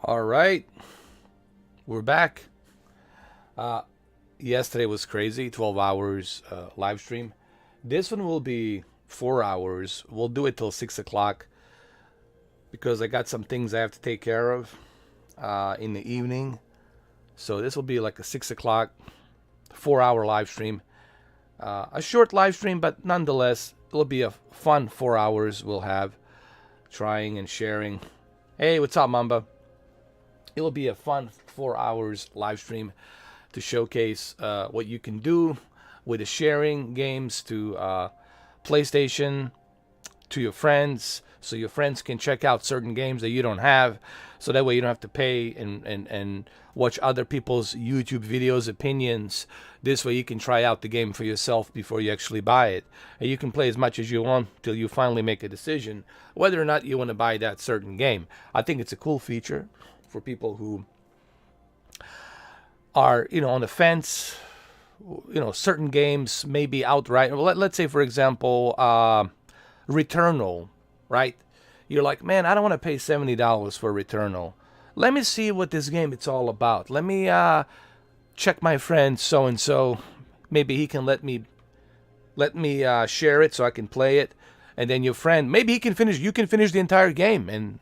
All right, we're back. Uh, Yesterday was crazy, 12 hours live stream. This one will be 4 hours. We'll do it till 6 o'clock because I got some things I have to take care of in the evening. So this will be like a 6 o'clock, 4 hour live stream. A short live stream, but nonetheless, it'll be a fun 4 hours we'll have trying and sharing. Hey, what's up, Mamba? It'll be a fun 4 hours live stream to showcase what you can do with the sharing games to PlayStation to your friends, so your friends can check out certain games that you don't have, so that way you don't have to pay and watch other people's YouTube videos, opinions. This way you can try out the game for yourself before you actually buy it. And you can play as much as you want till you finally make a decision whether or not you want to buy that certain game. I think it's a cool feature for people who are, on the fence. Certain games may be outright. Well, let's say, for example, Returnal, right? You're like, man, I don't want to pay $70 for Returnal. Let me see what this game it's all about. Let me check my friend so and so. Maybe he can let me share it so I can play it. And then your friend, maybe he can finish. You can finish the entire game and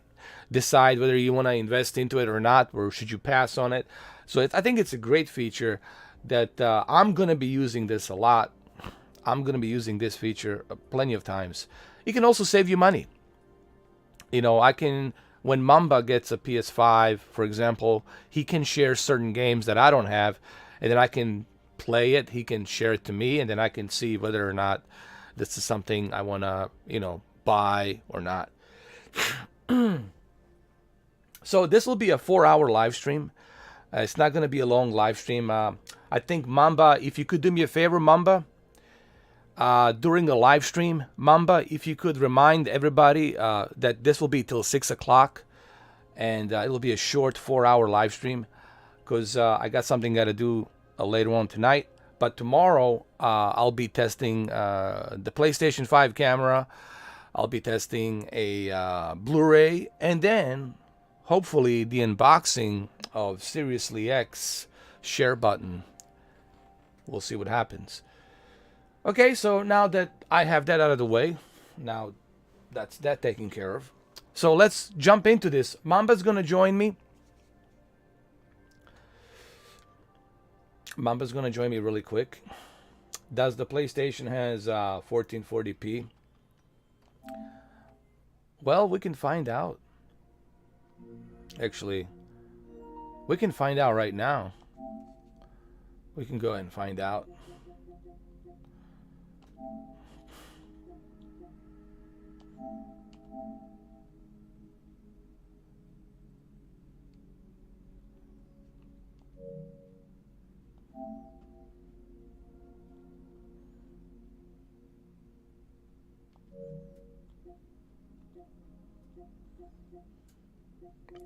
decide whether you want to invest into it or not, or should you pass on it. So I think it's a great feature that I'm going to be using this a lot. I'm going to be using this feature plenty of times. It can also save you money. When Mamba gets a PS5, for example, he can share certain games that I don't have, and then I can play it. He can share it to me, and then I can see whether or not this is something I want to, buy or not. So this will be a 4 hour live stream. It's not going to be a long live stream. I think, Mamba, if you could do me a favor, Mamba, during the live stream, Mamba, if you could remind everybody that this will be till 6 o'clock, and it'll be a short 4 hour live stream, because I got something got to do later on tonight. But tomorrow, I'll be testing the PlayStation 5 camera. I'll be testing a Blu-ray, and then hopefully the unboxing of Seriously X share button. We'll see what happens. Okay, so now that I have that out of the way, now that's that taken care of. So let's jump into this. Mamba's going to join me. Mamba's going to join me really quick. Does the PlayStation has 1440p? Well, we can find out. Actually, we can find out right now. We can go ahead and find out.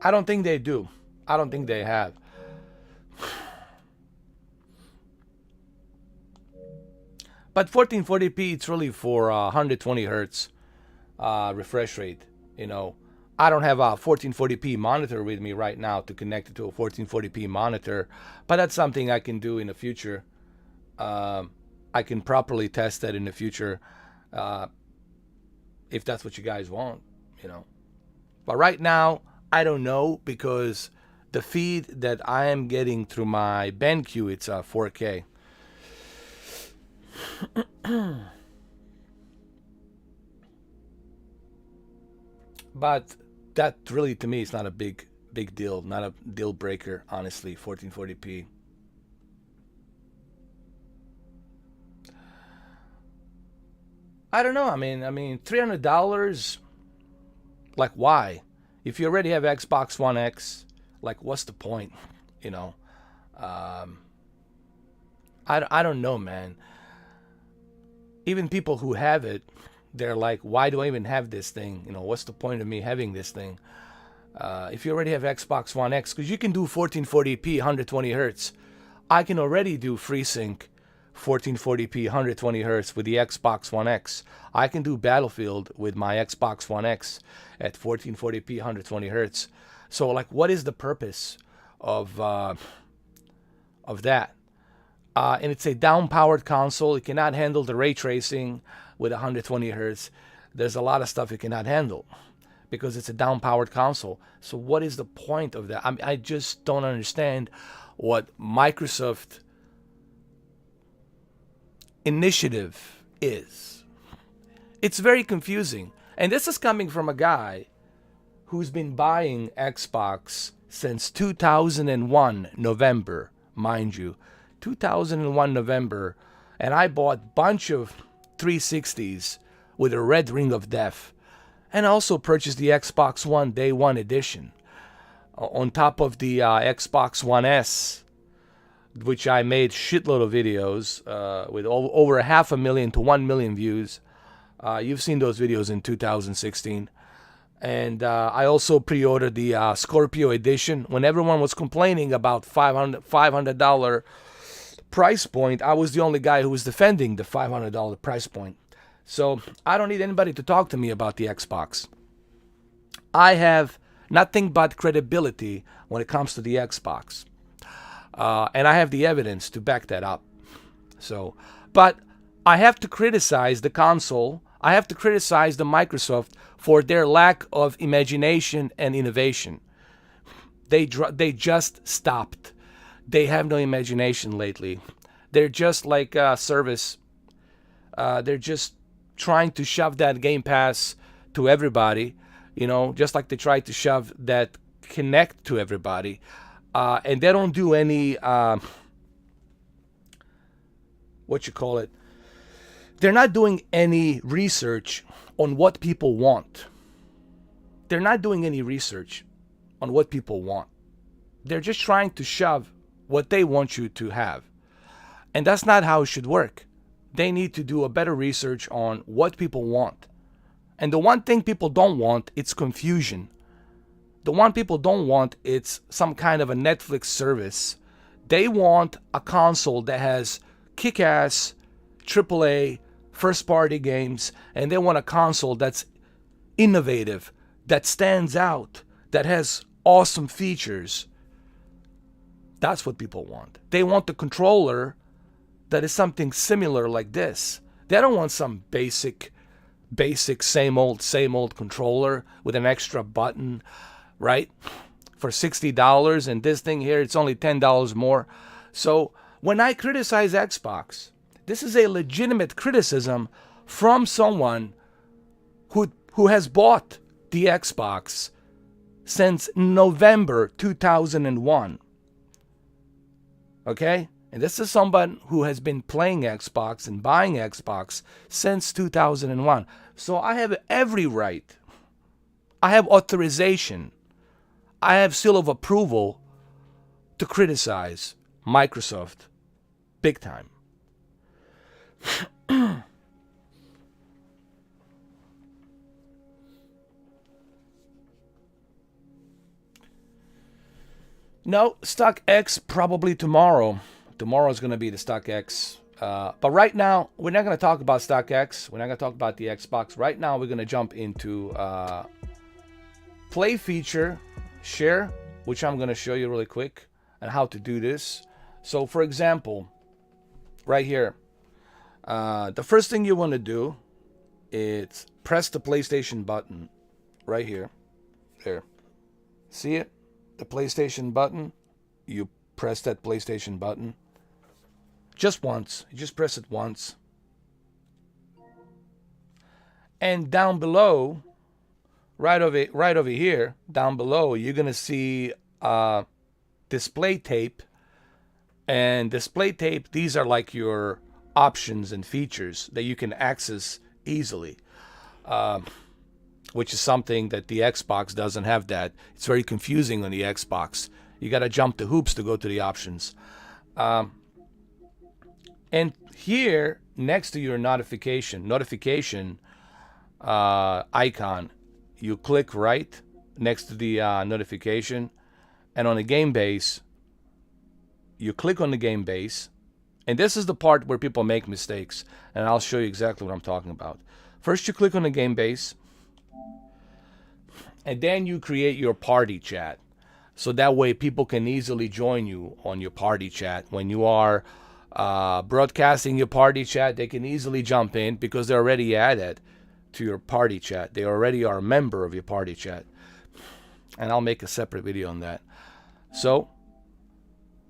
I don't think they do. I don't think they have. But 1440p, it's really for 120 hertz refresh rate. I don't have a 1440p monitor with me right now to connect it to a 1440p monitor, but that's something I can do in the future. I can properly test that in the future if that's what you guys want. But right now, I don't know, because the feed that I am getting through my BenQ, it's 4K. But that really, to me, is not a big deal, not a deal breaker, honestly. 1440p. I don't know. I mean, $300. Like, why? If you already have Xbox One X, like, what's the point? Um, I don't know, man. Even people who have it, they're like, why do I even have this thing? What's the point of me having this thing? If you already have Xbox One X, because you can do 1440p, 120 hertz. I can already do FreeSync 1440p, 120 hertz with the Xbox One X. I can do Battlefield with my Xbox One X at 1440p, 120 hertz. So like, what is the purpose of that? And it's a down-powered console. It cannot handle the ray tracing with 120 hertz. There's a lot of stuff it cannot handle because it's a down-powered console. So what is the point of that? I just don't understand what Microsoft initiative is. It's very confusing. And this is coming from a guy who's been buying Xbox since 2001 November, mind you. 2001 November, and I bought a bunch of 360s with a red ring of death, and also purchased the Xbox One Day One edition on top of the Xbox One S, which I made shitload of videos with over 500,000 to 1 million views. You've seen those videos in 2016. And I also pre-ordered the Scorpio edition. When everyone was complaining about $500 price point, I was the only guy who was defending the $500 price point. So I don't need anybody to talk to me about the Xbox. I have nothing but credibility when it comes to the Xbox. And I have the evidence to back that up. So, but I have to criticize the console. I have to criticize the Microsoft for their lack of imagination and innovation. They just stopped. They have no imagination lately. They're just like service. They're just trying to shove that Game Pass to everybody, you know, just like they tried to shove that Kinect to everybody. And they don't do any, they're not doing any research on what people want. They're not doing any research on what people want. They're just trying to shove what they want you to have. And that's not how it should work. They need to do a better research on what people want. And the one thing people don't want, it's confusion. The one people don't want, it's some kind of a Netflix service. They want a console that has kick-ass, AAA, first-party games, and they want a console that's innovative, that stands out, that has awesome features. That's what people want. They want the controller that is something similar like this. They don't want some basic, same old controller with an extra button, right? For $60, and this thing here, it's only $10 more. So when I criticize Xbox, this is a legitimate criticism from someone who has bought the Xbox since November 2001. Okay? And this is someone who has been playing Xbox and buying Xbox since 2001. So I have every right. I have authorization. I have seal of approval to criticize Microsoft big time. No, Stock X probably tomorrow. Tomorrow is going to be the Stock X. But right now, we're not going to talk about Stock X. We're not going to talk about the Xbox. Right now, we're going to jump into Play Feature Share, which I'm going to show you really quick and how to do this. So, for example, right here, the first thing you want to do is press the PlayStation button right here. There. See it? The PlayStation button. You press that PlayStation button. Just once. You just press it once. And down below, right over here, down below, you're going to see display tape. And display tape, these are like your options and features that you can access easily. Which is something that the Xbox doesn't have that. It's very confusing on the Xbox. You got to jump the hoops to go to the options. And here, next to your notification icon, you click right next to the notification. And on the game base, you click on the game base. And this is the part where people make mistakes. And I'll show you exactly what I'm talking about. First, you click on the game base. And then you create your party chat. So that way people can easily join you on your party chat. When you are broadcasting your party chat, they can easily jump in because they're already added to your party chat. They already are a member of your party chat. And I'll make a separate video on that. So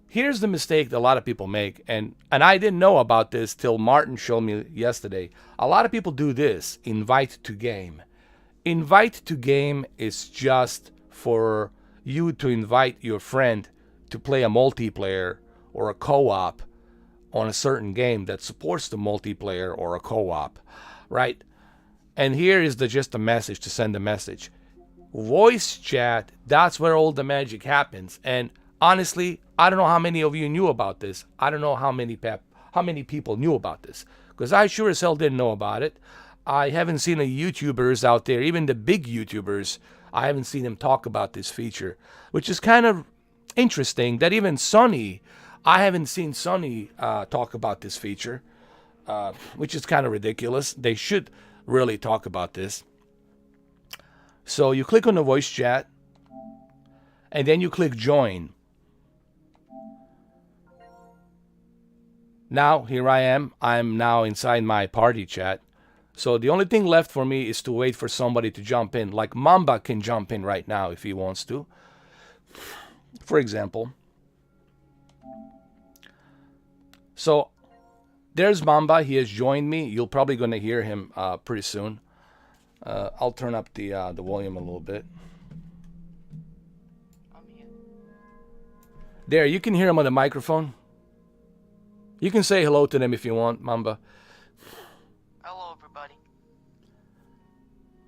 here's the mistake that a lot of people make. And I didn't know about this till Martin showed me yesterday. A lot of people do this, invite to game. Invite to game is just for you to invite your friend to play a multiplayer or a co-op on a certain game that supports the multiplayer or a co-op, right? And here is just a message to send a message. Voice chat, that's where all the magic happens. And honestly, I don't know how many of you knew about this. I don't know how many people knew about this, because I sure as hell didn't know about it. I haven't seen any YouTubers out there, even the big YouTubers, I haven't seen them talk about this feature, which is kind of interesting that even Sony, I haven't seen Sony talk about this feature, which is kind of ridiculous. They should really talk about this. So you click on the voice chat, and then you click join. Now, here I am. I'm now inside my party chat. So the only thing left for me is to wait for somebody to jump in. Like Mamba can jump in right now if he wants to. For example. So there's Mamba. He has joined me. You're probably going to hear him pretty soon. I'll turn up the volume a little bit. There, you can hear him on the microphone. You can say hello to them if you want, Mamba. Hello, everybody.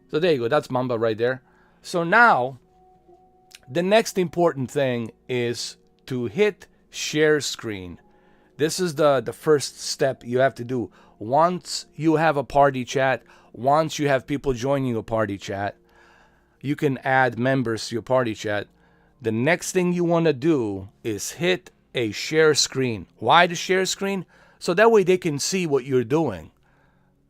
So there you go. That's Mamba right there. So now, the next important thing is to hit share screen. This is the first step you have to do. Once you have a party chat, once you have people joining your party chat, you can add members to your party chat. The next thing you want to do is hit a share screen. Why the share screen? So that way they can see what you're doing.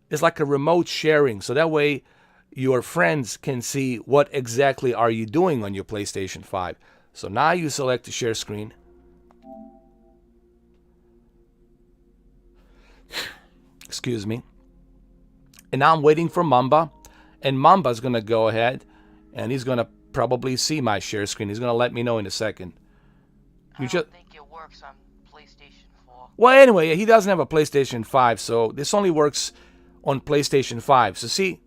It's like a remote sharing. So that way your friends can see what exactly are you doing on your PlayStation 5. So now you select the share screen. Excuse me. And now I'm waiting for Mamba. And Mamba's going to go ahead and he's going to probably see my share screen. He's going to let me know in a second. I don't think it works on PlayStation 4. Well, anyway, he doesn't have a PlayStation 5, so this only works on PlayStation 5. So see,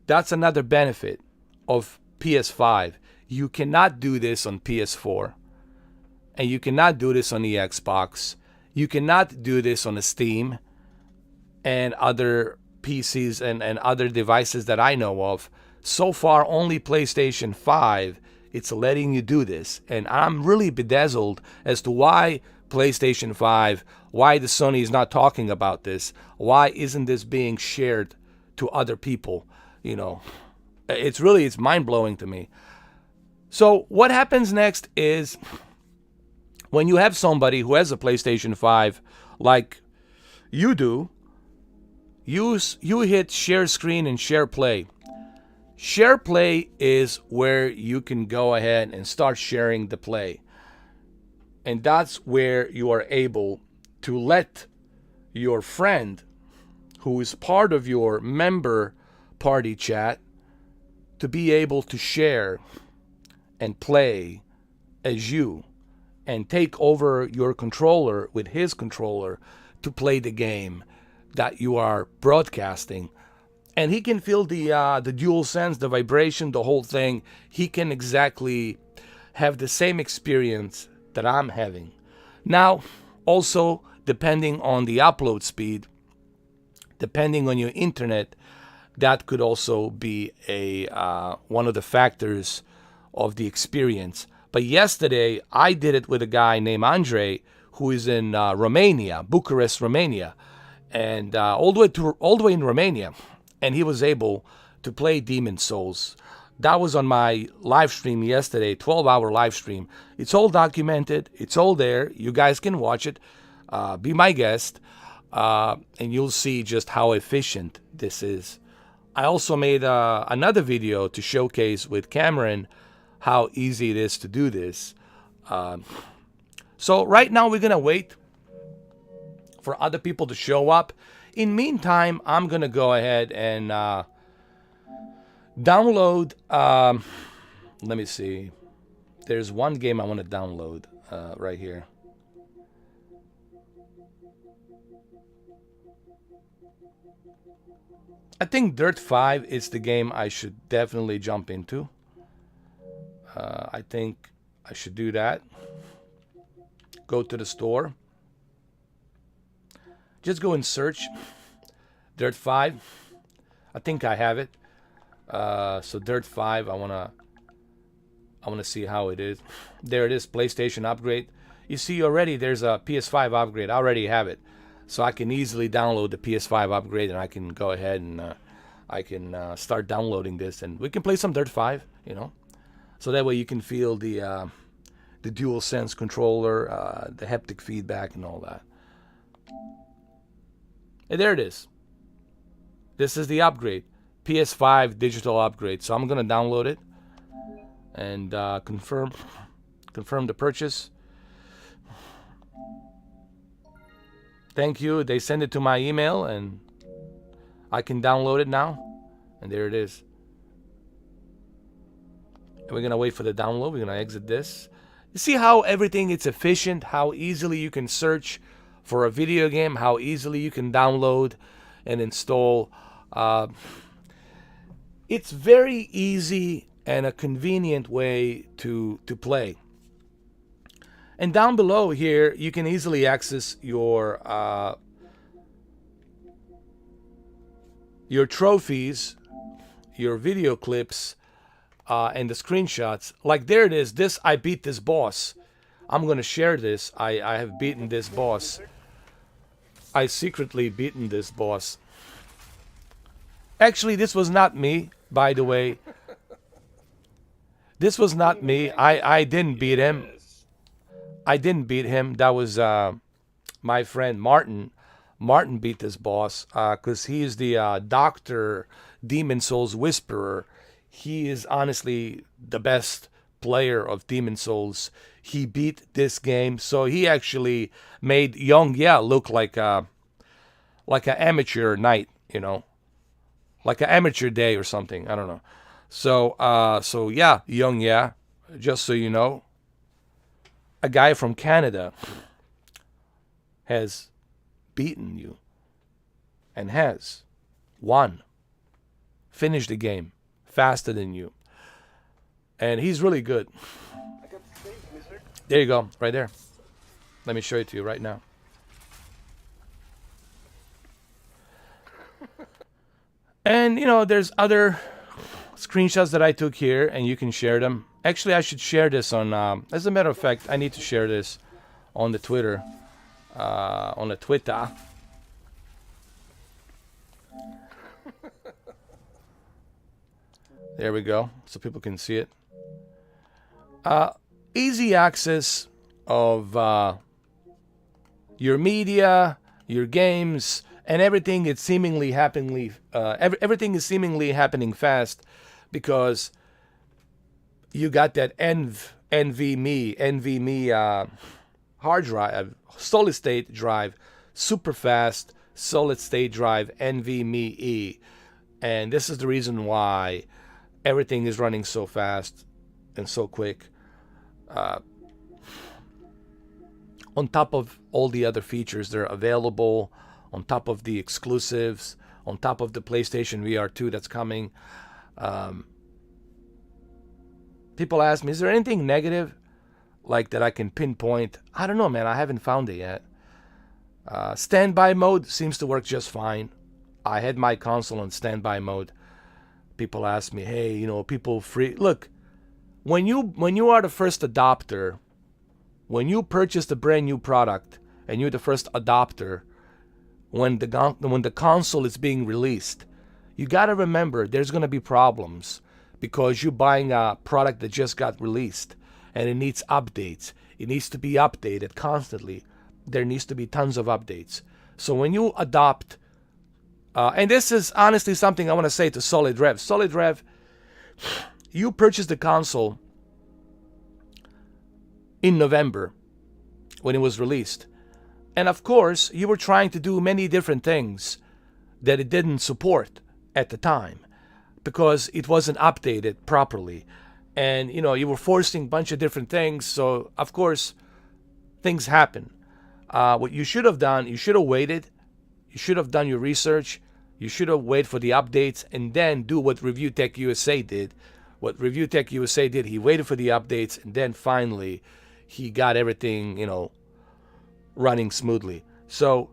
that's another benefit of PS5. You cannot do this on PS4. And you cannot do this on the Xbox. You cannot do this on the Steam and other PCs and other devices that I know of. So far, only PlayStation 5, it's letting you do this. And I'm really bedazzled as to why PlayStation 5, why the Sony is not talking about this. Why isn't this being shared to other people? You know, it's mind-blowing to me. So what happens next is when you have somebody who has a PlayStation 5 like you do, you hit share screen and share play. Share play is where you can go ahead and start sharing the play. And that's where you are able to let your friend who is part of your member party chat to be able to share and play as you and take over your controller with his controller to play the game that you are broadcasting. And he can feel the dual sense, the vibration, the whole thing. He can exactly have the same experience that I'm having. Now, also, depending on the upload speed, depending on your internet, that could also be one of the factors of the experience. But yesterday, I did it with a guy named Andre, who is in Romania, Bucharest, Romania, and all the way in Romania. And he was able to play Demon Souls. That was on my live stream yesterday, 12-hour live stream. It's all documented. It's all there. You guys can watch it. Be my guest. And you'll see just how efficient this is I also made another video to showcase with Cameron how easy it is to do this. So right now we're gonna wait for other people to show up. In meantime, I'm gonna go ahead and download. Let me see. There's one game I want to download right here. I think Dirt 5 is the game I should definitely jump into. I think I should do that. Go to the store. Just go and search Dirt 5. I think I have it. So Dirt 5, I wanna see how it is. There it is, PlayStation upgrade. You see already there's a PS5 upgrade. I already have it. So I can easily download the PS5 upgrade, and I can go ahead and I can start downloading this, and we can play some Dirt 5, you know. So that way you can feel the DualSense controller, the haptic feedback, and all that. And there it is. This is the upgrade, PS5 digital upgrade. So I'm gonna download it and confirm the purchase. Thank you. They send it to my email, and I can download it now. And there it is. And we're gonna wait for the download. We're gonna exit this. You see how everything is efficient, how easily you can search for a video game, how easily you can download and install. It's very easy and a convenient way to play. And down below here, you can easily access your trophies, your video clips, and the screenshots. Like there it is. This, I beat this boss. I'm going to share this. I have beaten this boss. I secretly beaten this boss. Actually, this was not me, by the way. This was not me. I didn't beat him. I didn't beat him. That was my friend Martin. Martin beat this boss because he is the Dr. Demon Souls Whisperer. He is honestly the best player of Demon Souls. He beat this game, so he actually made Young look like an amateur night, you know, like an amateur day or something. I don't know. So yeah, Young just so you know, a guy from Canada has beaten you and has won, finished the game faster than you, and he's really good. There you go, right there. Let me show it to you right now. And you know, there's other screenshots that I took here, and you can share them. Actually, I should share this on, as a matter of fact, I need to share this on the Twitter. On the Twitter. There we go, so people can see it. Easy access of your media, your games, and everything is seemingly happening. Everything is seemingly happening fast because you got that NVMe hard drive, solid state drive, super fast solid state drive, NVMe, and this is the reason why everything is running so fast and so quick. On top of all the other features that are available, on top of the exclusives, on top of the PlayStation VR 2 that's coming. People ask me, is there anything negative like that I can pinpoint? I don't know, man. I haven't found it yet. Standby mode seems to work just fine. I had my console on standby mode. People ask me, hey, you know, people free. Look, when you are the first adopter, when you purchase a brand new product and you're the first adopter, when the console is being released, you got to remember there's going to be problems because you're buying a product that just got released and it needs updates. It needs to be updated constantly. There needs to be tons of updates. So when you adopt And this is honestly something I want to say to Solid Rev. Solid Rev, you purchased the console in November when it was released. And of course, you were trying to do many different things that it didn't support at the time because it wasn't updated properly. And, you know, you were forcing a bunch of different things. So, of course, things happen. What you should have done, you should have waited. You should have done your research. You should have waited for the updates and then do what Review Tech USA did. What Review Tech USA did, he waited for the updates and then finally he got everything, you know, running smoothly. So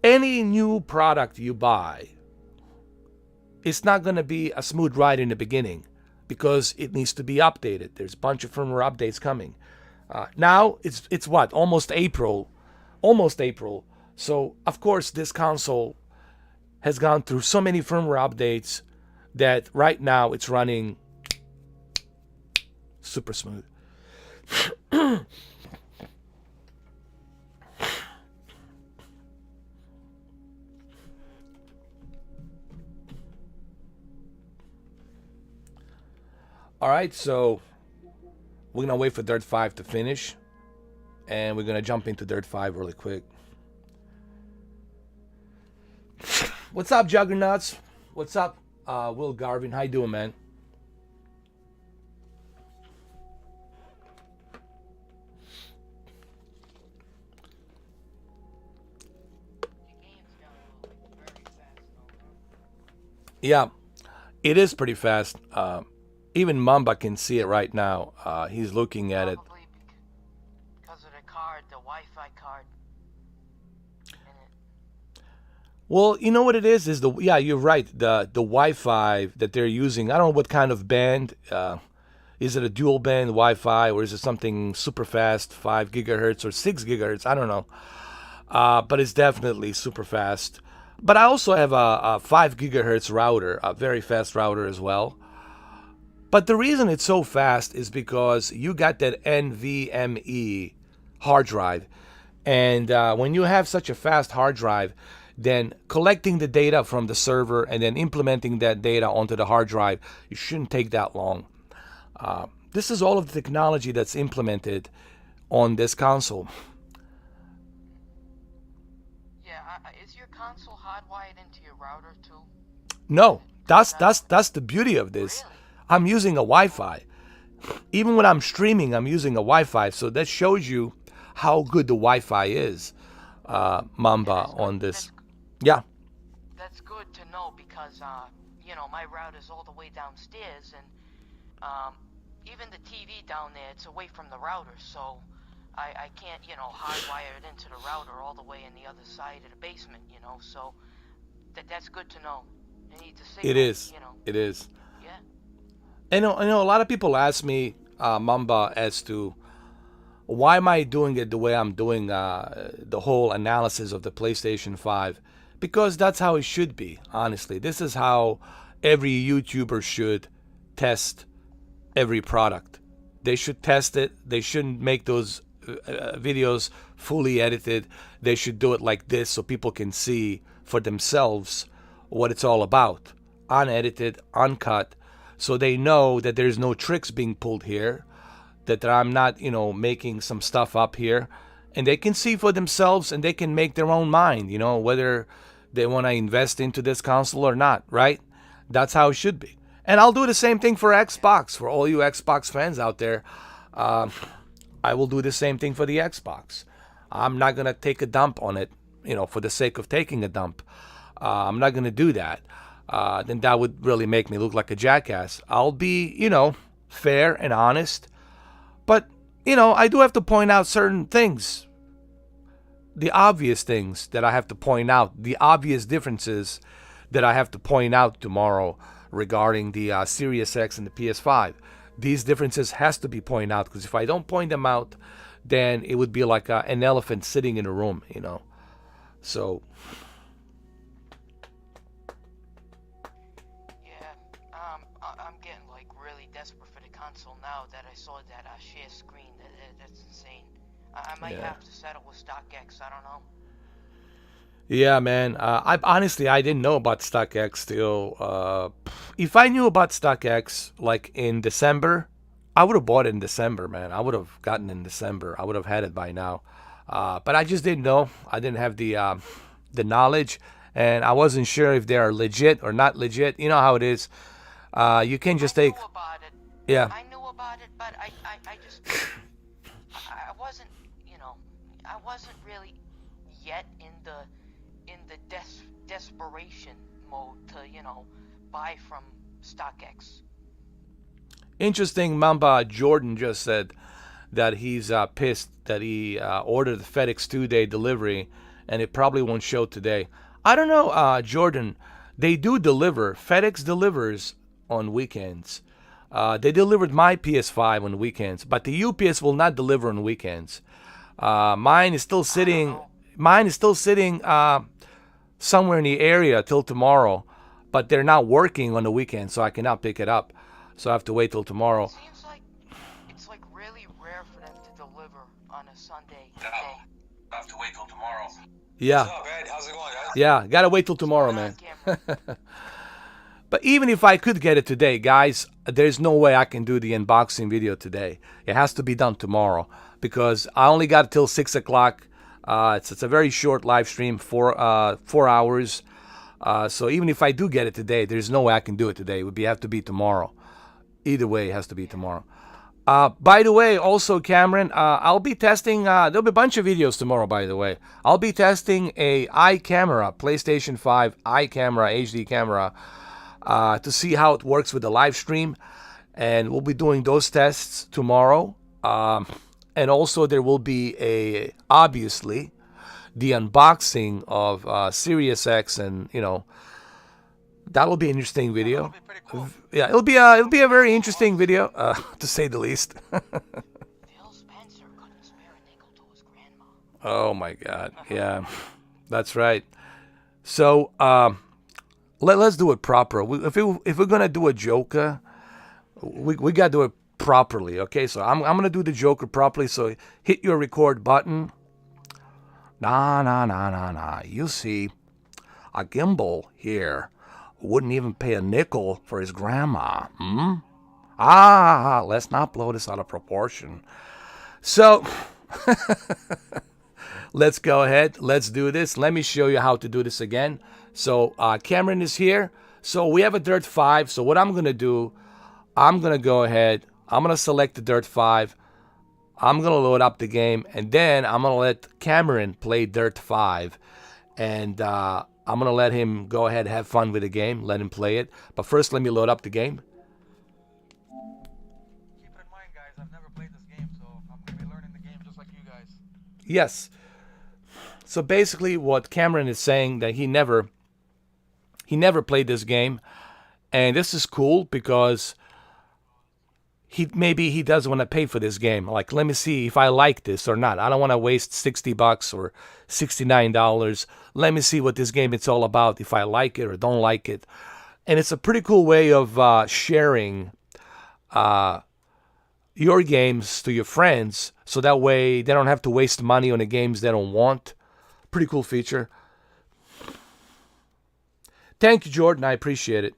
any new product you buy, it's not going to be a smooth ride in the beginning because it needs to be updated. There's a bunch of firmware updates coming. Now it's what, almost April. So of course this console has gone through so many firmware updates that right now it's running super smooth. All right, so we're gonna wait for Dirt 5 to finish, and we're gonna jump into Dirt 5 really quick. What's up, Juggernauts? What's up, Will Garvin? How you doing, man? Yeah, it is pretty fast. Even Mamba can see it right now. He's looking at it. Probably because of the card, the Wi-Fi card. Well, you know what it is? Yeah, you're right. The Wi-Fi that they're using. I don't know what kind of band. Is it a dual band Wi-Fi or is it something super fast, 5 gigahertz or 6 gigahertz? I don't know. But it's definitely super fast. But I also have a 5 gigahertz router, a very fast router as well. But the reason it's so fast is because you got that NVMe hard drive. And when you have such a fast hard drive, then collecting the data from the server and then implementing that data onto the hard drive, it shouldn't take that long. This is all of the technology that's implemented on this console. Yeah, is your console hardwired into your router too? No, that's the beauty of this. Really? I'm using a Wi-Fi. Even when I'm streaming, I'm using a Wi-Fi. So that shows you how good the Wi-Fi is, Mamba, on this. Yeah. That's good to know because, you know, my router's all the way downstairs and even the TV down there, it's away from the router. So I can't, you know, hardwire it into the router all the way in the other side of the basement, you know. So that's good to know. I need to signal, It is. You know. It is. Yeah. I know a lot of people ask me, Mamba, as to why am I doing it the way I'm doing the whole analysis of the PlayStation 5? Because that's how it should be, honestly. This is how every YouTuber should test every product. They should test it. They shouldn't make those videos fully edited. They should do it like this so people can see for themselves what it's all about. Unedited, uncut. So they know that there's no tricks being pulled here, that I'm not, you know, making some stuff up here, and they can see for themselves and they can make their own mind, you know, whether they want to invest into this console or not, right? That's how it should be. And I'll do the same thing for Xbox, for all you Xbox fans out there. I will do the same thing for the Xbox. I'm not going to take a dump on it, you know, for the sake of taking a dump. I'm not going to do that. Then that would really make me look like a jackass. I'll be, you know, fair and honest. But, you know, I do have to point out certain things. The obvious things that I have to point out. The obvious differences that I have to point out tomorrow regarding the Series X and the PS5. These differences has to be pointed out, because if I don't point them out, then it would be like an elephant sitting in a room, you know. So... I'm getting like really desperate for the console now that I saw that share screen. That's insane. I might have to settle with StockX. I don't know. Yeah, man. I honestly I didn't know about StockX till. If I knew about StockX like in December, I would have bought it in December, man. I would have gotten it in December. I would have had it by now. But I just didn't know. I didn't have the knowledge, and I wasn't sure if they are legit or not legit. You know how it is. You can just I take. knew about it. Yeah. I knew about it, but I just I wasn't, I wasn't really yet in the desperation mode to, buy from StockX. Interesting. Mamba Jordan just said that he's pissed that he ordered the FedEx 2-day delivery and it probably won't show today. I don't know, Jordan. They do deliver. FedEx delivers on weekends. They delivered my PS5 on weekends, but the UPS will not deliver on weekends. Mine is still sitting. Mine is still sitting somewhere in the area till tomorrow, but they're not working on the weekend, so I cannot pick it up. So I have to wait till tomorrow. Seems like it's like really rare for them to deliver on a Sunday Yeah, day. I have to wait till tomorrow. What's Yeah, up, Ed? How's it going, guys? yeah, gotta wait till tomorrow, man. But even if I could get it today, guys, there's no way I can do the unboxing video today. It has to be done tomorrow because I only got it till 6 o'clock. It's a very short live stream, 4 hours. So even if I do get it today, there's no way I can do it today. It would have to be tomorrow. Either way, it has to be tomorrow. By the way, also Cameron, I'll be testing. There'll be a bunch of videos tomorrow. By the way, I'll be testing a iCamera, PlayStation 5 iCamera HD camera, to see how it works with the live stream, and we'll be doing those tests tomorrow. And also there will be obviously the unboxing of Sirius X, and that'll be an interesting video. That'll be pretty cool. Yeah, it'll be a very interesting video, to say the least. Phil Spencer couldn't spare a nickel to his grandma. Oh my God, yeah, that's right. So let's do it proper. If we're gonna do a Joker, we gotta do it properly. Okay, so I'm gonna do the Joker properly. So hit your record button. Nah. You see, a gimbal here wouldn't even pay a nickel for his grandma. Let's not blow this out of proportion. So let's go ahead. Let's do this. Let me show you how to do this again. So Cameron is here. So we have a Dirt 5. So what I'm going to do, I'm going to go ahead. I'm going to select the Dirt 5. I'm going to load up the game. And then I'm going to let Cameron play Dirt 5. And I'm going to let him go ahead and have fun with the game. Let him play it. But first, let me load up the game. Keep it in mind, guys, I've never played this game, so I'm going to be learning the game just like you guys. Yes. So basically what Cameron is saying that he never played this game, and this is cool because maybe he doesn't want to pay for this game. Like, let me see if I like this or not. I don't want to waste $60 or $69. Let me see what this game is all about, if I like it or don't like it. And it's a pretty cool way of sharing your games to your friends, so that way they don't have to waste money on the games they don't want. Pretty cool feature. Thank you, Jordan. I appreciate it.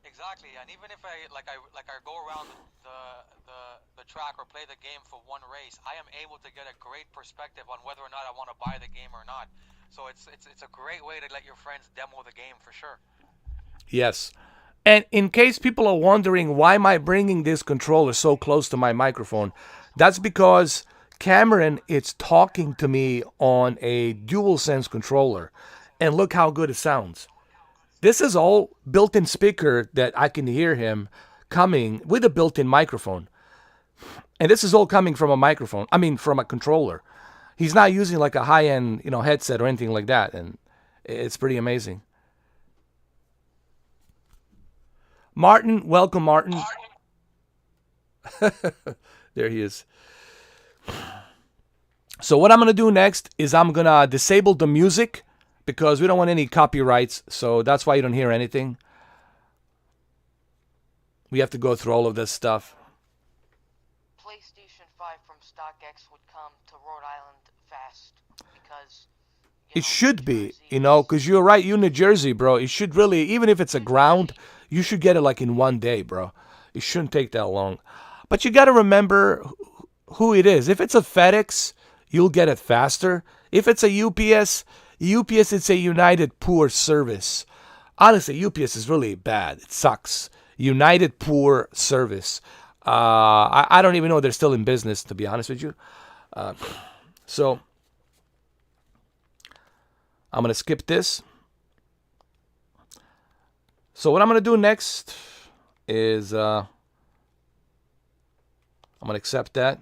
Exactly, and even if I go around the track or play the game for one race, I am able to get a great perspective on whether or not I want to buy the game or not. So it's a great way to let your friends demo the game for sure. Yes. And in case people are wondering why am I bringing this controller so close to my microphone, that's because Cameron is talking to me on a DualSense controller. And look how good it sounds. This is all built-in speaker that I can hear him coming with a built-in microphone. And this is all coming from a microphone. I mean, from a controller. He's not using like a high-end, headset or anything like that. And it's pretty amazing. Martin, welcome, Martin. There he is. So what I'm going to do next is I'm going to disable the music because we don't want any copyrights. So that's why you don't hear anything. We have to go through all of this stuff. PlayStation 5 from StockX would come to Rhode Island fast because It should be, because you're right. You New Jersey, bro. It should really, even if it's a ground, you should get it like in one day, bro. It shouldn't take that long. But you got to remember who it is. If it's a FedEx, you'll get it faster. If it's a UPS, it's a United Poor Service. Honestly, UPS is really bad. It sucks. United Poor Service. I don't even know if they're still in business, to be honest with you. So I'm going to skip this. So what I'm going to do next is I'm going to accept that.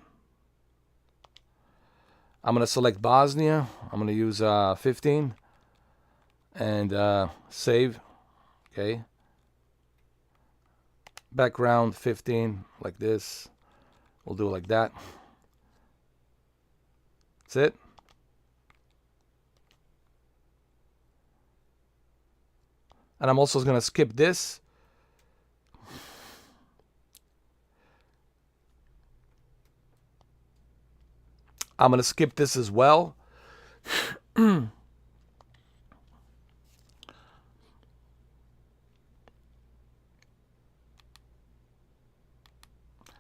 I'm going to select Bosnia. I'm going to use 15 and save. Okay. Background 15 like this. We'll do it like that. That's it. And I'm also going to skip this. I'm going to skip this as well.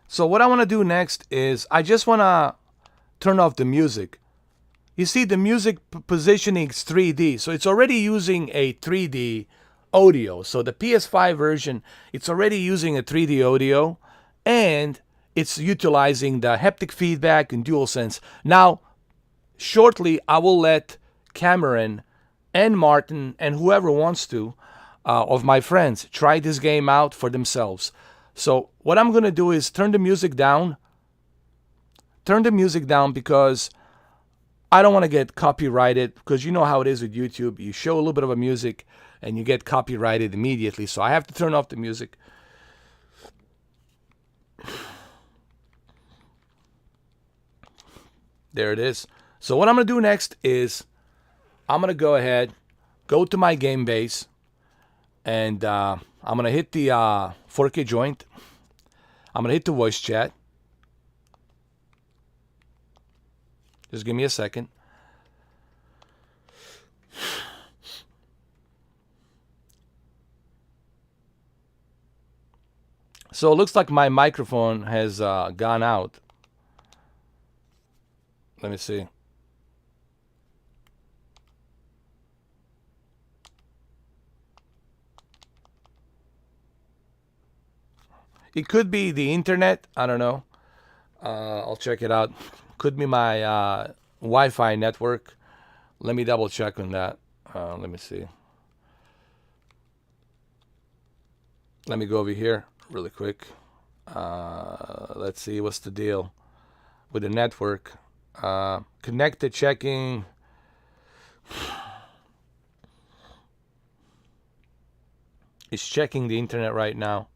So what I want to do next is I just want to turn off the music. You see, the music positioning is 3D, so it's already using a 3D audio. So the PS5 version, it's already using a 3D audio, and it's utilizing the haptic feedback and DualSense. Now, shortly, I will let Cameron and Martin and whoever wants to, of my friends, try this game out for themselves. So what I'm going to do is turn the music down. Turn the music down because I don't want to get copyrighted, because you know how it is with YouTube. You show a little bit of a music and you get copyrighted immediately. So I have to turn off the music. There it is. So what I'm going to do next is I'm going to go ahead, go to my game base, and I'm going to hit the 4K joint. I'm going to hit the voice chat. Just give me a second. So it looks like my microphone has gone out. Let me see. It could be the internet. I don't know. I'll check it out. Could be my Wi-Fi network. Let me double check on that. Let me see. Let me go over here really quick. Let's see what's the deal with the network. Connected checking. It's checking the internet right now.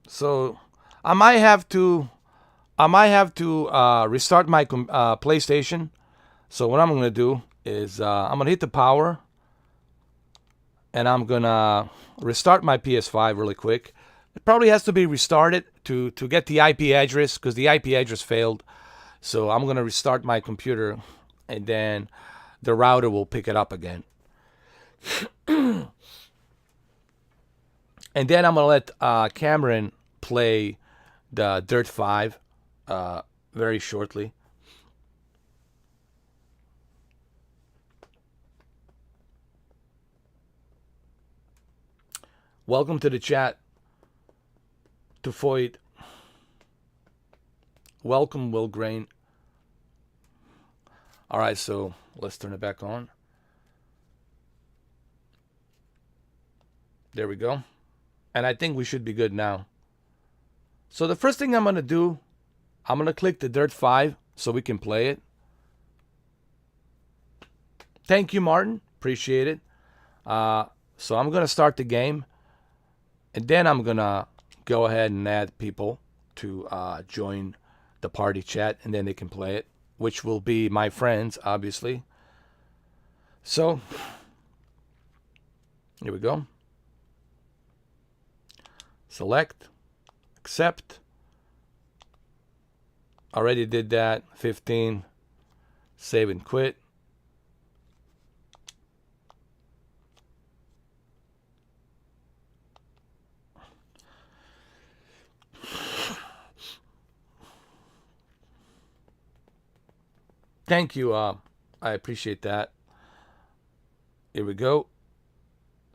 So I might have to restart my PlayStation. So what I'm going to do is I'm going to hit the power, and I'm going to restart my PS5 really quick. It probably has to be restarted to get the IP address, because the IP address failed. So I'm going to restart my computer, and then the router will pick it up again. And then I'm going to let Cameron play the Dirt 5 very shortly. Welcome to the chat, to Foyt. Welcome, Will Grain. All right, so let's turn it back on. There we go. And I think we should be good now. So the first thing I'm going to do, I'm going to click the Dirt 5 so we can play it. Thank you, Martin. Appreciate it. So I'm going to start the game. And then I'm going to go ahead and add people to join the party chat. And then they can play it which will be my friends, obviously. So, here we go. Select, accept. Already did that. 15. Save and quit. Thank you. I appreciate that. Here we go.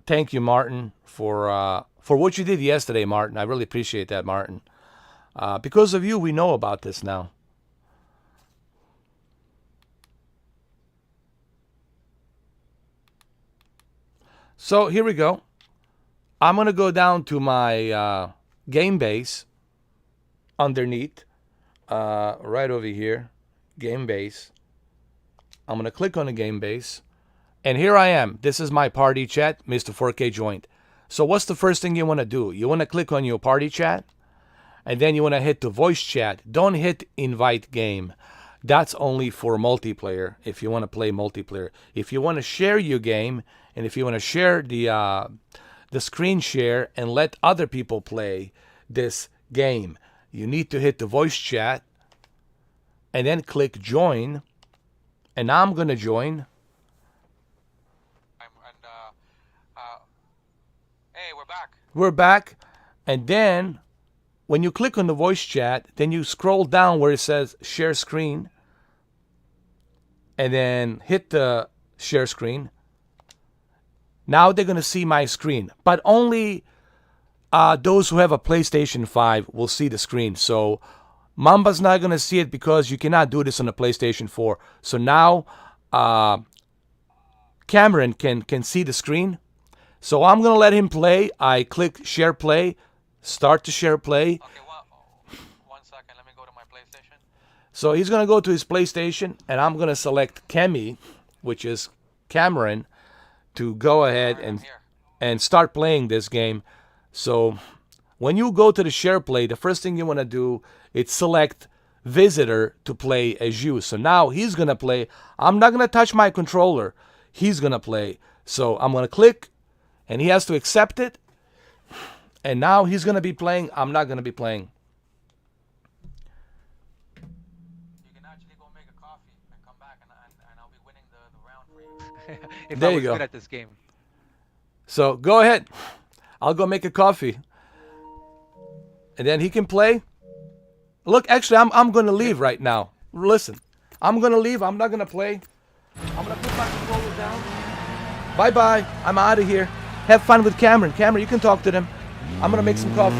Thank you, Martin, for what you did yesterday, Martin. I really appreciate that, Martin. Because of you, we know about this now. So here we go. I'm going to go down to my game base underneath, right over here, game base. I'm going to click on the game base. And here I am. This is my party chat, Mr. 4K Joint. So what's the first thing you want to do? You want to click on your party chat. And then you want to hit the voice chat. Don't hit invite game. That's only for multiplayer, if you want to play multiplayer. If you want to share your game, and if you want to share the screen share and let other people play this game, you need to hit the voice chat and then click join. And now I'm going to join. Hey, we're back. We're back. And then when you click on the voice chat, then you scroll down where it says share screen. And then hit the share screen. Now they're going to see my screen. But only those who have a PlayStation 5 will see the screen. So Mamba's not going to see it because you cannot do this on a PlayStation 4. So now Cameron can see the screen. So I'm going to let him play. I click share play. Start to share play. Okay, well, 1 second. Let me go to my PlayStation. So he's going to go to his PlayStation. And I'm going to select Kemi, which is Cameron, to go ahead and start playing this game. So when you go to the share play, the first thing you want to do is select visitor to play as you. So now he's going to play. I'm not going to touch my controller. He's going to play. So I'm going to click and he has to accept it. And now he's going to be playing. I'm not going to be playing. You can actually go make a coffee and come back and I'll be winning the round for you. If There I you was go. good at this game. So go ahead. I'll go make a coffee. And then he can play. Look, actually, I'm going to leave right now. Listen, I'm going to leave. I'm not going to play. I'm going to put my controller down. Bye-bye. I'm out of here. Have fun with Cameron. Cameron, you can talk to them. I'm going to make some coffee.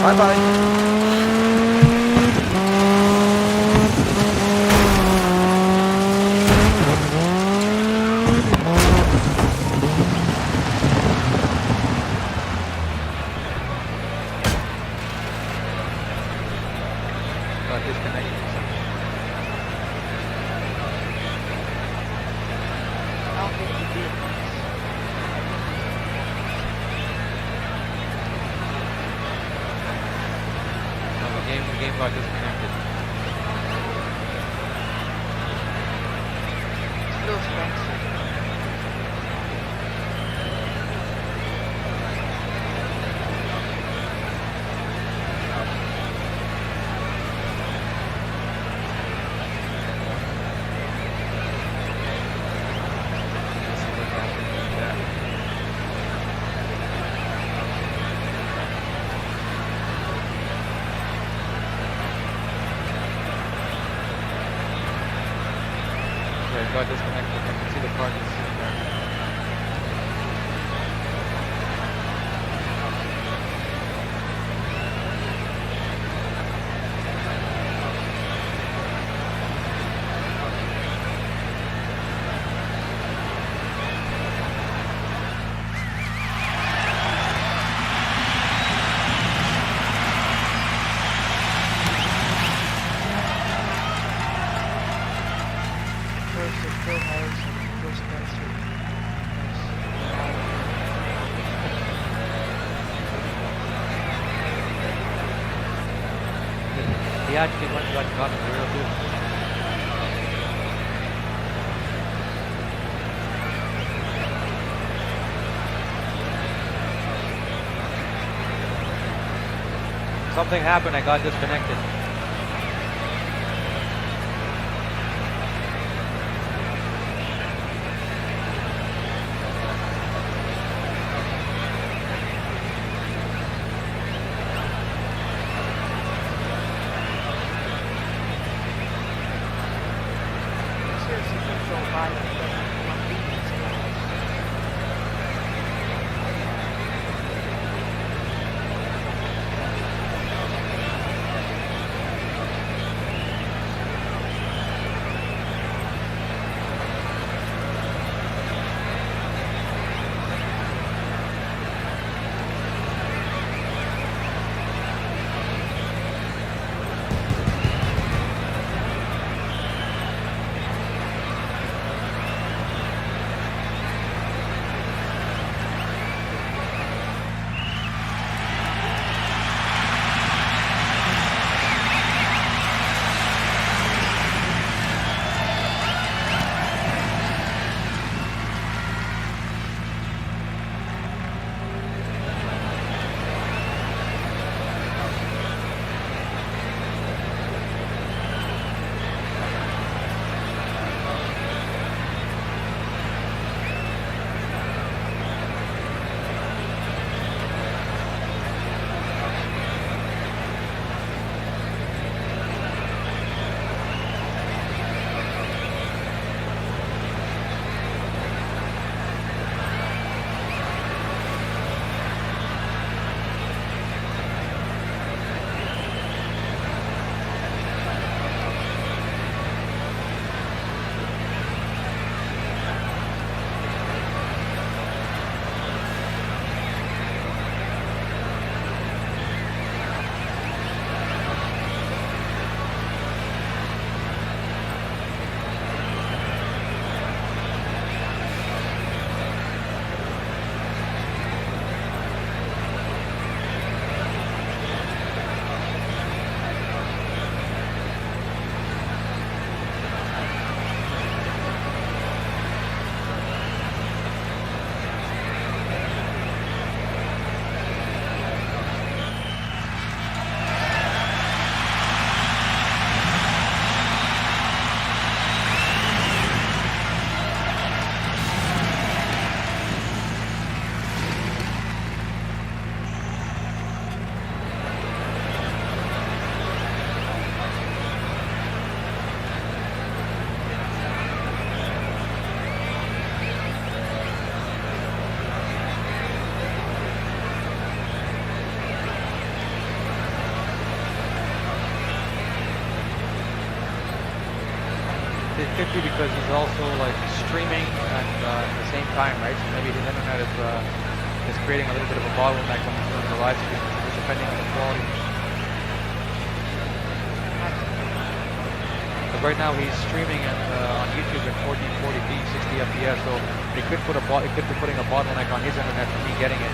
Bye-bye. The game got disconnected. Still Spencer. Yeah, it got disconnected. I can see the car just sitting there. First, it's still hard. He actually went and got in the real too. Something happened, I got disconnected. Seriously, think Joe Biden doesn't want beans. It's 50 because he's also like streaming at the same time, right? So maybe his internet is creating a little bit of a bottleneck when he's doing the live stream, depending on the quality. But right now he's streaming on YouTube at 1440p, 60 FPS. So it could put it could be putting a bottleneck on his internet for me getting it.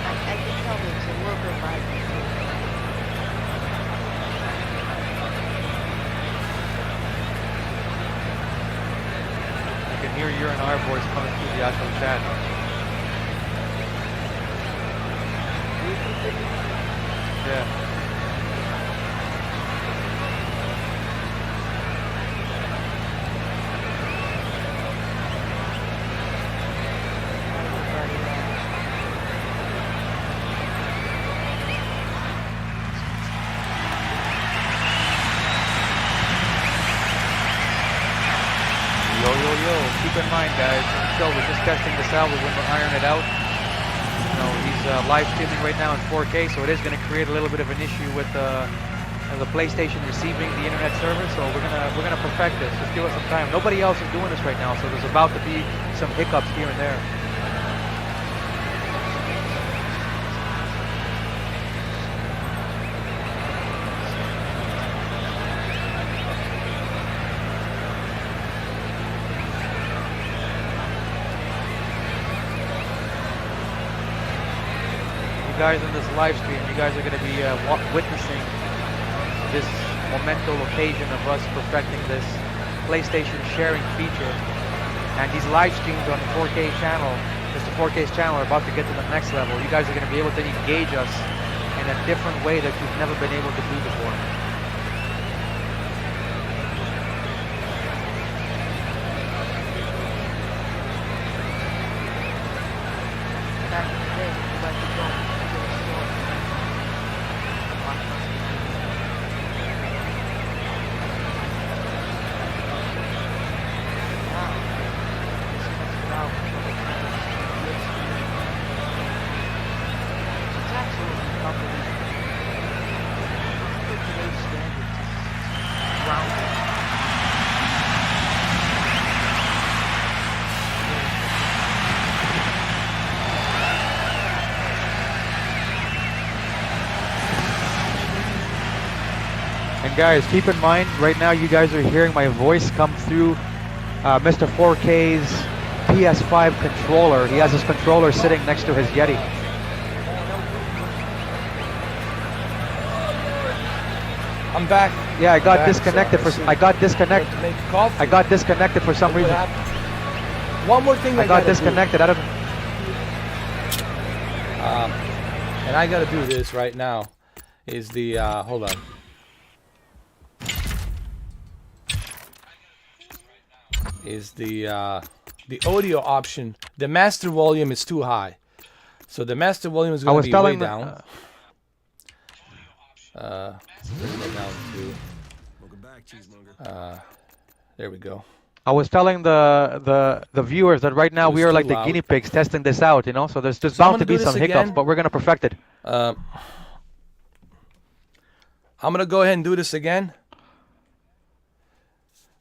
I can tell it's a little bit laggy. I can hear your and our voice coming through the actual chat. Yeah. Keep in mind, guys, still we're just testing this out. We're going to iron it out. You know, he's live streaming right now in 4K, so it is going to create a little bit of an issue with the PlayStation receiving the internet service. So we're gonna perfect this. Just give us some time. Nobody else is doing this right now, so there's about to be some hiccups here and there. guys on this live stream. You guys are going to be witnessing this monumental occasion of us perfecting this PlayStation sharing feature. And these live streams on the 4K channel, Mr. 4K's channel, are about to get to the next level. You guys are going to be able to engage us in a different way that you've never been able to do before. Back in the day, we like to go to the store. Watch us. Now, this is about trouble times. It's absolutely unbelievable. For today's standards, it's grounded. And guys, keep in mind, right now you guys are hearing my voice come through Mr. 4K's PS5 controller. He has his controller sitting next to his Yeti. I'm back. Yeah, I got Back, disconnected so for I got disconnected. Went to make coffee. I got disconnected for some Look reason. what happened. One more thing I got gotta do. disconnected. I don't. And I gotta do this right now. Is the hold on. Is the audio option? The master volume is too high, so the master volume is I going was to be way telling down. Bring that down to. There we go. I was telling the viewers that right now It was we are too like the loud. guinea pigs testing this out, you know. So there's So I'm bound gonna to be do some this hiccups, again. but we're gonna perfect it. I'm gonna go ahead and do this again.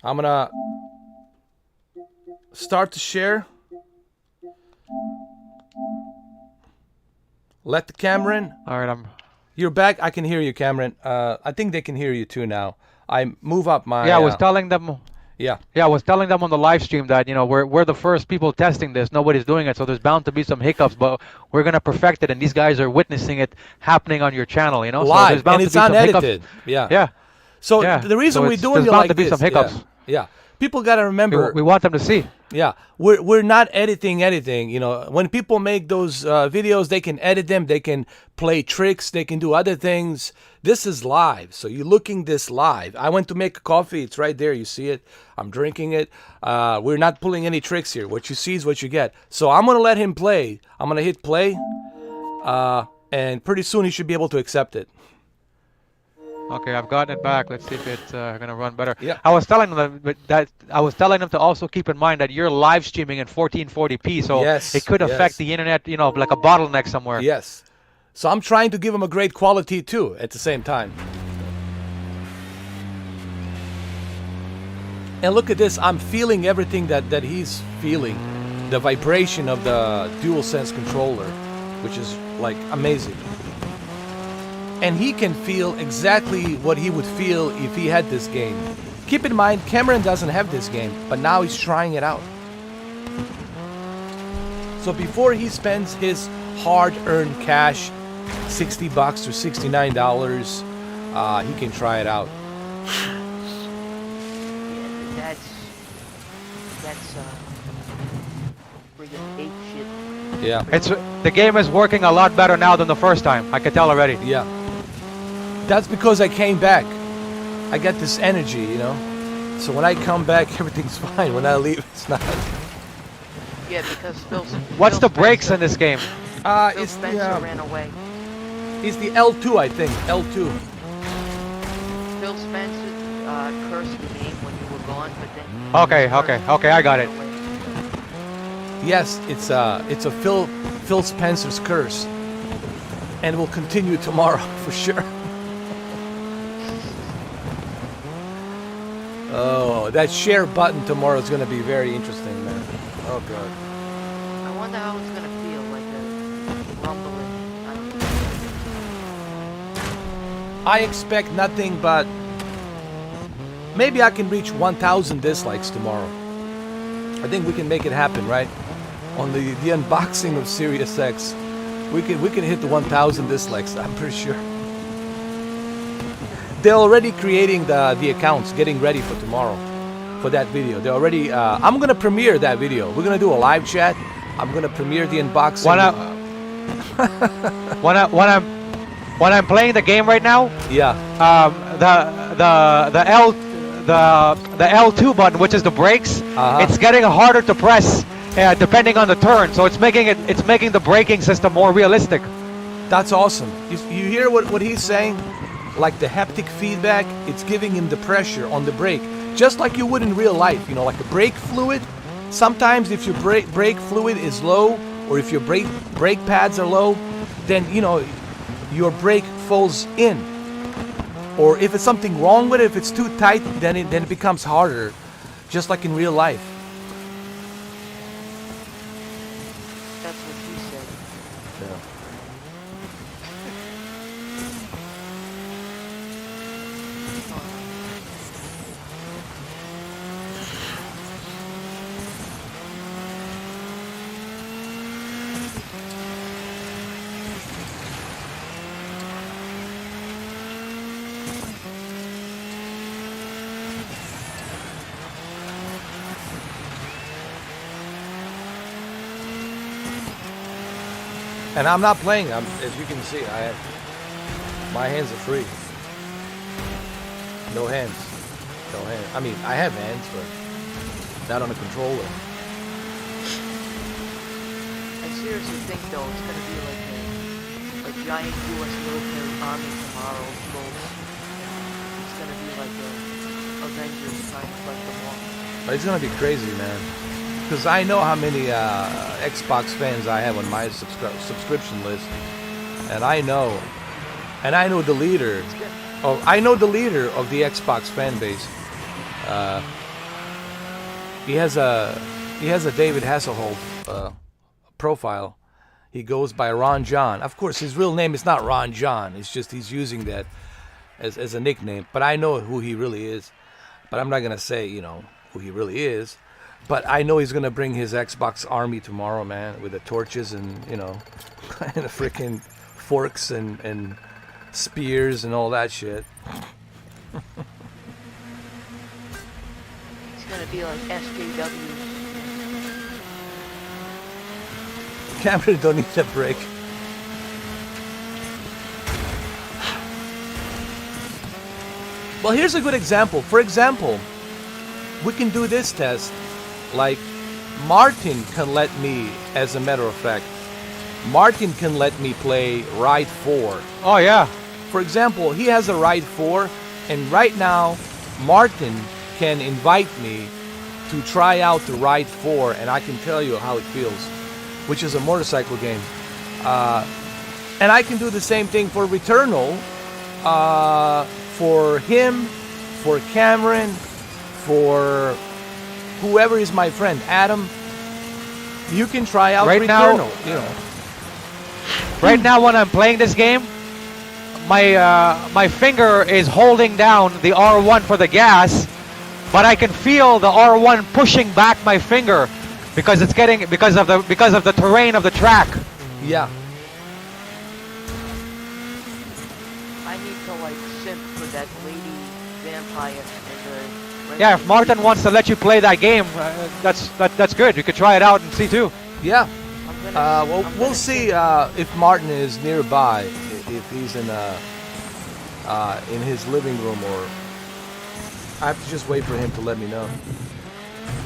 I'm gonna start to share. Let the camera in. All right, You're back. I can hear you, Cameron. I think they can hear you too now. I move up my. yeah, I was telling them. Yeah. Yeah, I was telling them on the live stream that, you know, we're the first people testing this. Nobody's doing it, so there's bound to be some hiccups, but we're gonna perfect it, and these guys are witnessing it happening on your channel, you know. So Live, there's bound and to it's be some hiccups. unedited. Yeah. Yeah. So Yeah. the reason So we're it's- doing there's it bound like to be this, some hiccups. Yeah. People gotta remember. We want them to see. Yeah, we're not editing anything. You know, when people make those videos, they can edit them, they can play tricks, they can do other things. This is live, so you're looking this live. I went to make a coffee. It's right there. You see it. I'm drinking it. We're not pulling any tricks here. What you see is what you get. So I'm gonna let him play. I'm gonna hit play, and pretty soon he should be able to accept it. Okay, I've gotten it back. Let's see if it's gonna run better. Yeah. I was telling them to also keep in mind that you're live streaming in 1440p, so Yes, it could affect yes. the internet, you know, like a bottleneck somewhere. Yes. So I'm trying to give him a great quality too at the same time. And look at this, I'm feeling everything that he's feeling. The vibration of the DualSense controller, which is like amazing. And he can feel exactly what he would feel if he had this game. Keep in mind, Cameron doesn't have this game, but now he's trying it out. So before he spends his hard-earned cash, $60 or $69, he can try it out. Yeah, that's friggin' ape shit. Yeah, The game is working a lot better now than the first time. I can tell already. yeah. That's because I came back. I got this energy, you know. So when I come back, everything's fine. When I leave, it's not. Yeah, because What's Phil the brakes Spencer- in this game? Phil It's Spencer the ran away. it's the L2, I think. L2. Phil Spencer cursed the game when you were gone, but then. Okay, I got it. Yes, it's a Phil Spencer's curse, and will continue tomorrow for sure. Oh, that share button tomorrow is going to be very interesting, man. Oh god. I wonder how it's gonna feel, like a rumbling. I don't know. I expect nothing but maybe I can reach 1,000 dislikes tomorrow. I think we can make it happen, right? On the unboxing of Sirius X. We can hit the 1,000 dislikes. I'm pretty sure. They're already creating the accounts, getting ready for tomorrow, for that video. They're already. I'm gonna premiere that video. We're gonna do a live chat. I'm gonna premiere the unboxing. When I'm playing the game right now, Yeah. The L2 button, which is the brakes, it's getting harder to press depending on the turn. So it's making the braking system more realistic. That's awesome. You hear what he's saying? Like the haptic feedback, it's giving him the pressure on the brake, just like you would in real life. You know, like a brake fluid. Sometimes if your brake fluid is low, or if your brake pads are low, then you know your brake falls in. Or if it's something wrong with it, if it's too tight, then it becomes harder, just like in real life. That's what he said. Yeah. And I'm not playing. As you can see, my hands are free. No hands. No hands. I mean, I have hands, but not on a controller. I seriously think though it's gonna be like a giant U.S. military army tomorrow, folks. It's gonna be like a Avengers trying to fight them all. It's gonna be crazy, man. Because I know how many Xbox fans I have on my subscription list, and I know the leader. I know the leader of the Xbox fan base. He has a David Hasselhoff profile. He goes by Ron John. Of course, his real name is not Ron John. It's just he's using that as a nickname. But I know who he really is. But I'm not gonna say who he really is. But I know he's gonna bring his Xbox army tomorrow, man, with the torches and and the freaking forks and spears and all that shit. It's gonna be like SJW. Cameron don't need a break. Well, here's a good example. For example, we can do this test. Like, Martin can let me, as a matter of fact, Martin can let me play Ride 4. Oh, yeah. For example, he has a Ride 4, and right now, Martin can invite me to try out the Ride 4, and I can tell you how it feels, which is a motorcycle game. And I can do the same thing for Returnal, for him, for Cameron, for whoever is my friend, Adam. You can try out right Returnal. Right now, when I'm playing this game, my finger is holding down the R1 for the gas, but I can feel the R1 pushing back my finger because of the terrain of the track. Yeah. I need to like simp for that lady vampire in the. Yeah, if Martin wants to let you play that game, that's good. You could try it out and see too. Yeah. Well, we'll see if Martin is nearby, if he's in his living room, or I have to just wait for him to let me know.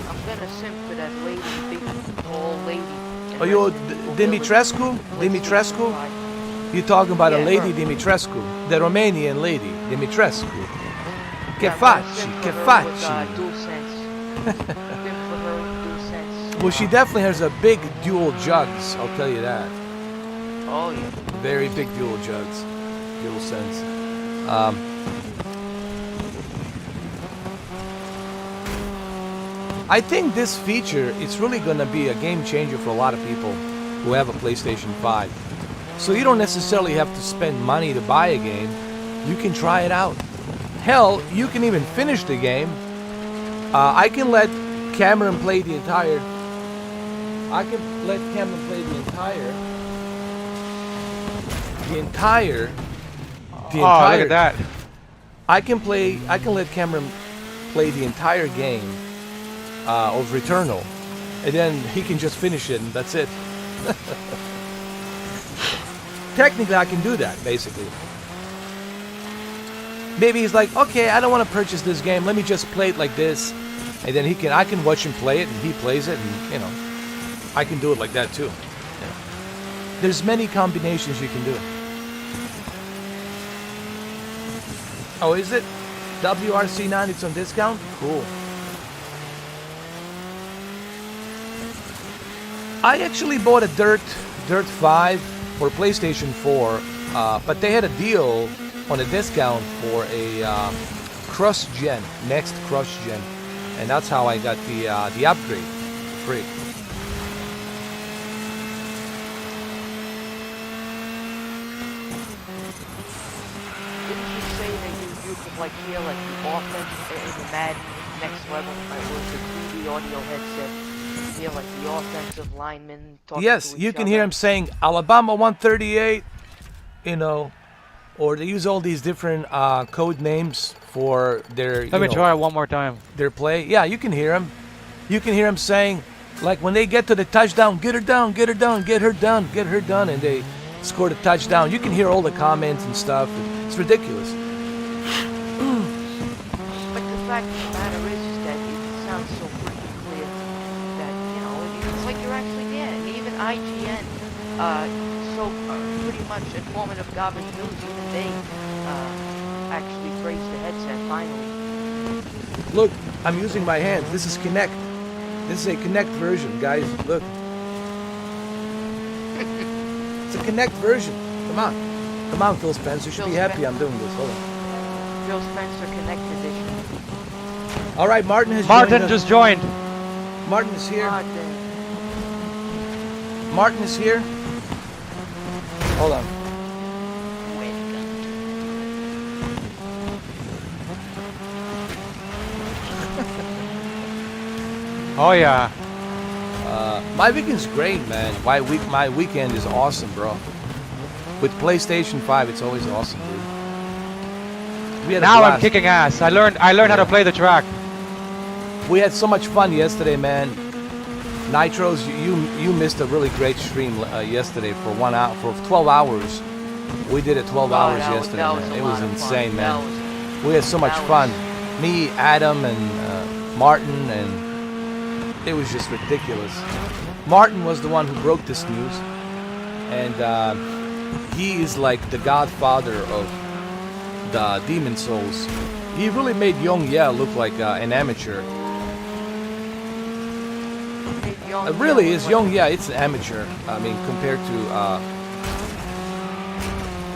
I'm gonna simp for that lady, big tall lady. Oh, you're Dimitrescu? Dimitrescu? You're talking about a lady Dimitrescu, the Romanian lady Dimitrescu. Che facci? Che facci? Well, she definitely has a big dual jugs, I'll tell you that. Oh, yeah. Very big dual jugs. Dual sense. I think this feature, it's really going to be a game changer for a lot of people who have a PlayStation 5. So you don't necessarily have to spend money to buy a game. You can try it out. Hell, you can even finish the game. I can let Cameron play the entire the entire. The Oh, entire. look at that. I can let Cameron play the entire game of Returnal, and then he can just finish it, and that's it. Technically, I can do that, basically. Maybe he's like, okay, I don't want to purchase this game. Let me just play it like this, and then I can watch him play it, and he plays it, and I can do it like that too. There's many combinations you can do. Oh, is it? WRC9, it's on discount? Cool. I actually bought a Dirt 5 for PlayStation 4, but they had a deal on a discount for a cross-gen, next cross-gen, and that's how I got the upgrade for free. Didn't you say that you could like hear like the offense in the Madden next level? It was the 3D audio headset. You hear like the offensive linemen talking Yes, to you each can other. hear him saying Alabama 138, or they use all these different code names for their Let me try it one more time. their play. Yeah, you can hear him. You can hear him saying, like when they get to the touchdown, get her down, get her down, get her done, get her done, and they score the touchdown. You can hear all the comments and stuff. It's ridiculous. But the fact of the matter is that it sounds so freaking clear that it's like you're actually there. And even IGN, pretty much informative garbage news, even they actually praised the headset finally. Look, I'm using my hands. This is Kinect. This is a Kinect version, guys. Look. It's a Kinect version. Come on. Come on, Phil Spencer. You should be happy I'm doing this. Hold on. Phil Spencer Connect Edition. All right, Martin has Martin joined us. just joined. Martin is here. Martin. Martin is here. Hold on. Oh yeah. My weekend's great, man. My weekend is awesome, bro. With PlayStation 5, it's always awesome, dude. We had a Now I'm blast. kicking ass. I learned how to play the track. We had so much fun yesterday, man. Nitros, you missed a really great stream yesterday for 1 hour, for 12 hours. We did it 12 hours yesterday, man. It was insane, man. We had so much fun. Me, Adam, and Martin, and it was just ridiculous. Martin was the one who broke this news, and he is like the godfather of the Demon Souls. He really made Young Ye look like an amateur. It really is Young Ye. It's an amateur. I mean, compared to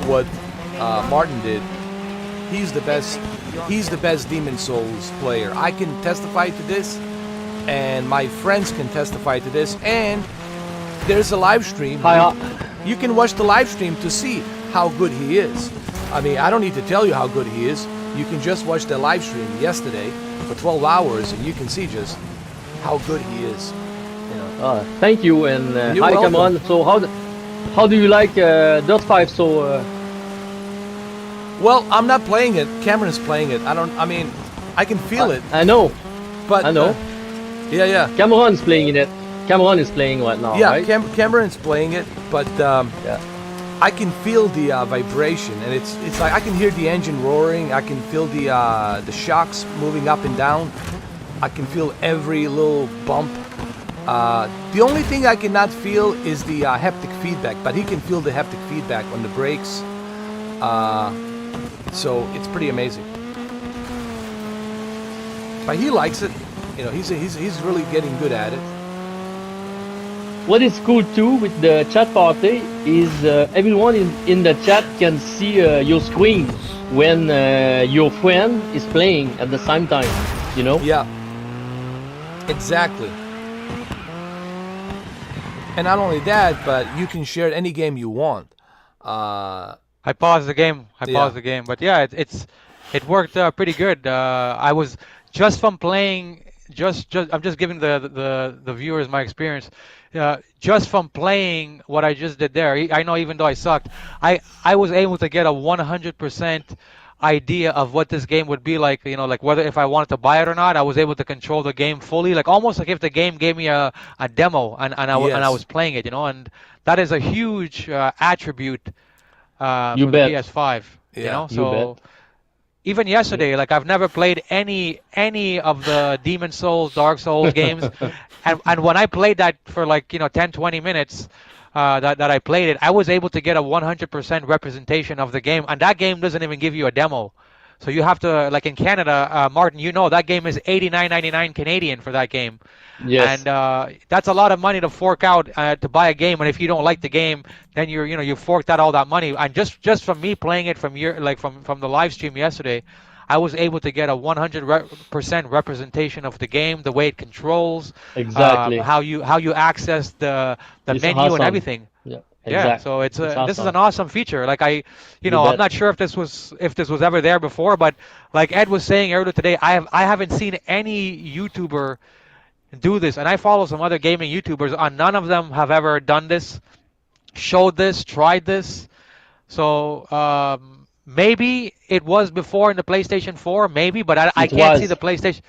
what Martin did, he's the best. He's the best Demon Souls player. I can testify to this, and my friends can testify to this. And there's a live stream. You can watch the live stream to see how good he is. I mean, I don't need to tell you how good he is. You can just watch the live stream yesterday for 12 hours, and you can see just how good he is. Thank you, and You're hi welcome. Cameron. So how do you like Dirt 5? So Well, I'm not playing it. Cameron's playing it. I mean, I can feel it. I know, But I know. Yeah. Cameron is playing it. Cameron is playing right now, Yeah, right? Cameron's playing it, but Yeah. I can feel the vibration, and it's like I can hear the engine roaring. I can feel the shocks moving up and down. I can feel every little bump. The only thing I cannot feel is the haptic feedback, but he can feel the haptic feedback on the brakes. So it's pretty amazing. But he likes it. He's really getting good at it. What is cool too with the chat party is everyone in the chat can see your screen when your friend is playing at the same time. You know? Yeah. Exactly. And not only that, but you can share any game you want. I paused the game. But yeah, it worked pretty good. I was just from playing I'm just giving the viewers my experience. Just from playing what I just did there, I know even though I sucked, I was able to get a 100% idea of what this game would be like. Like whether if I wanted to buy it or not, I was able to control the game fully, like almost like if the game gave me a demo and I was Yes. playing it. And that is a huge attribute You for the bet. PS5. Yeah. You bet. So even yesterday, like I've never played any of the Demon Souls, Dark Souls games, and when I played that for like 10, 20 minutes, that I played it, I was able to get a 100% representation of the game, and that game doesn't even give you a demo. So you have to, like in Canada, Martin, that game is 89.99 Canadian for that game, Yes. and that's a lot of money to fork out to buy a game. And if you don't like the game, then you forked out all that money. And just from me playing it from the live stream yesterday, I was able to get a 100% representation of the game, the way it controls, Exactly. how you access the It's menu and awesome. everything. Yeah. Yeah, Exact. so It's this is an awesome. awesome feature. Like You I'm bet. not sure if this was ever there before, but like Ed was saying earlier today, I haven't seen any YouTuber do this, and I follow some other gaming YouTubers, and none of them have ever done this, showed this, tried this. So maybe it was before in the PlayStation 4, maybe, but I It can't see the was. PlayStation.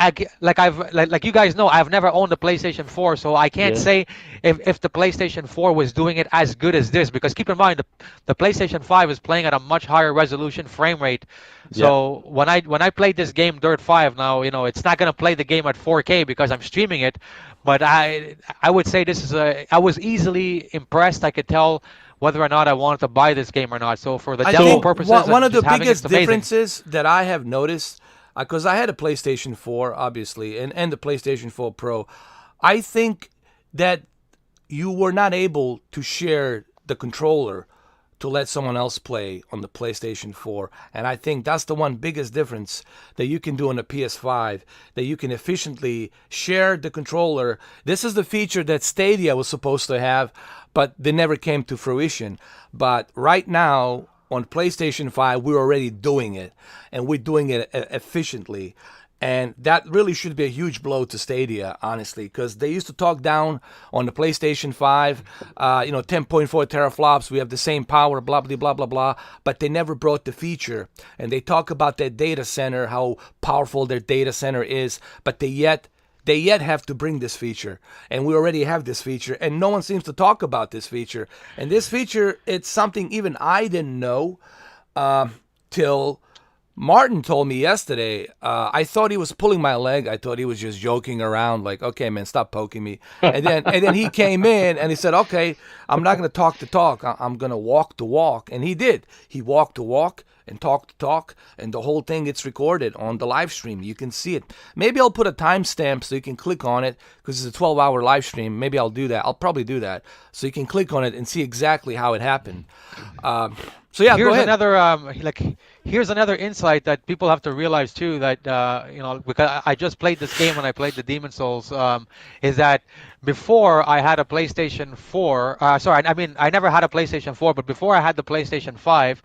Like you guys know, I've never owned a PlayStation 4, so I can't Yes. say if the PlayStation 4 was doing it as good as this. Because keep in mind, the PlayStation 5 is playing at a much higher resolution frame rate. Yeah. So when I played this game Dirt 5, now it's not gonna play the game at 4K because I'm streaming it, but I would say I was easily impressed. I could tell whether or not I wanted to buy this game or not. So for the I demo think So purposes one and of the just having it, it's biggest amazing. differences that I have noticed, because I had a PlayStation 4, obviously, and the PlayStation 4 Pro, I think that you were not able to share the controller to let someone else play on the PlayStation 4. And I think that's the one biggest difference that you can do on the PS5, that you can efficiently share the controller. This is the feature that Stadia was supposed to have, but they never came to fruition. But right now, on PlayStation 5, we're already doing it, and we're doing it efficiently. And that really should be a huge blow to Stadia, honestly, because they used to talk down on the PlayStation 5, 10.4 teraflops, we have the same power, blah, blah, blah, blah, blah, but they never brought the feature. And they talk about their data center, how powerful their data center is, but they yet have to bring this feature, and we already have this feature, and no one seems to talk about this feature. And this feature, it's something even I didn't know till Martin told me yesterday. I thought he was pulling my leg. I thought he was just joking around, like, "Okay, man, stop poking me." And then he came in and he said, "Okay, I'm not gonna talk the talk. I'm gonna walk the walk." And he did. He walked the walk and talk the talk, and the whole thing gets recorded on the live stream. You can see it. Maybe I'll put a timestamp so you can click on it, because it's a 12-hour live stream. Maybe I'll do that. I'll probably do that, so you can click on it and see exactly how it happened. So yeah, go Here's ahead. another here's another insight that people have to realize too, that because I just played this game when I played the Demon Souls, is that before I had a PlayStation 4, sorry, I mean I never had a PlayStation 4, but before I had the PlayStation 5,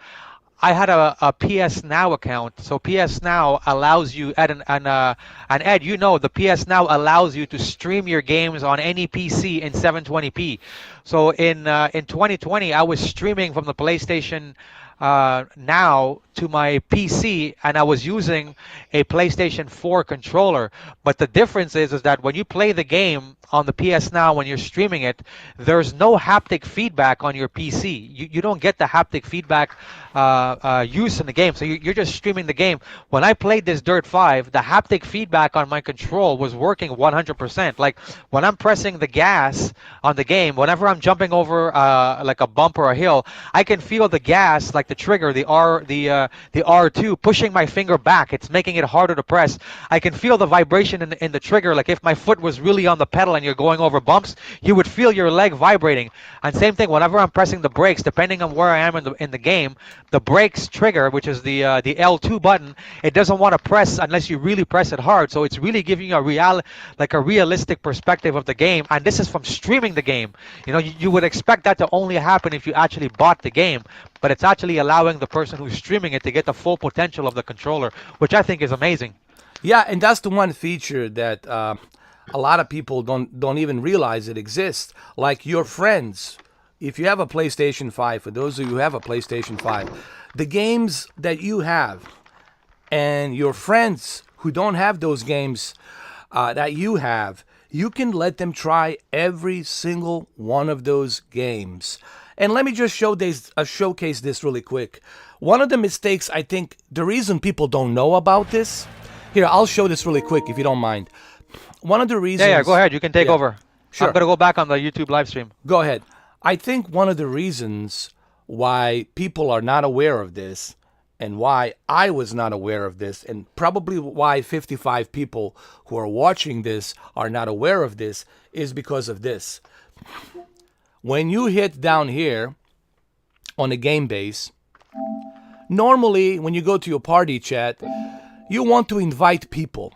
I had a PS Now account. So PS Now allows you, and Ed, the PS Now allows you to stream your games on any PC in 720p. So in 2020, I was streaming from the PlayStation Now to my PC, and I was using a PlayStation 4 controller. But the difference is that when you play the game on the PS Now, when you're streaming it, there's no haptic feedback on your PC. You don't get the haptic feedback use in the game. So you're just streaming the game. When I played this Dirt 5, the haptic feedback on my control was working 100%. Like when I'm pressing the gas on the game, whenever I'm jumping over like a bump or a hill, I can feel the gas, like the trigger, the R2, pushing my finger back. It's making it harder to press. I can feel the vibration in the trigger. Like if my foot was really on the pedal and you're going over bumps, you would feel your leg vibrating. And same thing, whenever I'm pressing the brakes, depending on where I am in the game, the brakes trigger, which is the L2 button, it doesn't want to press unless you really press it hard. So it's really giving you a realistic perspective of the game. And this is from streaming the game. You would expect that to only happen if you actually bought the game, but it's actually allowing the person who's streaming it to get the full potential of the controller, which I think is amazing. Yeah, and that's the one feature that a lot of people don't even realize it exists. Like your friends, if you have a PlayStation 5, for those of you who have a PlayStation 5, the games that you have and your friends who don't have those games that you have, you can let them try every single one of those games. And let me just showcase this really quick. One of the mistakes, I think, the reason people don't know about this. Here, I'll show this really quick if you don't mind. One of the reasons. Yeah, go ahead. You can take Yeah, over. sure. I'm gonna go back on the YouTube live stream. Go ahead. I think one of the reasons why people are not aware of this, and why I was not aware of this, and probably why 55 people who are watching this are not aware of this, is because of this. When you hit down here on the game base, normally when you go to your party chat, you want to invite people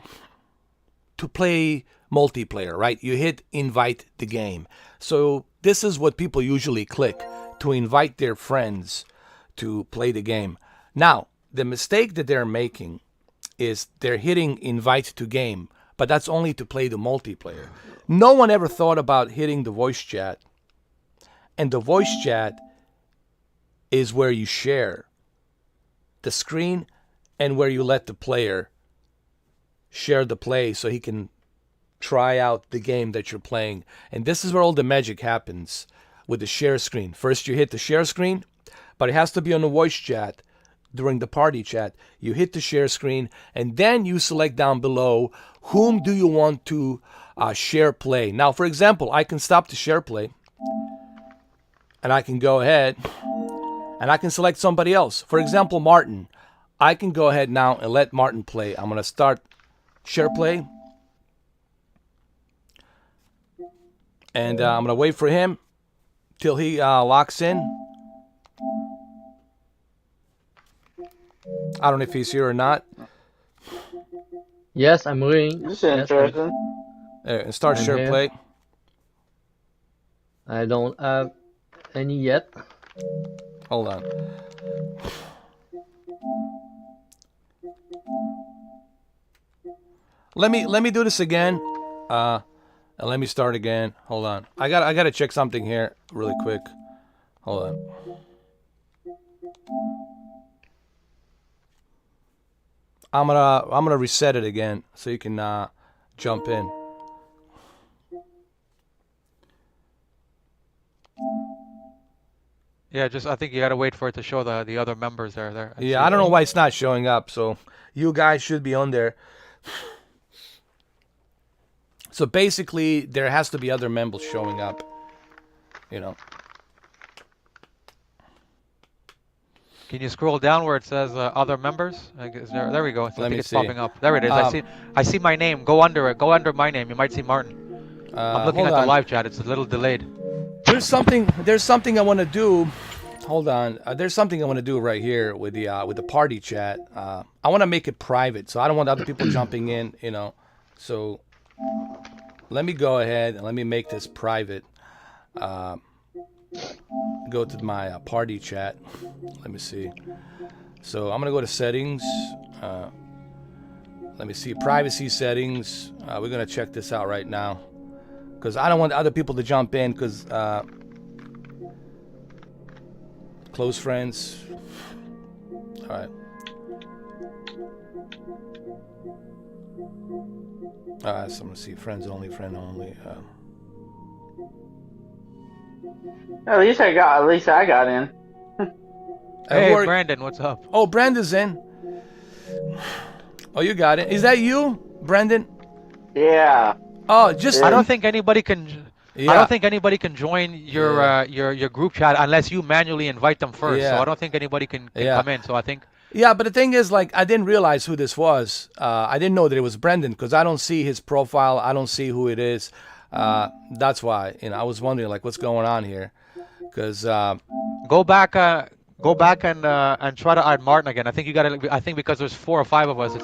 to play multiplayer, right? You hit invite the game. So this is what people usually click, to invite their friends to play the game. Now, the mistake that they're making is they're hitting invite to game, but that's only to play the multiplayer. No one ever thought about hitting the voice chat. And the voice chat is where you share the screen and where you let the player share the play so he can try out the game that you're playing. And this is where all the magic happens with the share screen. First you hit the share screen, but it has to be on the voice chat during the party chat. You hit the share screen, and then you select down below whom do you want to share play. Now, for example, I can stop the share play, and I can go ahead and I can select somebody else. For example, Martin. I can go ahead now and let Martin play. I'm going to start share play. And I'm going to wait for him till he locks in. I don't know if he's here or not. Yes, I'm waiting. This is Yes, interesting. And start I'm share here. play. I don't have any yet. Hold on. Let me do this again. And let me start again. Hold on. I gotta check something here really quick. Hold on. I'm gonna reset it again so you can jump in. Yeah, I think you gotta wait for it to show the other members there. Yeah, I don't know why it's not showing up. So you guys should be on there. So basically, there has to be other members showing up. You know. Can you scroll down where it says other members? There we go. I Let think me it's see. popping up. There it is. I see my name. Go under it. Go under my name. You might see Martin. I'm looking hold at the on. live chat. It's a little delayed. There's something I want to do. Hold on. There's something I want to do right here with the party chat. I want to make it private, so I don't want other people jumping in. You know. So let me go ahead and let me make this private. Go to my party chat. Let me see. So I'm gonna go to settings. Let me see, privacy settings. We're gonna check this out right now because I don't want other people to jump in. Because close friends. All right. So I'm gonna see friends only, friend only. At least I got in. Hey, who are- Brandon, what's up? Oh, Brandon's in. Oh, you got it. Is that you, Brandon? Yeah. Oh, just I don't think anybody can. Yeah. I don't think anybody can join your group chat unless you manually invite them first. Yeah. So I don't think anybody can Yeah. come in. So I think Yeah, but the thing is, like, I didn't realize who this was. I didn't know that it was Brendan because I don't see his profile. I don't see who it is. That's why, I was wondering, like, what's going on here? Because go back and try to add Martin again. I think you got to. I think because there's 4 or 5 of us,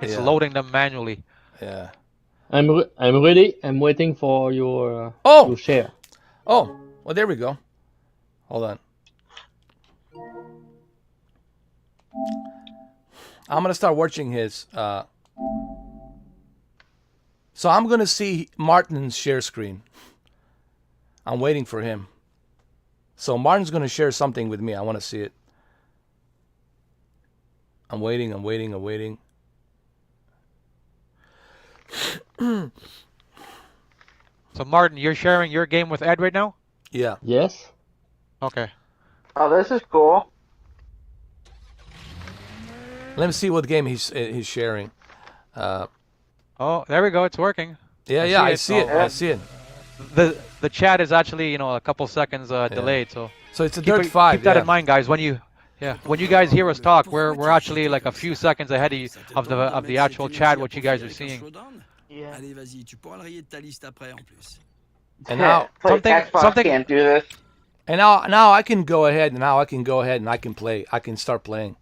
it's Yeah. loading them manually. yeah. I'm ready. I'm waiting for your Oh! share. Oh, well, there we go. Hold on. I'm gonna start watching his. So I'm gonna see Martin's share screen. I'm waiting for him. So Martin's gonna share something with me. I want to see it. I'm waiting. So Martin, you're sharing your game with Ed right now? Yeah. Yes. Okay. Oh, this is cool. Let me see what game he's sharing. Oh, there we go. It's working. Yeah, I see it. I see it. The chat is actually, a couple seconds delayed. So it's a Dirt 5. Keep that in mind, guys. When you guys hear us talk, we're actually like a few seconds ahead of the actual chat. What you guys are seeing. Yeah. Allez, vas-y, tu pourras le rayer de ta liste après en plus. And now Xbox can't do this. And now I can go ahead. Now I can go ahead and I can play. I can start playing.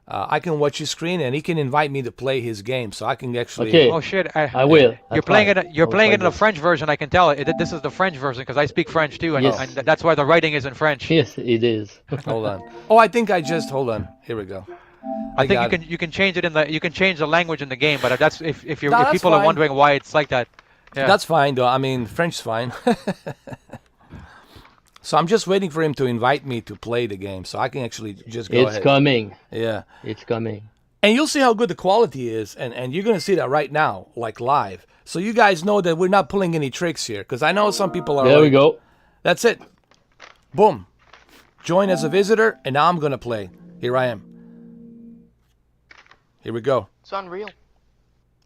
I can watch his screen and he can invite me to play his game, so I can actually. Okay. Oh shit! I will. You're playing it. You're playing it in the this. French version. I can tell. This is the French version because I speak French too, and, Yes. and that's why the writing is in French. Yes, it is. Hold on. Oh, I think I just hold on. Here we go. I think got you can change it you can change the language in the game, but that's if No, that's people are fine. wondering why it's like that. Yeah. That's fine though. I mean, French's fine. So I'm just waiting for him to invite me to play the game, so I can actually just go It's ahead. coming. Yeah. It's coming. And you'll see how good the quality is, and you're going to see that right now, like live. So you guys know that we're not pulling any tricks here, because I know some people are There we like, go. that's it. Boom. Join as a visitor, and now I'm going to play. Here I am. Here we go. It's unreal.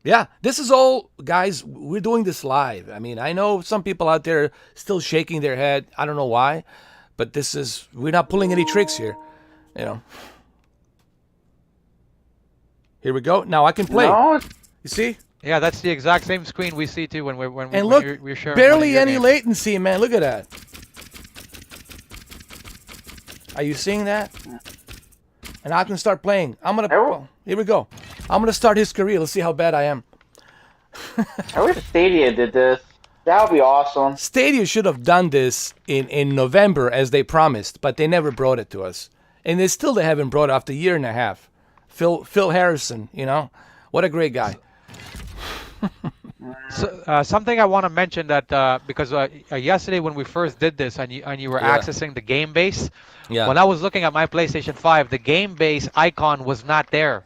Yeah, this is all, guys, we're doing this live. I mean, I know some people out there still shaking their head. I don't know why, but we're not pulling any tricks here, Here we go. Now I can play. No, You see? Yeah, that's the exact same screen we see too when And look, we're sharing. barely any latency, man. Look at that. Are you seeing that? And I can start playing. Here we go. I'm gonna start his career. Let's see how bad I am. I wish Stadia did this. That would be awesome. Stadia should have done this in November as they promised, but they never brought it to us. And they haven't brought it after a year and a half. Phil Harrison, what a great guy. So, something I want to mention that because yesterday when we first did this and you were accessing the game base, when I was looking at my PlayStation 5, the game base icon was not there.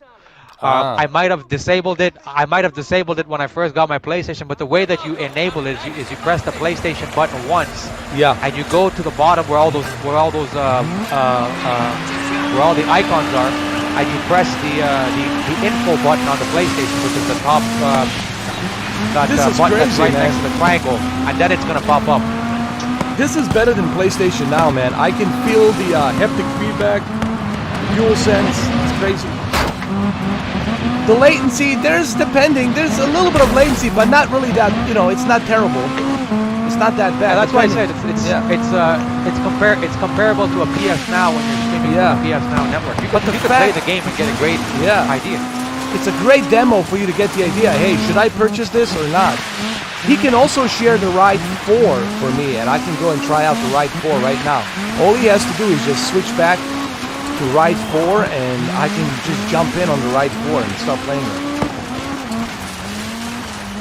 I might have disabled it. I might have disabled it when I first got my PlayStation, but the way that you enable it is you press the PlayStation button once, and you go to the bottom where all the icons are, and you press the info button on the PlayStation, which is the top button that's right next to the triangle, and then it's gonna pop up. This is better than PlayStation Now, man. I can feel the haptic feedback, DualSense. It's crazy. The latency, there's a little bit of latency, but not really that, it's not terrible. It's not that bad. Yeah, that's why I said it's comparable to a PS Now when you're streaming to a PS Now network. You could play the game and get a great idea. It's a great demo for you to get the idea. Hey, should I purchase this or not? He can also share the Ride 4 for me, and I can go and try out the Ride 4 right now. All he has to do is just switch back to Ride 4, and I can just jump in on the Ride 4 and start playing it.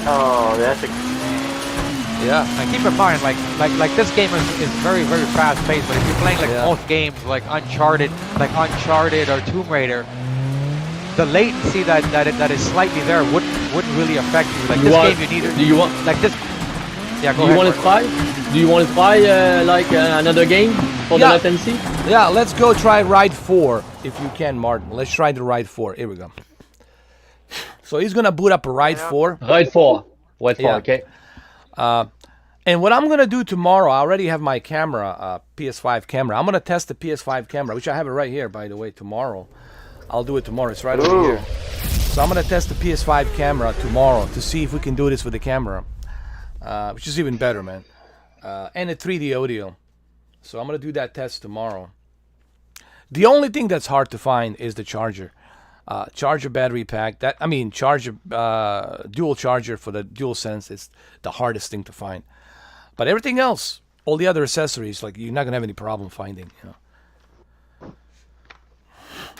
Oh, that's a... Yeah. And keep in mind, like this game is very, very fast paced. But if you're playing most games like Uncharted or Tomb Raider, the latency that is slightly there wouldn't really affect you. Like game, you need. Do you want like this? Yeah, go do you ahead. want to try? Do you want to try another game for the latency? Yeah, let's go try Ride 4 if you can, Martin. Let's try the Ride 4. Here we go. So he's gonna boot up a Ride 4. Ride 4. Ride 4. Okay. And what I'm gonna do tomorrow, I already have my camera, PS5 camera. I'm gonna test the PS5 camera, which I have it right here, by the way. Tomorrow, I'll do it tomorrow. It's right over here. So I'm gonna test the PS5 camera tomorrow to see if we can do this with the camera, which is even better, man. And a 3D audio. So I'm gonna do that test tomorrow. The only thing that's hard to find is the charger. Charger battery pack. Charger, dual charger for the DualSense is the hardest thing to find. But everything else, all the other accessories, like you're not gonna have any problem finding.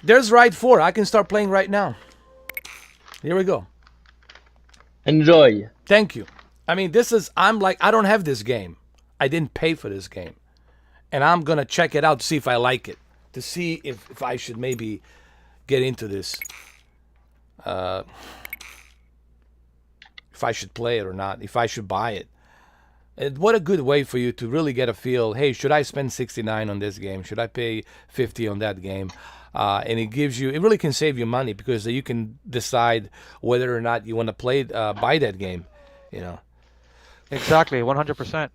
There's Ride 4. I can start playing right now. Here we go. Enjoy. Thank you. I mean, I'm like, I don't have this game. I didn't pay for this game. And I'm going to check it out to see if I like it. To see if I should maybe get into this. If I should play it or not. If I should buy it. And what a good way for you to really get a feel. Hey, should I spend 69 on this game? Should I pay 50 on that game? And it really can save you money because you can decide whether or not you want to buy that game. You know. Exactly, 100%.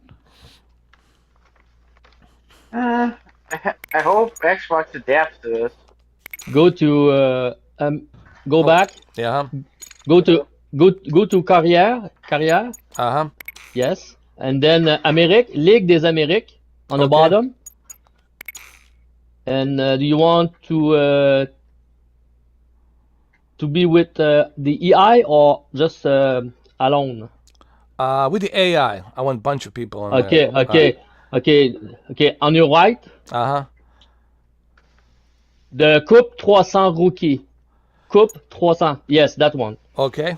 I hope Xbox adapts to this. Go to go back. Yeah. Go to carrière. Uh-huh. Yes. And then Amérique, Ligue des Amériques on the Okay. bottom. And do you want to be with the EI or just alone? With the AI. I want a bunch of people on Okay, there. okay. On your right, Uh-huh. the Coupe 300 rookie. Coupe 300. Yes, that one. Okay.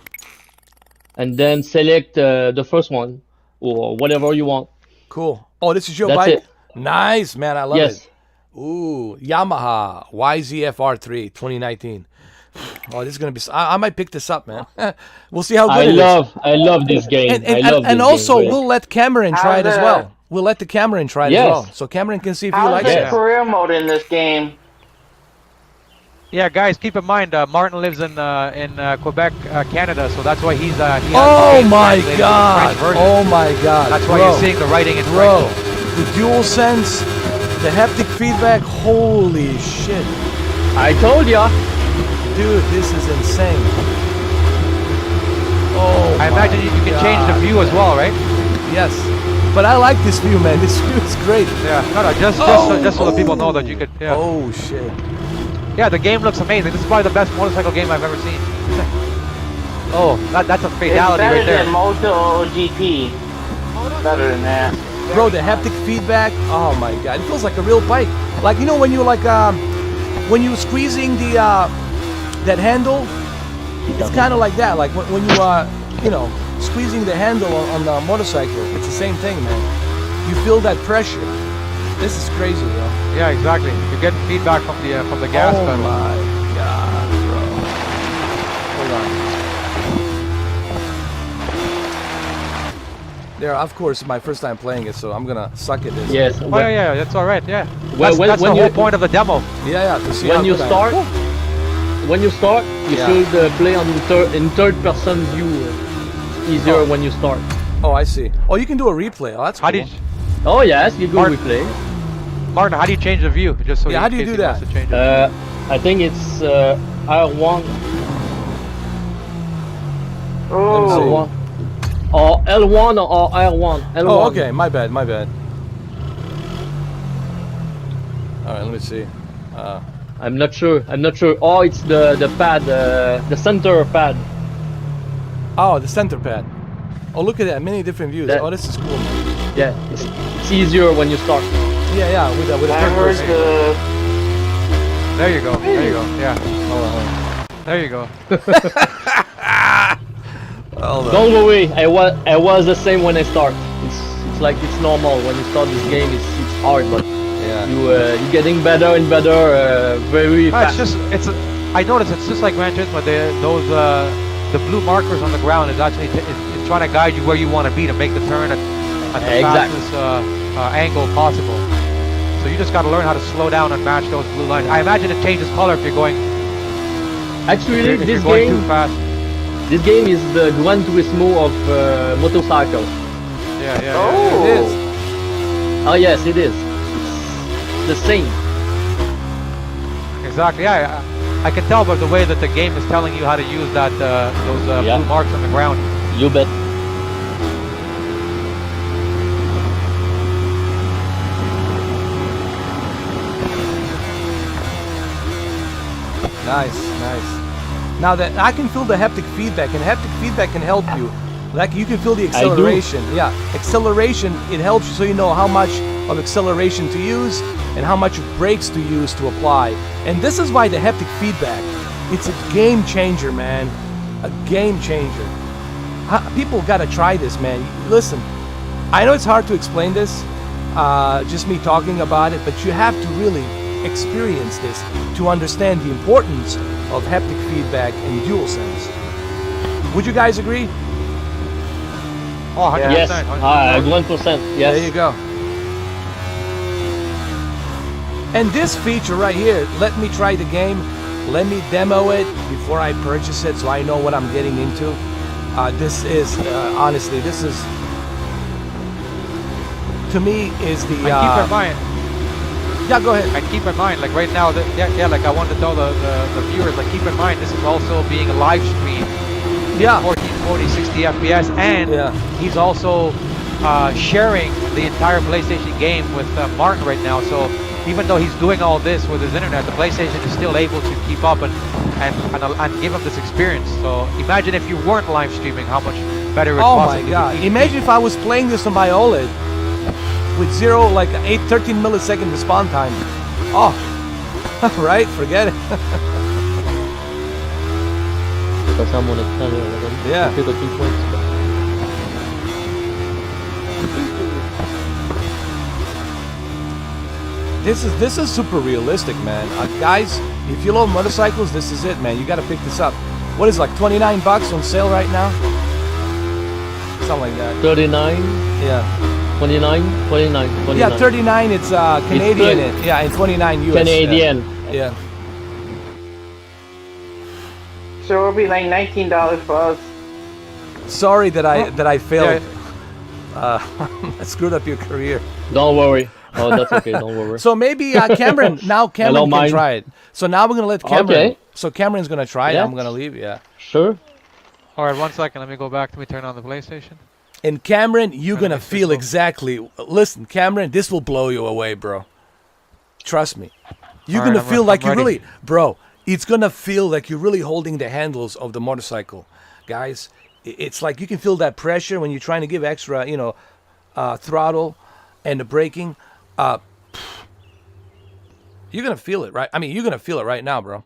And then select the first one or whatever you want. Cool. Oh, this is your That's bike? it. Nice, man. I love Yes. it. Ooh, Yamaha YZF-R3 2019. Oh, this is going to be... I might pick this up, man. We'll see how good it is. I love this game. And, I love and this also, game. we'll let Cameron try it as How's well. We'll let the Cameron try it Yes. as well. So Cameron can see if he How's likes the it. career mode in this game? Yeah, guys, keep in mind, Martin lives in Quebec, Canada, so that's why he has Oh the game my translated to the god! French version. Oh my god! That's why Bro. you're seeing the writing in Bro, French. the dual sense, the haptic feedback, holy shit. I told ya. Dude, this is insane. Oh I imagine you can change the God. view as well, right? Yes. But I like this view, man. This view is great. Yeah. No, just so the people know that you could. Yeah. Oh shit. Yeah, the game looks amazing. This is probably the best motorcycle game I've ever seen. Oh, that's a It's fatality better right there. than MotoGP. Better than that. Bro, the haptic feedback, oh my god, it feels like a real bike. Like, you know when you're like when you're squeezing the that handle, it's kind of like that. Like when you know, squeezing the handle on the motorcycle, it's the same thing, man. You feel that pressure. This is crazy, bro. Yeah, exactly. You're getting feedback from the gas Oh pedal. my god, bro. Hold on. There, of course, my first time playing it, so I'm gonna suck at this. Yes. Oh yeah, that's all right. Yeah. Well, That's the whole point of the demo. Yeah, to see how When you good I am. start, you Yeah. should play in third person view. Easier Oh. when you start. Oh, I see. Oh, you can do a replay. Oh, that's cool. How do you, Oh yes, you go Mark- replay. Martin? How do you change the view? Just so Yeah, in how do you case do he wants that? to change it. I think it's R1, Oh, R1, or L1 or R1. L1. Oh, okay. My bad. My bad. All right. Let me see. I'm not sure. Oh, it's the pad, the center pad. Oh, the center pad. Oh, look at that. Many different views. That- Oh, this is cool, man. Yeah, it's easier when you start. Yeah. With the I third heard person. the. There you go. There you go. Yeah. Hold on. There you go. Hold on. Don't worry, I was the same when I start. It's like it's normal when you start this game. It's hard, but Yeah. you're getting better and better very No, fast. I noticed it's just like Gran Turismo. The blue markers on the ground is actually it's trying to guide you where you want to be to make the turn at the Exactly. fastest angle possible. So you just got to learn how to slow down and match those blue lines. I imagine it changes color if you're going Actually, if this you're going too game fast. this game is the Gran Turismo of motorcycle. Yeah. Oh. It is. Oh yes, it is. It's the same. Exactly. Yeah. I can tell by the way that the game is telling you how to use that those Yeah. blue marks on the ground. You bet. Nice. Now that I can feel the haptic feedback, and haptic feedback can help you. Like you can feel the acceleration. Yeah, acceleration. It helps you so you know how much of acceleration to use and how much of brakes to use to apply. And this is why the haptic feedback. It's a game changer, man. A game changer. People gotta try this, man. Listen, I know it's hard to explain this, just me talking about it, but you have to really experience this to understand the importance of haptic feedback and DualSense. Would you guys agree? Oh, 100%. Yes, 1%. Yes. There you go. And this feature right here, let me try the game, let me demo it before I purchase it so I know what I'm getting into. This is, honestly, this is, to me, is the... And keep in mind, yeah, go ahead. and keep in mind, like right now, like I wanted to tell the viewers, like keep in mind, this is also being live streamed. Yeah. 1440, 60 FPS, and he's also sharing the entire PlayStation game with Martin right now. So even though he's doing all this with his internet, the PlayStation is still able to keep up and give him this experience. So imagine if you weren't live streaming, how much better it possibly Oh my God! could be. Imagine if I was playing this on my OLED with 13 millisecond respawn time. Oh, right, forget it. Yeah. This is super realistic, man. Guys, if you love motorcycles, this is it, man. You got to pick this up. What is it, like $29 on sale right now? Something like that. 39. Yeah. 29. 29. Yeah, 39. It's Canadian. And 29 US. Canadian. Yeah. So it'll be like $19 for us. Sorry that I failed. I screwed up your career. Don't worry. Oh, that's okay. Don't worry. So maybe Cameron. Now Cameron can try it. So now we're gonna let Cameron. Okay. So Cameron's gonna try it. Yeah. I'm gonna leave. Yeah. Sure. All right, 1 second. Let me go back. Let me turn on the PlayStation. And Cameron, you're Trying to gonna mix this feel up. exactly. Listen, Cameron, this will blow you away, bro. Trust me. You're All right, gonna feel I'm like you ready. really, bro. It's gonna feel like you're really holding the handles of the motorcycle, guys. It's like you can feel that pressure when you're trying to give extra, throttle and the braking. You're gonna feel it, right? I mean, you're gonna feel it right now, bro.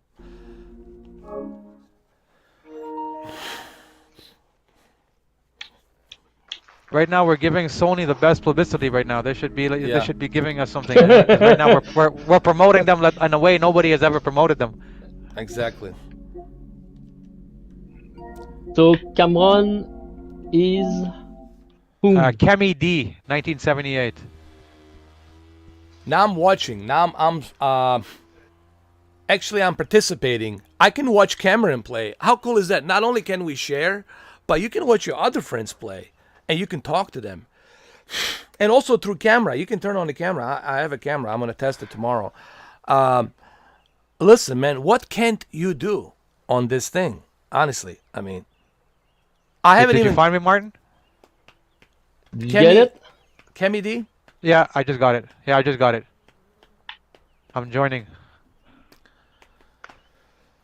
Right now, we're giving Sony the best publicity. Right now, they should be Yeah. they should be giving us something. Right now, we're promoting them in a way nobody has ever promoted them. Exactly. So Cameron is who? Kemi D, 1978. Now I'm watching. Now I'm actually I'm participating. I can watch Cameron play. How cool is that? Not only can we share, but you can watch your other friends play and you can talk to them. And also through camera. You can turn on the camera. I have a camera. I'm going to test it tomorrow. Listen, man, what can't you do on this thing? Honestly, I mean, I haven't Did even you find me, Martin? Did you get it? Kemi D? Yeah, I just got it. Yeah, I just got it. I'm joining.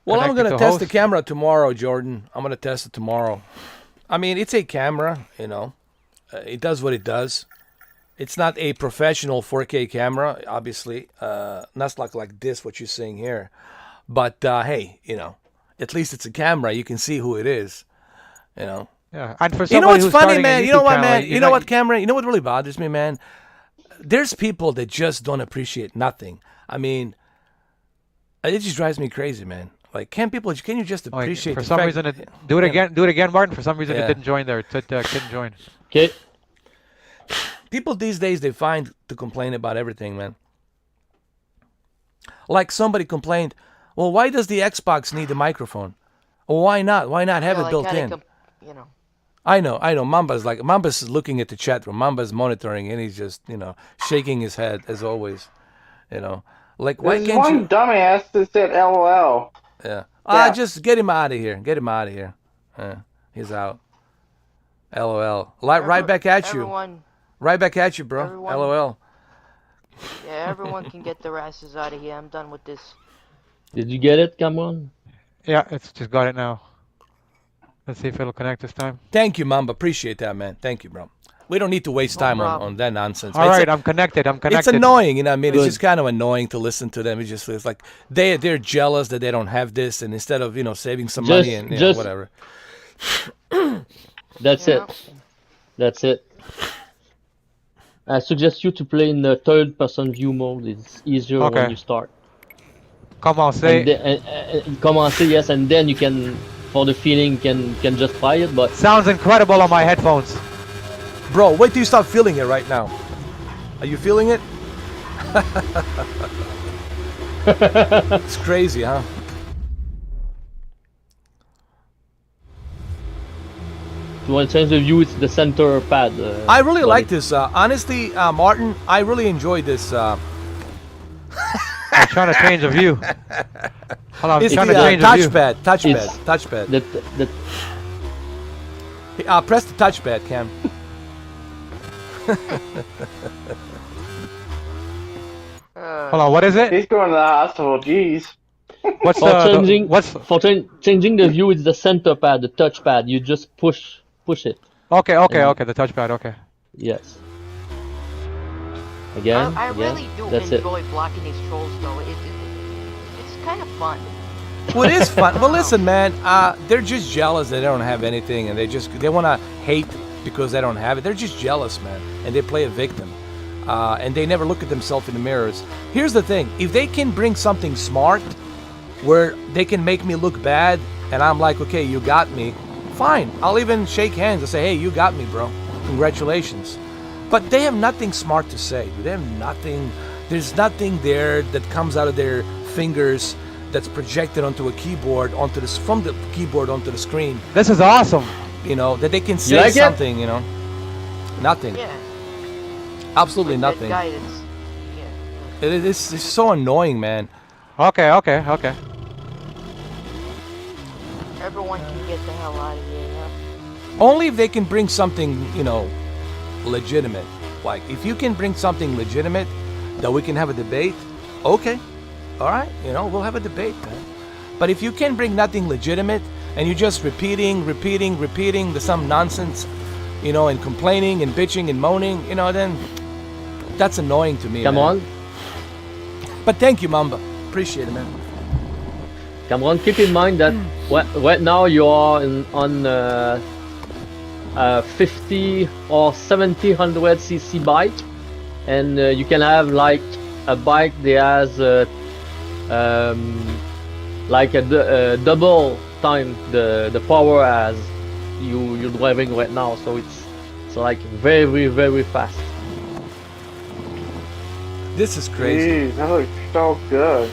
Well, I'm Connected going to to test the host. camera tomorrow, Jordan. I'm going to test it tomorrow. I mean, it's a camera, it does what it does. It's not a professional 4K camera, obviously. Not like this, what you're seeing here. But, hey, at least it's a camera. You can see who it is, Yeah, and for somebody You know what's who's funny, starting a man? You know YouTube what, channel, man? You know know- what, Cameron? You know what really bothers me, man? There's people that just don't appreciate nothing. I mean, it just drives me crazy, man. Like, can you just Oh, appreciate for the some fact- reason, do it again, Martin. For some reason, Yeah. it didn't join there. It couldn't join. Okay. People these days, they find to complain about everything, man. Like somebody complained, well, why does the Xbox need a microphone? Well, why not? Why not have Well, it I built kinda in? I I know. Mamba's looking at the chat room. Mamba's monitoring, and he's just, shaking his head as always. Like why There's can't one you? dumbass that said LOL. Yeah. Yeah. Just get him out of here. Get him out of here. He's out. LOL. Right back at you. Everyone, Right back at you, bro. Everyone- LOL. yeah, everyone can get their asses out of here. I'm done with this. Did you get it, Cameron? Yeah, it's just got it now. Let's see if it'll connect this time. Thank you, Mamba. Appreciate that, man. Thank you, bro. We don't need to waste No time problem. on that nonsense. All It's right, I'm connected. It's annoying, you know what I mean? It's Good. just kind of annoying to listen to them. It's like they're jealous that they don't have this, and instead of saving some money and whatever. That's Yeah. it. That's it. I suggest you to play in the third-person view mode. It's easier when Okay. you start. Commencer. And then, commencer, yes, and then you can, for the feeling, can just try it. But Sounds incredible on my headphones. Bro, wait till you start feeling it right now. Are you feeling it? It's crazy, huh? if you want to change the view, it's the center pad. I really buddy. like this. Honestly, Martin, I really enjoyed this. I'm trying to change the view. Hold on, I'm It's trying the to change the view. touchpad. The Press the touchpad, Cam. Hold on, what is it? He's going to the hospital. Jeez. What's for changing what's? changing the view, it's the center pad, the touchpad. You just push it. Okay, the touchpad. Okay. Yes. Again. I again. really do That's it. enjoy blocking these trolls, though. It's kind of fun. Well, it is fun. Well, listen, man. They're just jealous they don't have anything, and they want to hate because they don't have it. They're just jealous, man, and they play a victim, and they never look at themselves in the mirrors. Here's the thing: if they can bring something smart, where they can make me look bad, and I'm like, okay, you got me, fine. I'll even shake hands and say, hey, you got me, bro. Congratulations. But they have nothing smart to say. They have nothing. There's nothing there that comes out of their fingers that's projected onto a keyboard, from the keyboard onto the screen. This is awesome. You know, that they can say like it? something. You know, nothing. Yeah. Absolutely Good nothing. guidance. Yeah. It's so annoying, man. Okay. Everyone can get the hell out of here, yeah. Only if they can bring something, you know, legitimate. Like, if you can bring something legitimate that we can have a debate, okay. All right, you know, we'll have a debate, man. But if you can bring nothing legitimate and you're just repeating the some nonsense, you know, and complaining and bitching and moaning, you know, then that's annoying to me. Come man. on. But thank you, Mamba. Appreciate it, man. Cameron, keep in mind that right now you are on 50 or 1700cc bike, and you can have like a bike that has like a double time the power as you're driving right now, so it's like very fast. This is crazy. Jeez, that looks so good.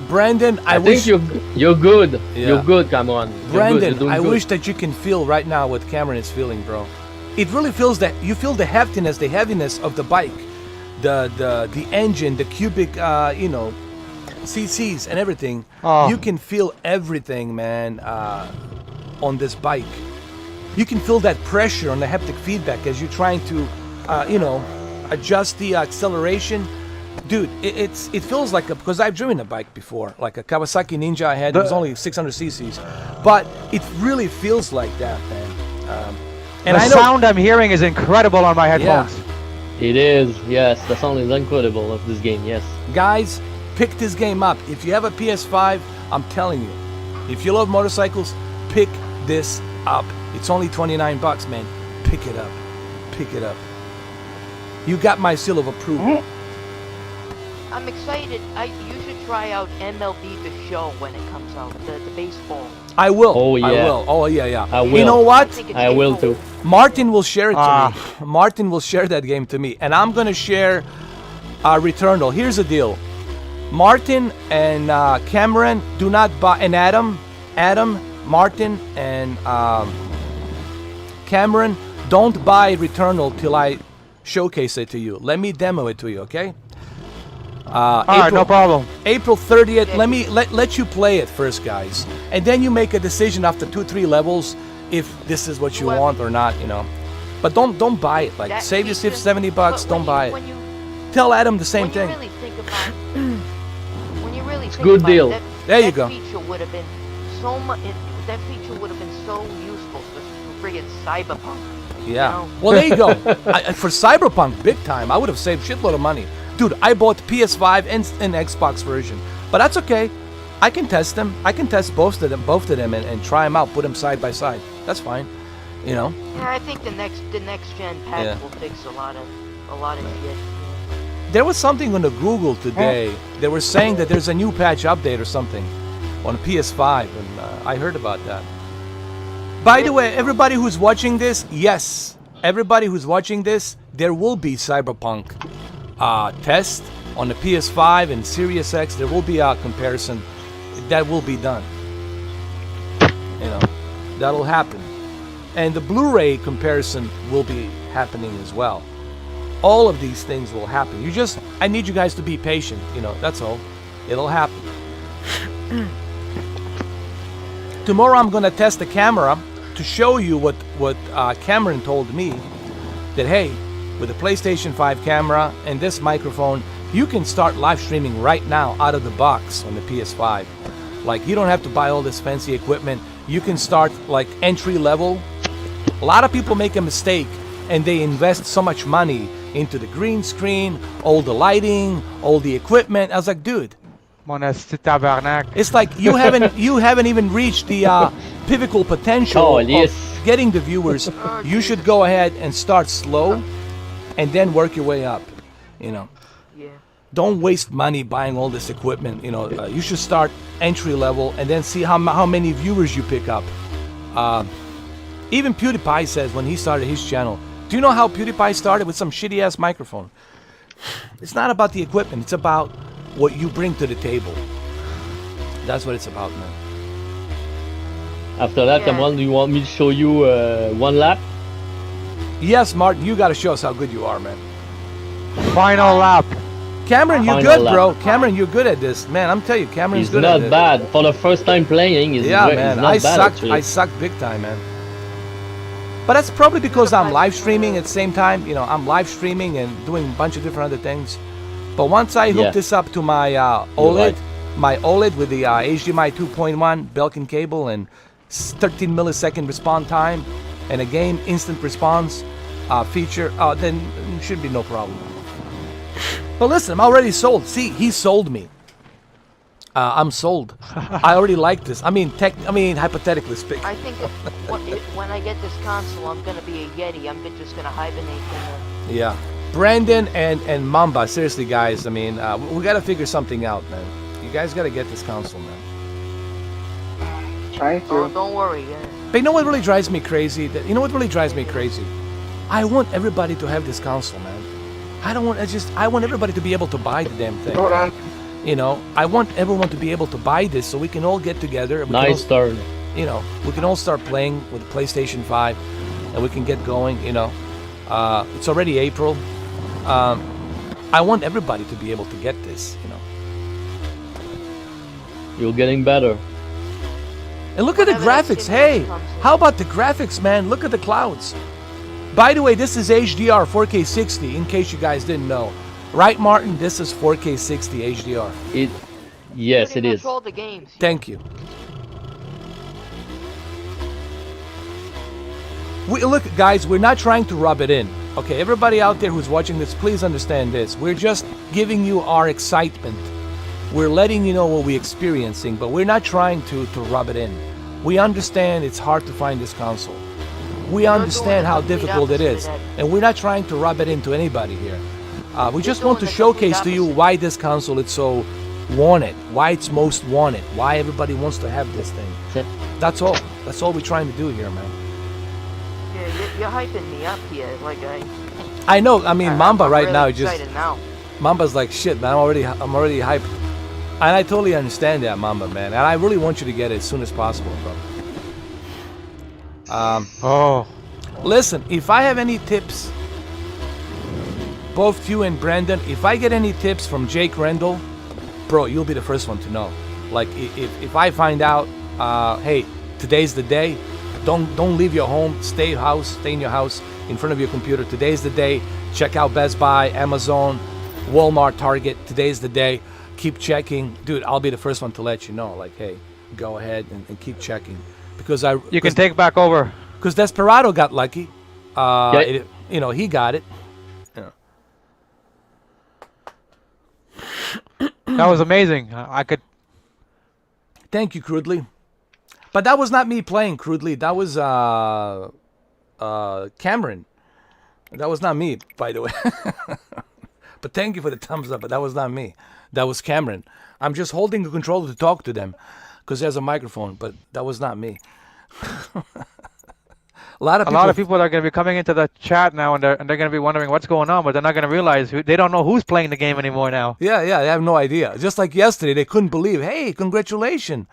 Brandon, I think wish you're good. Yeah. You're good, Cameron. You're Brandon, good. You're doing I good. wish that you can feel right now what Cameron is feeling, bro. It really feels that you feel the heftiness, the heaviness of the bike, the engine, the cubic, you know, CCs and everything. Oh. You can feel everything, man, on this bike. You can feel that pressure on the haptic feedback as you're trying to, you know, adjust the acceleration. Dude, it feels like because I've driven a bike before, like a Kawasaki Ninja I had. It was only 600 cc's, but it really feels like that, man. And the I know, sound I'm hearing is incredible on my headphones. It is, yes. The sound is incredible of this game, yes. guys, pick this game up. If you have a PS5, I'm telling you, if you love motorcycles, pick this up. It's only 29 bucks, man. Pick it up. Pick it up. You got my seal of approval. I'm excited. You should try out MLB The Show when it comes out, the baseball. I will. Oh, yeah. I will. Oh, yeah. I You will. know what? think it's I will April. too. Martin will share it to me. Martin will share that game to me. And I'm going to share Returnal. Here's the deal. Martin and Cameron do not buy, and Adam, Martin, and Cameron, don't buy Returnal till I showcase it to you. Let me demo it to you, okay? Alright, no problem. April 30th. Let you play it first, guys, and then you make a decision after 2-3 levels if this is what you want or not, you know. But don't buy it. Like, That save yourself feature- 70 bucks. but Don't when buy you- it. when you- Tell Adam the same when thing. You really think about, when you really think good about deal. It, There you that go. Feature would have been so much. That feature would have been so useful for friggin' Cyberpunk. Yeah. know? Well, there you go. For Cyberpunk, big time. I would have saved shitload of money. Dude, I bought PS5 and Xbox version. But that's okay. I can test them. I can test both of them and try them out, put them side by side. That's fine. You know. Yeah, I think the next gen patch Yeah. will fix a lot of shit. There was something on the Google today. They were saying that there's a new patch update or something on PS5, and I heard about that. By the way, everybody who's watching this, yes, everybody who's watching this, there will be Cyberpunk test on the PS5 and Series X. There will be a comparison that will be done. You know, that'll happen, and the Blu-ray comparison will be happening as well. All of these things will happen. I need you guys to be patient. You know, that's all. It'll happen. Tomorrow I'm gonna test the camera to show you what Cameron told me, that hey, with the PlayStation 5 camera and this microphone, you can start live streaming right now out of the box on the PS5. Like, you don't have to buy all this fancy equipment. You can start like entry level. A lot of people make a mistake and they invest so much money into the green screen, all the lighting, all the equipment. I was like, dude, Mon esti tabarnak. it's like you haven't even reached the pivotal potential Oh, of yes. getting the viewers. You should go ahead and start slow and then work your way up. You know, Yeah. don't waste money buying all this equipment. You know, you should start entry level and then see how many viewers you pick up. Even PewDiePie says when he started his channel, do you know how PewDiePie started? With some shitty ass microphone. It's not about the equipment, it's about what you bring to the table. That's what it's about, man. After that, Yeah. Cameron, do you want me to show you one lap? Yes, Martin, you gotta show us how good you are, man. Final lap. Cameron, you're Final good, lap. bro. Cameron, you're good at this. Man, I'm telling you, Cameron's It's good not at it. bad. For the first time playing, it's Yeah, it's man, not I bad sucked. actually. I sucked big time, man. But that's probably because I'm live streaming at the same time. You know, I'm live streaming and doing a bunch of different other things. But once I hook Yeah. this up to my OLED, my OLED with the HDMI 2.1 Belkin cable and 13 millisecond response time, and a game instant response feature, then it should be no problem. But listen, I'm already sold. See, he sold me. I'm sold. I already like this. I mean, hypothetically speaking. I think when I get this console, I'm gonna be a Yeti. I'm just gonna hibernate in Yeah. Brandon and Mamba, seriously, guys, I mean, we got to figure something out, man. You guys got to get this console, man. Trying the. Oh, to. don't worry. But you know what really drives me crazy? You know what really drives me crazy? I want everybody to have this console, man. I want everybody to be able to buy the damn thing. Hold on. You know, I want everyone to be able to buy this so we can all get together. And we can Nice all, turn. you know, we can all start playing with the PlayStation 5 and we can get going, you know. It's already April. I want everybody to be able to get this, you know. You're getting better. And look at the Whenever that graphics. stimulus Hey, comes in. how about the graphics, man? Look at the clouds. By the way, this is HDR 4K 60, in case you guys didn't know. Right, Martin? This is 4K 60 HDR. Yes, Pretty it much is. all the games. Thank you. Look, guys, we're not trying to rub it in. Okay, everybody out there who's watching this, please understand this. We're just giving you our excitement. We're letting you know what we're experiencing, but we're not trying to rub it in. We understand it's hard to find this console. We doing understand the how complete difficult it opposite is. of that. And we're not trying to rub it into anybody here. We just doing want to the complete showcase to you opposite. why this console is so wanted, why it's most wanted, why everybody wants to have this thing. That's all. That's all we're trying to do here, man. Yeah, you're hyping me up here. Like I know. I mean, Mamba I'm right really now excited now. Mamba's like, shit, man. I'm already hyped, and I totally understand that, Mamba, man. And I really want you to get it as soon as possible, bro. Oh. Listen, if I have any tips, both you and Brandon, if I get any tips from Jake Rendell, bro, you'll be the first one to know. Like, if I find out, hey, today's the day, don't leave your home, stay in your house, in front of your computer. Today's the day. Check out Best Buy, Amazon, Walmart, Target. Today's the day. Keep checking, dude. I'll be the first one to let you know. Like, hey, go ahead and keep checking, because You can take back over. because Desperado got lucky. Yeah. You know, he got it. That was amazing. I could. Thank you, Crudely. But that was not me playing, Crudely. That was Cameron. That was not me, by the way. But thank you for the thumbs up, but that was not me. That was Cameron. I'm just holding the controller to talk to them because there's a microphone, but that was not me. A lot of people are going to be coming into the chat now, and they're going to be wondering what's going on, but they're not going to realize they don't know who's playing the game anymore now. Yeah, they have no idea. Just like yesterday, they couldn't believe. Hey, congratulations!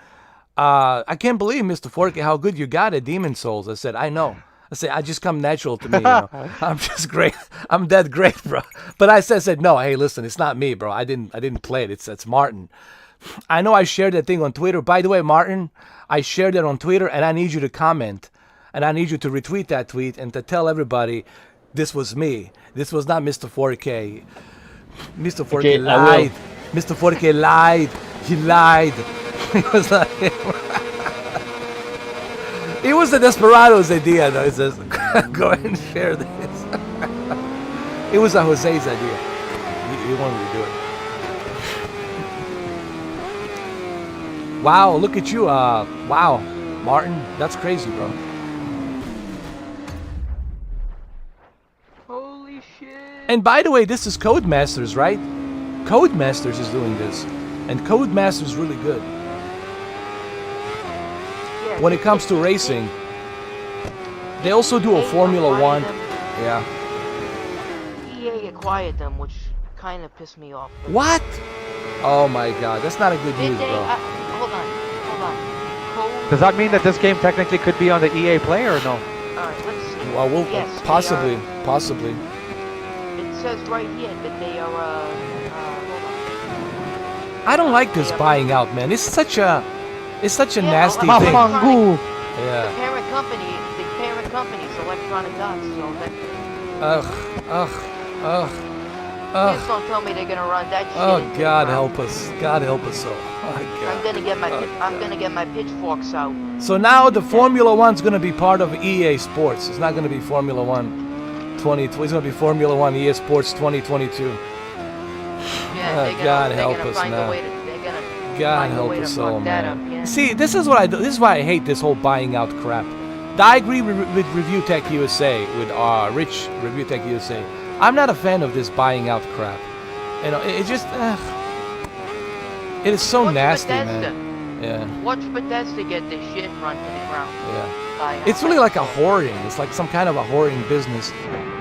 I can't believe, Mr. Forky, how good you got at Demon Souls. I said, I know. I said, I just come natural to me. You know? I'm just great. I'm that great, bro. But I said, no. Hey, listen, it's not me, bro. I didn't play it. It's Martin. I know I shared that thing on Twitter. By the way, Martin, I shared it on Twitter, and I need you to comment, and I need you to retweet that tweet and to tell everybody this was me. This was not Mr. 4K. Mr. 4K lied. Mr. 4K lied. He lied. He was like. It was the Desperados idea, though. It says, go ahead and share this. It was a Jose's idea. He wanted to do it. Wow, look at you. Wow, Martin, that's crazy, bro. Holy shit. And by the way, this is Codemasters, right? Codemasters is doing this. And Codemasters is really good. When it comes to racing, they also do a Formula One. Yeah. EA acquired them, which kind of pissed me off. What? Oh my God, that's not a good news, bro. Hold on. Does that mean that this game technically could be on the EA Play or no? Alright, let's see. Well, Yes, possibly. It says right here that they are, hold on. I don't like this buying out, man. It's such a nasty thing. The parent company is Electronic Arts, so that... Please don't tell me they're gonna run that shit. Oh, God help us. God help us all. Oh, God. I'm gonna get my pitchforks out. So now the Formula One's gonna be part of EA Sports. It's not gonna be Formula One 20. It's gonna be Formula One EA Sports 2022. Yeah, God help us now. God help us all, man. See, this is what I do. This is why I hate this whole buying out crap. I agree with Review Tech USA, with Rich Review Tech USA. I'm not a fan of this buying out crap. You know, it just, it is so nasty, man. Yeah. Watch Bethesda get this shit run to the ground. Yeah. It's really like a whoring. It's like some kind of a whoring business.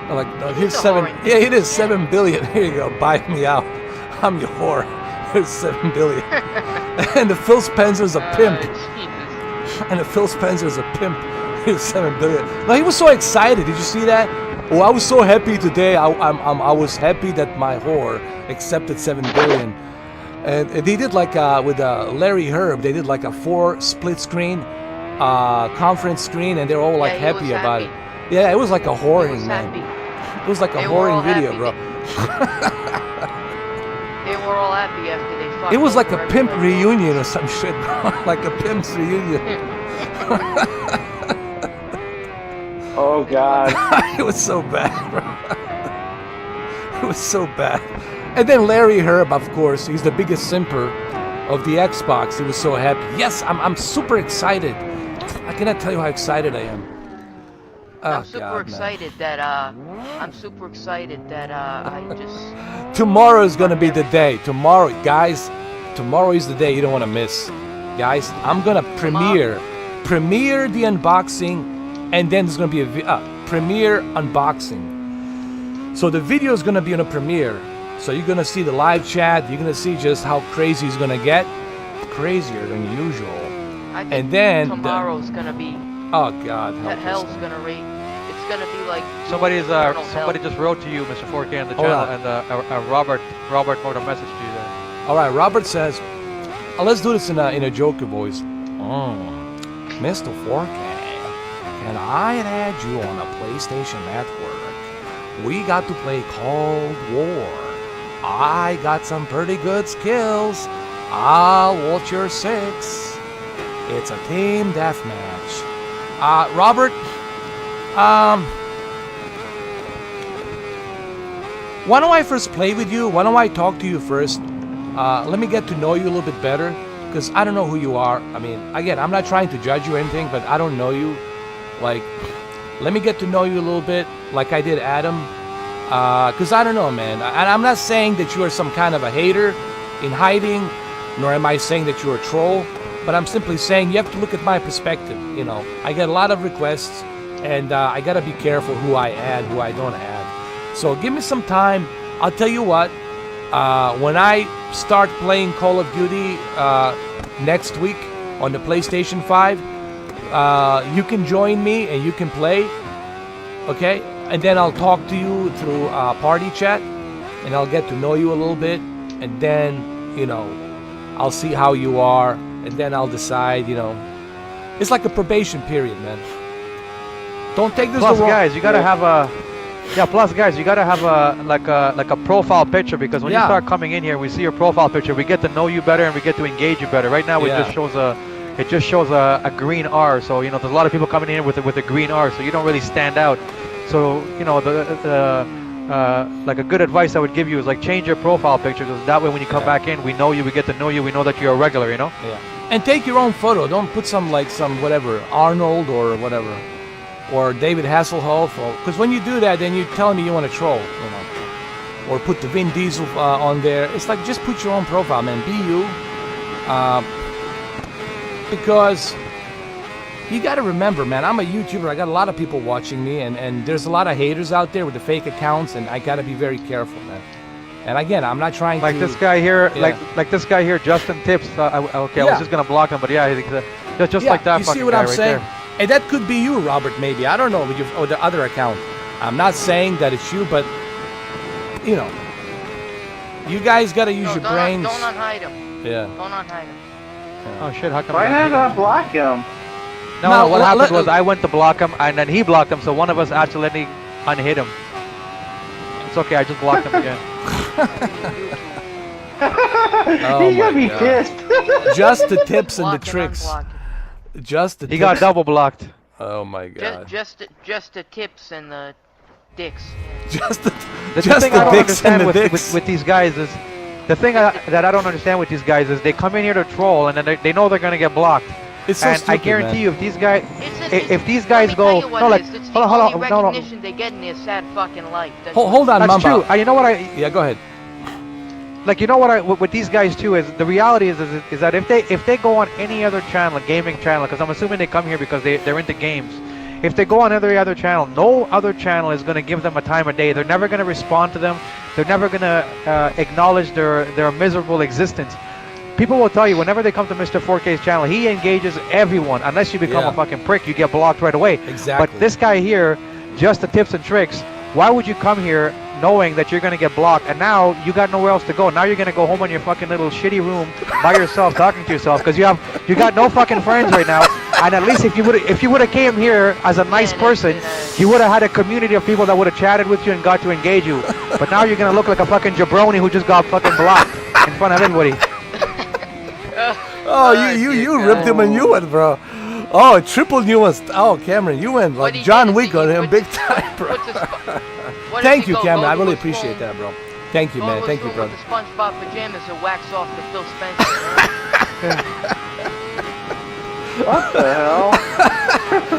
Like, here's yeah, it is 7 billion. Here you go, buy me out. I'm your whore. Here's 7 billion. And the Phil Spencer's a pimp. And the Phil Spencer's a pimp. Here's 7 billion. No, he was so excited. Did you see that? Oh, I was so happy today. I was happy that my whore accepted 7 billion. And they did like with Larry Herb. They did like a 4 split screen conference screen, and they're all like happy about it. Yeah, it was like a whoring, man. It was like a whoring video, bro. They were all happy after they fucked. It was like a pimp reunion or some shit, bro. Like a pimp's reunion. Oh, God. It was so bad, bro. It was so bad. And then Larry Herb, of course, he's the biggest simper of the Xbox. He was so happy. Yes, I'm super excited. I cannot tell you how excited I am. I'm super excited that I just... Tomorrow is gonna be the day. Tomorrow, guys, tomorrow is the day you don't want to miss. Guys, I'm gonna premiere the unboxing, and then there's gonna be a premiere unboxing. So the video is gonna be on a premiere. So you're gonna see the live chat. You're gonna see just how crazy it's gonna get, crazier than usual. I think and then tomorrow's gonna be... Oh God, that hell's gonna rate. It's gonna be like... Somebody just wrote to you, Mr. 4K, on the channel, and Robert wrote a message to you there. All right, Robert says, let's do this in a Joker voice. Mr. 4K, can I add you on a PlayStation Network? We got to play Cold War. I got some pretty good skills. I'll watch your 6. It's a team deathmatch. Robert, why don't I first play with you? Why don't I talk to you first? Let me get to know you a little bit better, because I don't know who you are. I mean, again, I'm not trying to judge you or anything, but I don't know you. Like Let me get to know you a little bit, like I did Adam. Because I don't know, man. I'm not saying that you are some kind of a hater in hiding, nor am I saying that you're a troll. But I'm simply saying you have to look at my perspective. You know, I get a lot of requests, and I gotta be careful who I add, who I don't add. So give me some time. I'll tell you what. When I start playing Call of Duty next week on the PlayStation 5, you can join me and you can play. Okay, and then I'll talk to you through party chat, and I'll get to know you a little bit, and then I'll see how you are. And then I'll decide, it's like a probation period, man. Don't take this Plus, the wrong. guys, you gotta have a. Yeah. Plus, guys, you gotta have a profile picture, because when you start coming in here, we see your profile picture. We get to know you better and we get to engage you better. Right now, it just shows a green R. So there's a lot of people coming in with a green R. So you don't really stand out. So like a good advice I would give you is like change your profile picture, because that way when you come back in, we know you, we get to know you, we know that you're a regular, Yeah. And take your own photo. Don't put some whatever Arnold or whatever, or David Hasselhoff, because when you do that, then you're telling me you want to troll, or put the Vin Diesel on there. It's like just put your own profile, man. Be you, because you got to remember, man, I'm a YouTuber. I got a lot of people watching me, and there's a lot of haters out there with the fake accounts, and I got to be very careful, man. And again, I'm not trying like to... this guy here, like this guy here, Justin Tips. I was just gonna block him, but yeah, just like that. You fucking see what guy I'm right saying? there. And that could be you, Robert. Maybe, I don't know, or the other account. I'm not saying that it's you, but you guys got to use your brains. Don't unhide him. Yeah. Don't unhide him. Oh shit! How come? Why not block him? No, what happened was I went to block him, and then he blocked him, so one of us accidentally unhit him. It's okay, I just blocked him again. He's gonna be pissed. Just the tips and the Block tricks. unblock. Just the He got double blocked. Oh my god. Just the tips and the dicks. Just the The just thing the I don't dicks and understand the dicks. with these guys is, that I don't understand with these guys is they come in here to troll, and then they know they're gonna get blocked. It's so And stupid, I guarantee man. you, if these guys, Let me go, tell you what no, it like, is. It's the hold on, only no, recognition they get in their sad fucking life. Hold on, that's Mamba. true. You know what Yeah, go ahead. like, you know what with these guys too is the reality is that if they go on any other channel, a gaming channel, because I'm assuming they come here because they're into games. If they go on every other channel, no other channel is going to give them a time of day. They're never going to respond to them. They're never going to acknowledge their miserable existence. People will tell you whenever they come to Mr. 4K's channel, he engages everyone. Unless you become a fucking prick, you get blocked right away. Exactly. But this guy here, just the tips and tricks. Why would you come here knowing that you're going to get blocked, and now you got nowhere else to go? Now you're going to go home in your fucking little shitty room by yourself talking to yourself, because you got no fucking friends right now. And at least if you would have came here as a nice person, you would have had a community of people that would have chatted with you and got to engage you. But now you're going to look like a fucking jabroni who just got fucking blocked in front of everybody. Oh, you ripped him a new one, bro. Oh, triple new ones. Oh, Cameron, you went like John Wick on him big time, bro. Thank you, Cameron. I really appreciate that, bro. Thank you, man. Thank you, brother. The SpongeBob pajamas and wax off the Phil Spencer. What the hell?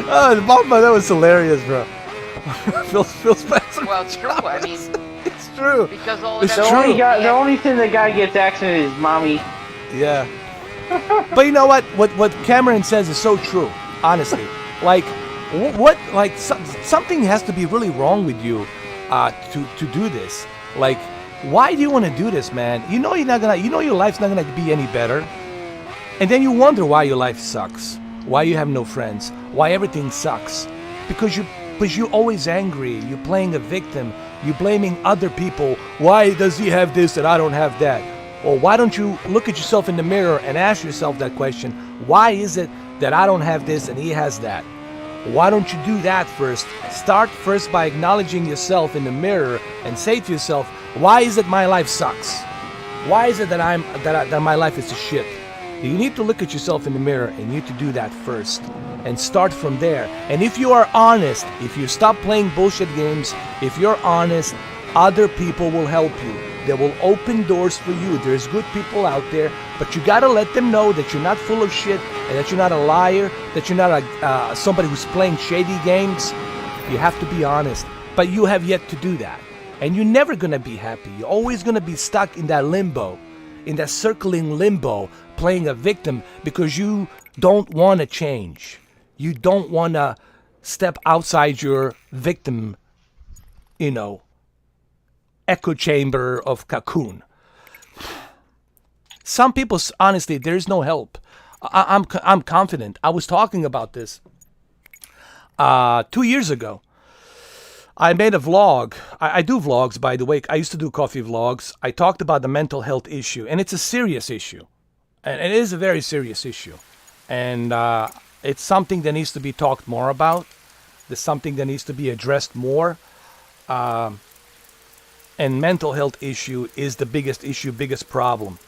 Oh, Mama, that was hilarious, bro. Phil Spencer. Well, it's true. I mean, it's true. because all It's of true. The only thing the guy gets accident is mommy. Yeah. But you know what? What Cameron says is so true. Honestly, like, something has to be really wrong with you, to do this. Like, why do you want to do this, man? You know you're not gonna. You know your life's not gonna be any better, and then you wonder why your life sucks, why you have no friends, why everything sucks, because you're always angry. You're playing a victim. You're blaming other people. Why does he have this and I don't have that? Or why don't you look at yourself in the mirror and ask yourself that question? Why is it that I don't have this and he has that? Why don't you do that first? Start first by acknowledging yourself in the mirror and say to yourself, why is it my life sucks? Why is it that my life is a shit? You need to look at yourself in the mirror and you need to do that first and start from there. And if you are honest, if you stop playing bullshit games, if you're honest, other people will help you. They will open doors for you. There's good people out there, but you gotta let them know that you're not full of shit and that you're not a liar, that you're not somebody who's playing shady games. You have to be honest. But you have yet to do that. And you're never going to be happy. You're always going to be stuck in that limbo, in that circling limbo, playing a victim because you don't want to change. You don't want to step outside your victim, echo chamber of cocoon. Some people, honestly, there's no help. I'm confident. I was talking about this 2 years ago. I made a vlog. I do vlogs, by the way. I used to do coffee vlogs. I talked about the mental health issue, and it's a serious issue. And it is a very serious issue. And it's something that needs to be talked more about. There's something that needs to be addressed more. And mental health issue is the biggest issue, biggest problem.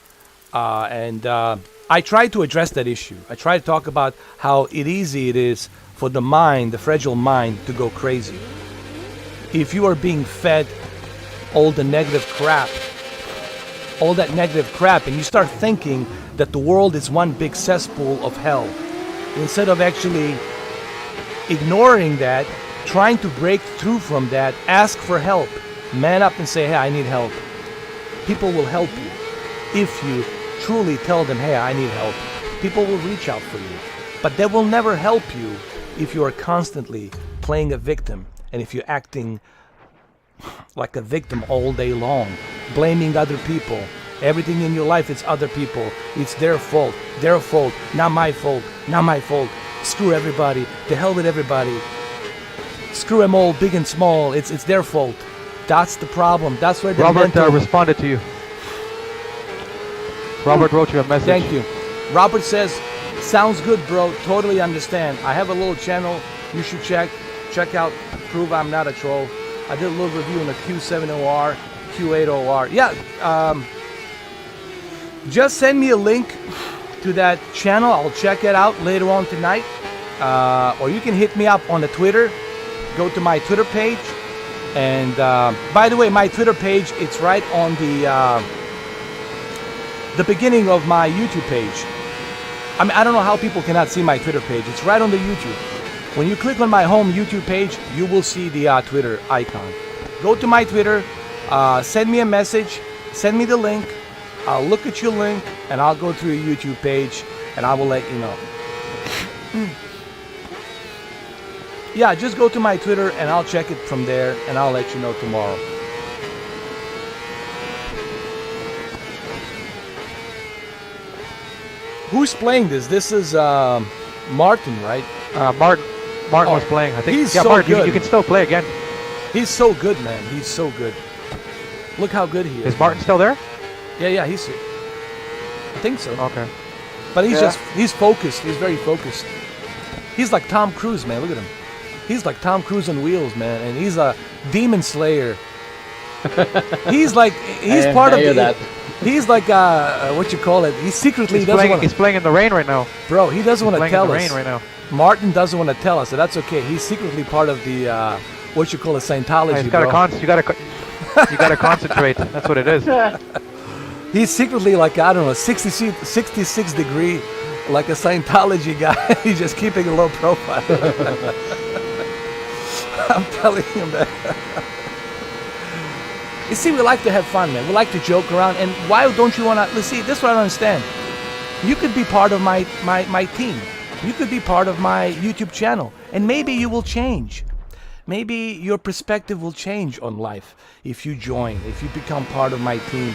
I try to address that issue. I try to talk about how easy it is for the mind, the fragile mind, to go crazy. If you are being fed all the negative crap, and you start thinking that the world is one big cesspool of hell, instead of actually ignoring that, trying to break through from that, ask for help, man up and say, hey, I need help. People will help you if you truly tell them, hey, I need help. People will reach out for you, but they will never help you if you are constantly playing a victim. And if you're acting like a victim all day long, blaming other people, everything in your life, it's other people. It's their fault, not my fault, Screw everybody, to hell with everybody. Screw them all, big and small, it's their fault. That's the problem. That's where the Robert responded to you. Robert wrote you a message. Thank you. Robert says, sounds good, bro, totally understand. I have a little channel you should check out, prove I'm not a troll. I did a little review on the Q7OR, Q8OR. Yeah, just send me a link to that channel. I'll check it out later on tonight. Or you can hit me up on the Twitter. Go to my Twitter page. And by the way, my Twitter page, it's right on the beginning of my YouTube page. I mean, I don't know how people cannot see my Twitter page. It's right on the YouTube. When you click on my home YouTube page, you will see the Twitter icon. Go to my Twitter, send me a message, send me the link. I'll look at your link, and I'll go through your YouTube page, and I will let you know. Yeah, just go to my Twitter, and I'll check it from there, and I'll let you know tomorrow. Who's playing this? This is Martin, right? Martin was playing. I think. He's yeah, so Martin, good. You can still play again. He's so good, man. He's so good. Look how good he is. Is Martin still there? Yeah, he's. I think so. Okay. But he's focused. He's very focused. He's like Tom Cruise, man. Look at him. He's like Tom Cruise on wheels, man. And he's a demon slayer. He's part of that. He's like what you call it? He secretly doesn't want. He's playing in the rain right now. Bro, he doesn't want to tell us. Playing in the rain right now. Martin doesn't want to tell us, so that's okay. He's secretly part of the what you call it, Scientology, You bro. gotta concentrate. That's what it is. He's secretly like, I don't know, 66 degree, like a Scientology guy. He's just keeping a low profile. I'm telling you, man. You see, we like to have fun, man. We like to joke around. And why don't you want to... Let's see, this is what I don't understand. You could be part of my team. You could be part of my YouTube channel. And maybe you will change. Maybe your perspective will change on life if you join, if you become part of my team.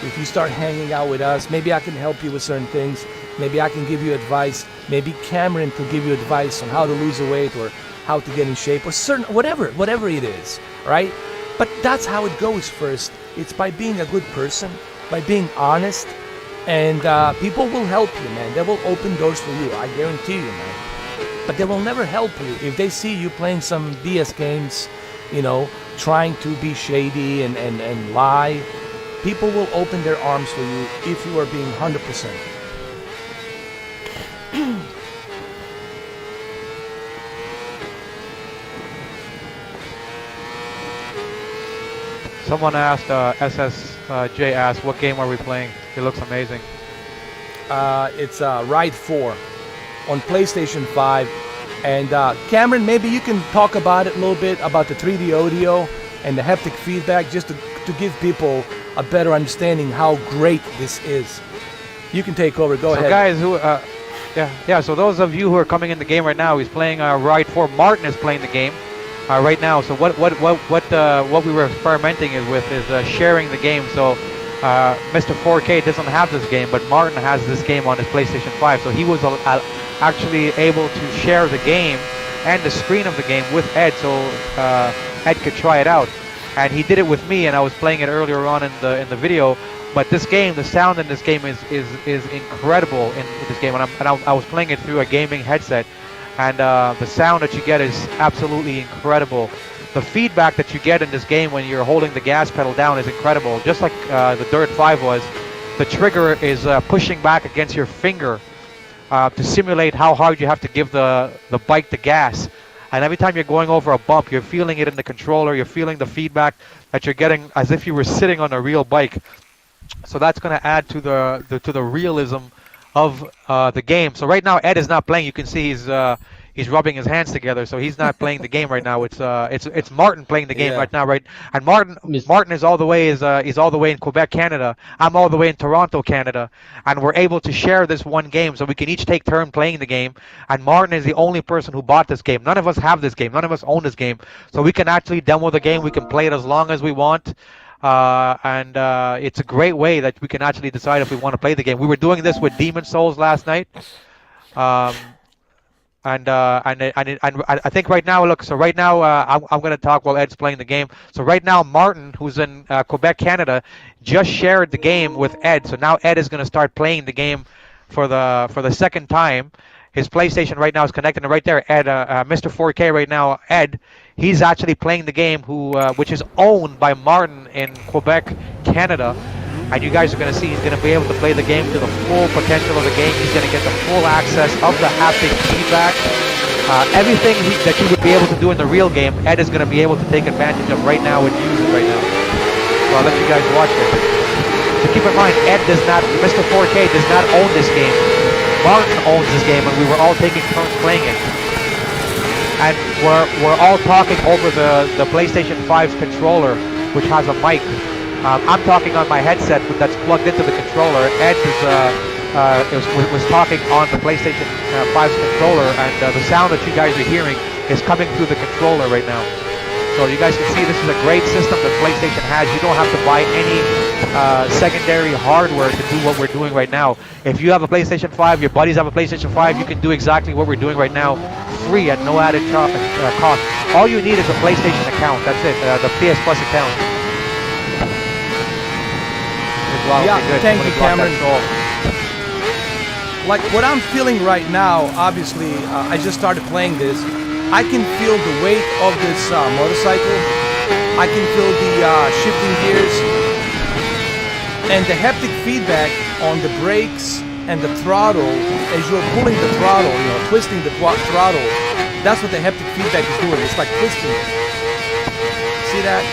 If you start hanging out with us, maybe I can help you with certain things. Maybe I can give you advice. Maybe Cameron could give you advice on how to lose the weight or how to get in shape or certain, whatever it is, right? But that's how it goes first. It's by being a good person, by being honest, and people will help you, man. They will open doors for you, I guarantee you, man. But they will never help you if they see you playing some BS games, trying to be shady and lie. People will open their arms for you if you are being 100%. Someone asked, SSJ asked, what game are we playing? It looks amazing. It's Ride 4 on PlayStation 5. And Cameron, maybe you can talk about it a little bit about the 3D audio and the haptic feedback, just to give people a better understanding how great this is. You can take over. Go So ahead. guys who, yeah. So those of you who are coming in the game right now, he's playing Ride 4. Martin is playing the game right now. So what we were experimenting is sharing the game. So Mr. 4K doesn't have this game, but Martin has this game on his PlayStation 5. So he was actually able to share the game and the screen of the game with Ed, so Ed could try it out. And he did it with me, and I was playing it earlier on in the video. But this game, the sound in this game is incredible in this game, and I was playing it through a gaming headset, and the sound that you get is absolutely incredible. The feedback that you get in this game when you're holding the gas pedal down is incredible. Just like the Dirt 5 was, the trigger is pushing back against your finger to simulate how hard you have to give the bike the gas. And every time you're going over a bump, you're feeling it in the controller, you're feeling the feedback that you're getting as if you were sitting on a real bike. So that's going to add to the realism of the game. So right now Ed is not playing. You can see he's rubbing his hands together. So he's not playing the game right now. It's Martin playing the game right now, right? And Martin is all the way in Quebec, Canada. I'm all the way in Toronto, Canada, and we're able to share this one game. So we can each take turn playing the game. And Martin is the only person who bought this game. None of us have this game. None of us own this game. So we can actually demo the game. We can play it as long as we want. And it's a great way that we can actually decide if we want to play the game. We were doing this with Demon Souls last night, and I think right now, look. So right now, I'm going to talk while Ed's playing the game. So right now, Martin, who's in Quebec, Canada, just shared the game with Ed. So now Ed is going to start playing the game for the second time. His PlayStation right now is connected, and right there, Ed, Mr. 4K right now, Ed. He's actually playing the game, which is owned by Martin in Quebec, Canada. And you guys are going to see he's going to be able to play the game to the full potential of the game. He's going to get the full access of the haptic feedback. Everything that you would be able to do in the real game, Ed is going to be able to take advantage of right now and use it right now. So I'll let you guys watch it. So keep in mind, Mr. 4K does not own this game. Martin owns this game, and we were all taking turns playing it. And we're all talking over the PlayStation 5's controller, which has a mic. I'm talking on my headset that's plugged into the controller. Ed was talking on the PlayStation 5's controller, and the sound that you guys are hearing is coming through the controller right now. So you guys can see this is a great system that PlayStation has. You don't have to buy any secondary hardware to do what we're doing right now. If you have a PlayStation 5, your buddies have a PlayStation 5, you can do exactly what we're doing right now, free at no added cost. All you need is a PlayStation account. That's it, the PS Plus account. Yeah, thank you, Cameron. Like what I'm feeling right now, obviously, I just started playing this. I can feel the weight of this motorcycle. I can feel the shifting gears and the haptic feedback on the brakes and the throttle as you're pulling the throttle, twisting the throttle. That's what the haptic feedback is doing. It's like twisting it. See that?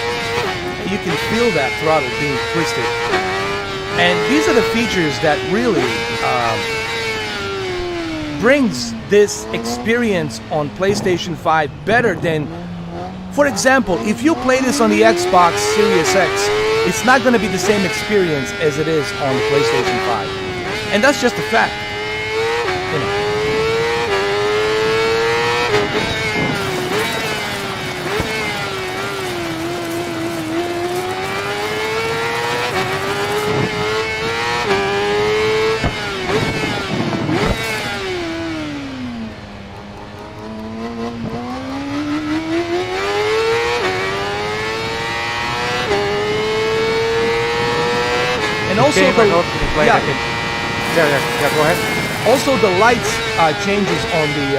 You can feel that throttle being twisted. And these are the features that really brings this experience on PlayStation 5 better than, for example, if you play this on the Xbox Series X, it's not going to be the same experience as it is on the PlayStation 5. And that's just a fact. And also go ahead. Also, the lights changes on the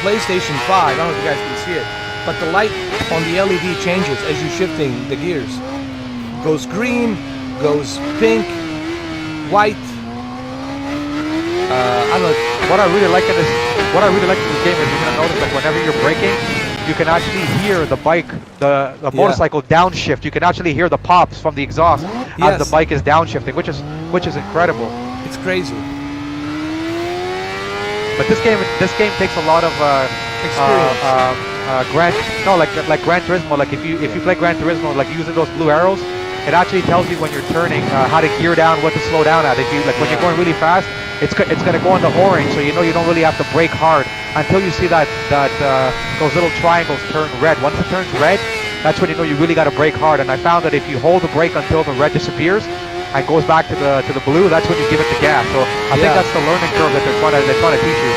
PlayStation 5. I don't know if you guys can see it, but the light on the LED changes as you're shifting the gears. Goes green, goes pink, white. I don't know. What I really like in this game is you're gonna notice that whenever you're braking, you can actually hear the bike, the motorcycle downshift. You can actually hear the pops from the exhaust as the bike is downshifting, which is incredible. It's crazy. But this game takes a lot of Gran Turismo. Like if you play Gran Turismo, like using those blue arrows, it actually tells you when you're turning how to gear down, what to slow down at. If you when you're going really fast, it's gonna go into orange, so you know you don't really have to brake hard until you see that those little triangles turn red. Once it turns red, that's when you know you really got to brake hard. And I found that if you hold the brake until the red disappears and goes back to the blue, that's when you give it the gas. So I think that's the learning curve that they're trying to teach you.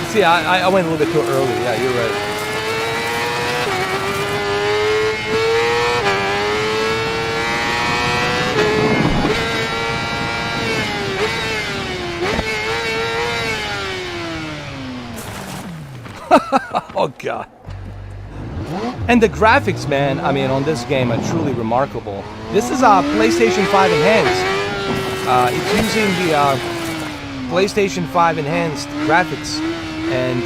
See, I went a little bit too early. Yeah, you're right. Oh god. And the graphics, man, I mean, on this game are truly remarkable. This is a PlayStation 5 Enhanced. It's using the PlayStation 5 Enhanced graphics, and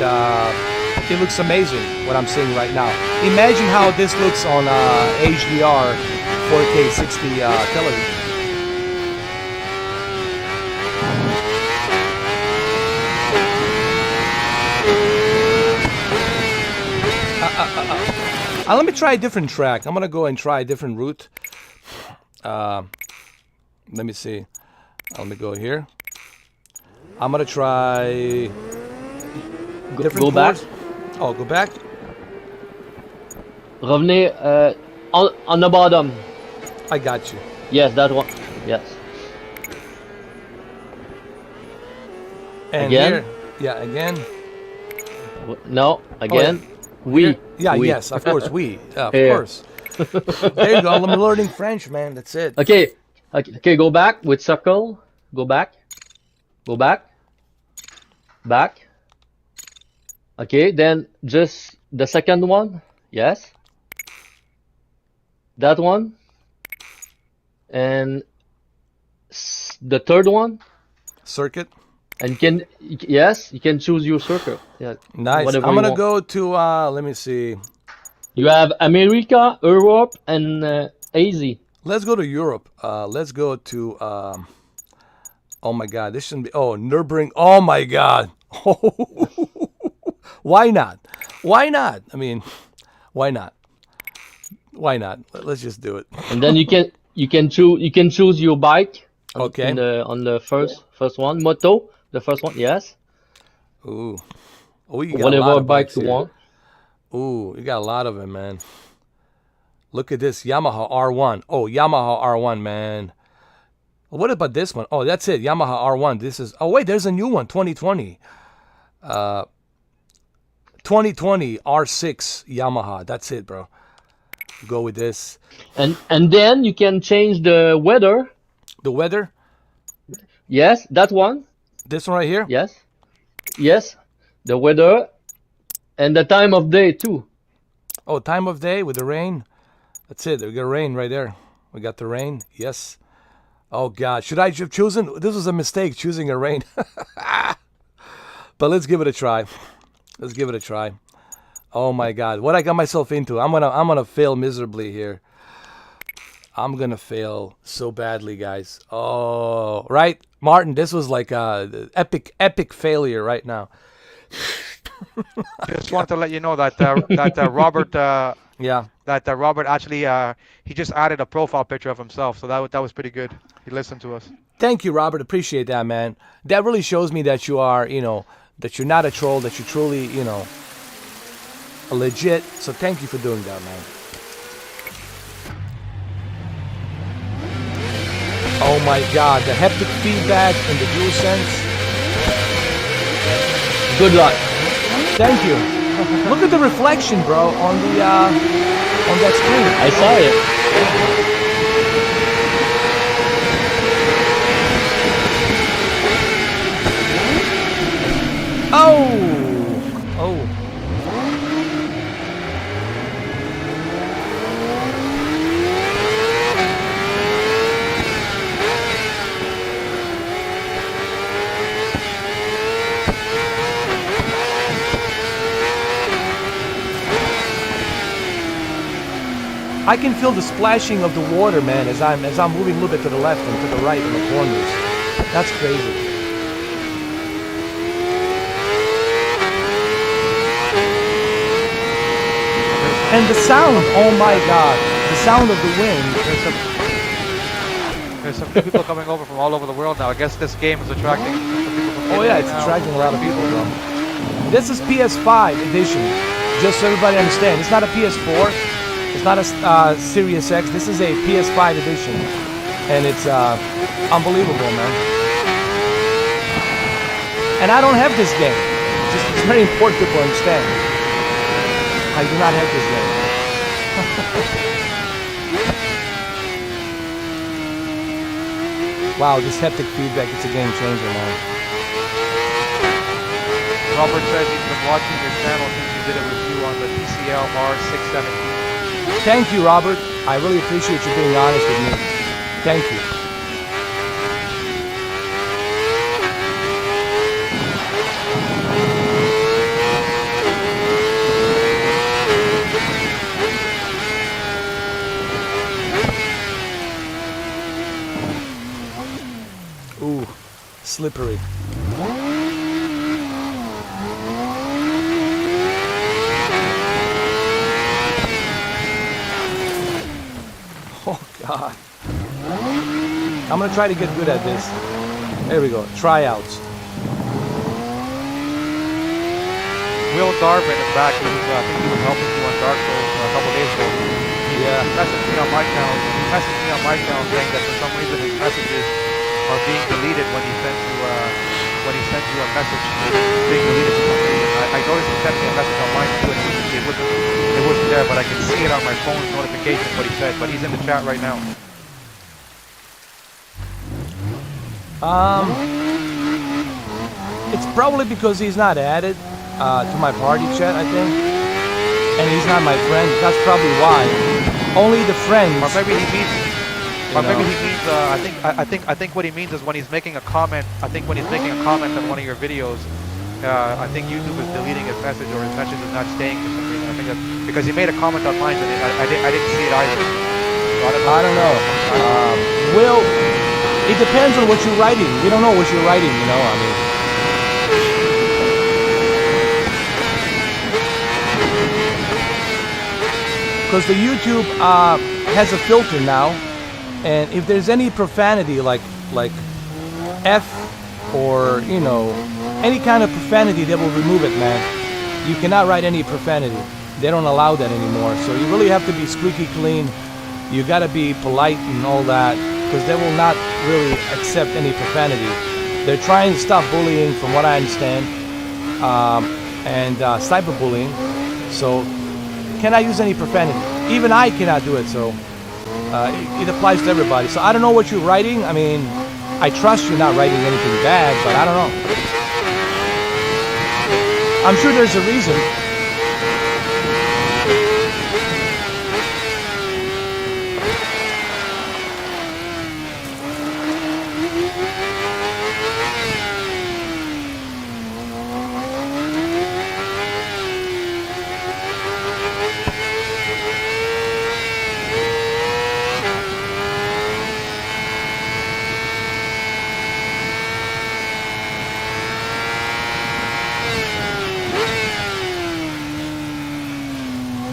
it looks amazing what I'm seeing right now. Imagine how this looks on HDR 4K 60 television. Let me try a different track. I'm gonna go and try a different route. Let me see. Let me go here. I'm gonna try Go back. Oh, go back. Revenez on the bottom. I got you. Yes, that one. Yes. And Again? here, yeah, again. No, again. Here? Yeah, we. yes, of course, we. Yeah, of Here. course. There you go. I'm learning French, man. That's it. Okay, go back with circle. Go back. Go back. Back. Okay, then just the second one. Yes. That one. And the third one. Circuit. And you can choose your circle. Yeah. Nice. Whatever I'm you gonna want. go to let me see. You have America, Europe, and Asia. Let's go to Europe. Let's go to oh my god, this shouldn't be Nürburgring. Oh my god. Why not? Why not? I mean, why not? Why not? Let's just do it. And then you can choose your bike. Okay. On the first one, moto, the first one, yes. Ooh. Oh, you got a lot Whatever of bike bikes you here. want. Ooh, you got a lot of them, man. Look at this Yamaha R1. Oh, Yamaha R1, man. What about this one? Oh, that's it. Yamaha R1. This is. Oh wait, there's a new one. 2020. 2020 R6 Yamaha. That's it, bro. Go with this. And then you can change the weather. The weather. Yes, that one. This one right here. Yes. Yes. The weather and the time of day too. Oh, time of day with the rain. That's it. We got rain right there. We got the rain. Yes. Oh God, should I have chosen? This was a mistake choosing a rain. But let's give it a try. Let's give it a try. Oh my God, what I got myself into. I'm gonna fail miserably here. I'm gonna fail so badly, guys. Oh, right, Martin. This was like a epic failure right now. Just want to let you know that Robert. Yeah. That Robert actually he just added a profile picture of himself, so that was pretty good. He listened to us. Thank you, Robert. Appreciate that, man. That really shows me that you are, that you're not a troll, that you're truly, a legit. So thank you for doing that, man. Oh my God, the haptic feedback and the DualSense. Good luck. Thank you. Look at the reflection, bro, on that screen. I saw it. Oh. I can feel the splashing of the water, man, as I'm moving a little bit to the left and to the right in the corners. That's crazy. And the sound, oh my God, the sound of the wind. There's some people coming over from all over the world now. I guess this game is attracting some people from Oh yeah, it's attracting a lot of people, bro. This is PS5 edition, just so everybody understand. It's not a PS4, it's not a Series X. This is a PS5 edition, and it's unbelievable, man. And I don't have this game. It's very important people understand. I do not have this game. Wow, this haptic feedback, it's a game changer, man. Robert says he's been watching your channel since you did a review on the TCL R617. Thank you, Robert. I really appreciate you being honest with me. Thank you. Ooh, slippery. Oh God. I'm gonna try to get good at this. There we go. Tryouts. Will Garvin is back. I think he was helping you on Dark Souls a couple days ago. He messaged me on my channel. He messaged me on my channel saying that for some reason his messages are being deleted when he sends you a message. It's being deleted for some reason. I noticed he sent me a message on mine too, and it wasn't there, but I can see it on my phone's notification what he said. But he's in the chat right now. It's probably because he's not added to my party chat, I think, and he's not my friend. That's probably why. Only the friends. Or maybe he means. Or maybe he means. I think what he means is when he's making a comment. I think when he's making a comment on one of your videos, I think YouTube is deleting his message, or his message is not staying for some reason. I think that's because he made a comment on mine, and I didn't see it either. So I don't know. Will, it depends on what you're writing. We don't know what you're writing, you know. I mean. Because the YouTube has a filter now, and if there's any profanity like F or you know any kind of profanity, they will remove it, man. You cannot write any profanity. They don't allow that anymore. So you really have to be squeaky clean. You gotta be polite and all that, because they will not really accept any profanity. They're trying to stop bullying, from what I understand, and cyberbullying. So. Cannot use any profanity. Even I cannot do it, so it applies to everybody. So I don't know what you're writing. I mean, I trust you're not writing anything bad, but I don't know. I'm sure there's a reason.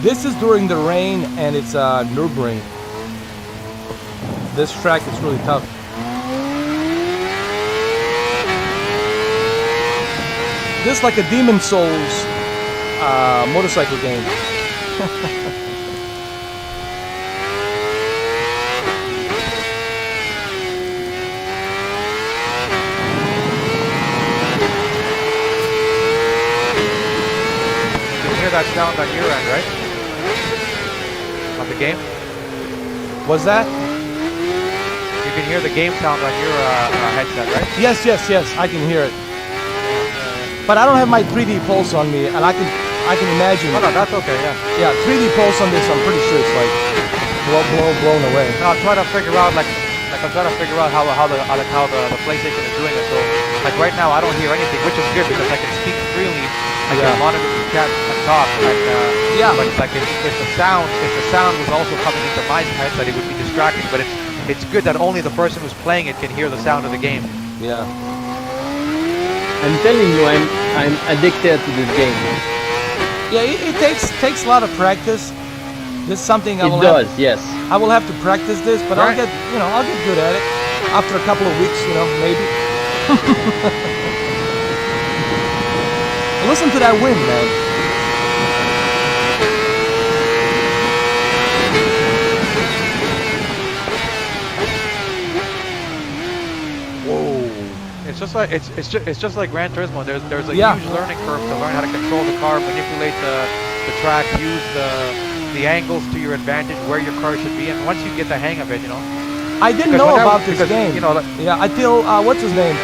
This is during the rain, and it's Nürburgring. This track is really tough. This is like a Demon Souls motorcycle game. You can hear that sound on your end, right? On the game? What's that? You can hear the game sound on your headset, right? Yes, I can hear it. But I don't have my 3D pulse on me, and I can imagine. Oh no, that's okay. Yeah. Yeah, 3D pulse on this. I'm pretty sure it's like blown away. No, I'm trying to figure out how the PlayStation is doing it. So like right now, I don't hear anything, which is good because I can speak freely. I can monitor can't talk. And, Yeah. But like if the sound was also coming into my headset, it would be distracting. But it's good that only the person who's playing it can hear the sound of the game. Yeah. I'm telling you, I'm addicted to this game. Yeah, it takes a lot of practice. This is something I It will does, yes. I will have to practice this, but Right. I'll get good at it after a couple of weeks, maybe. Listen to that wind, man. Whoa. It's just like it's just like Gran Turismo. There's a Yeah. huge learning curve to learn how to control the car, manipulate the track, use the angles to your advantage, where your car should be, and once you get the hang of it, I didn't Because know when I- about this because, game. like- Yeah, until what's his name?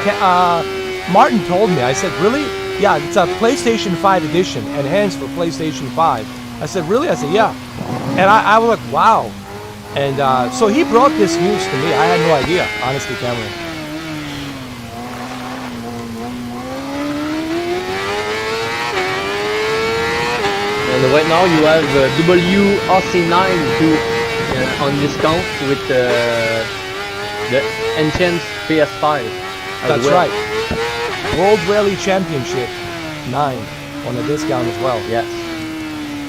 Martin told me. I said, really? Yeah, it's a PlayStation 5 edition, enhanced for PlayStation 5. I said, really? I said, yeah. And I was like, wow. And so he brought this news to me. I had no idea, honestly, Cameron. And right now you have WRC9 too on discount with the Enchant PS5. as That's well. right. World Rally Championship 9 on a discount as well. Yes.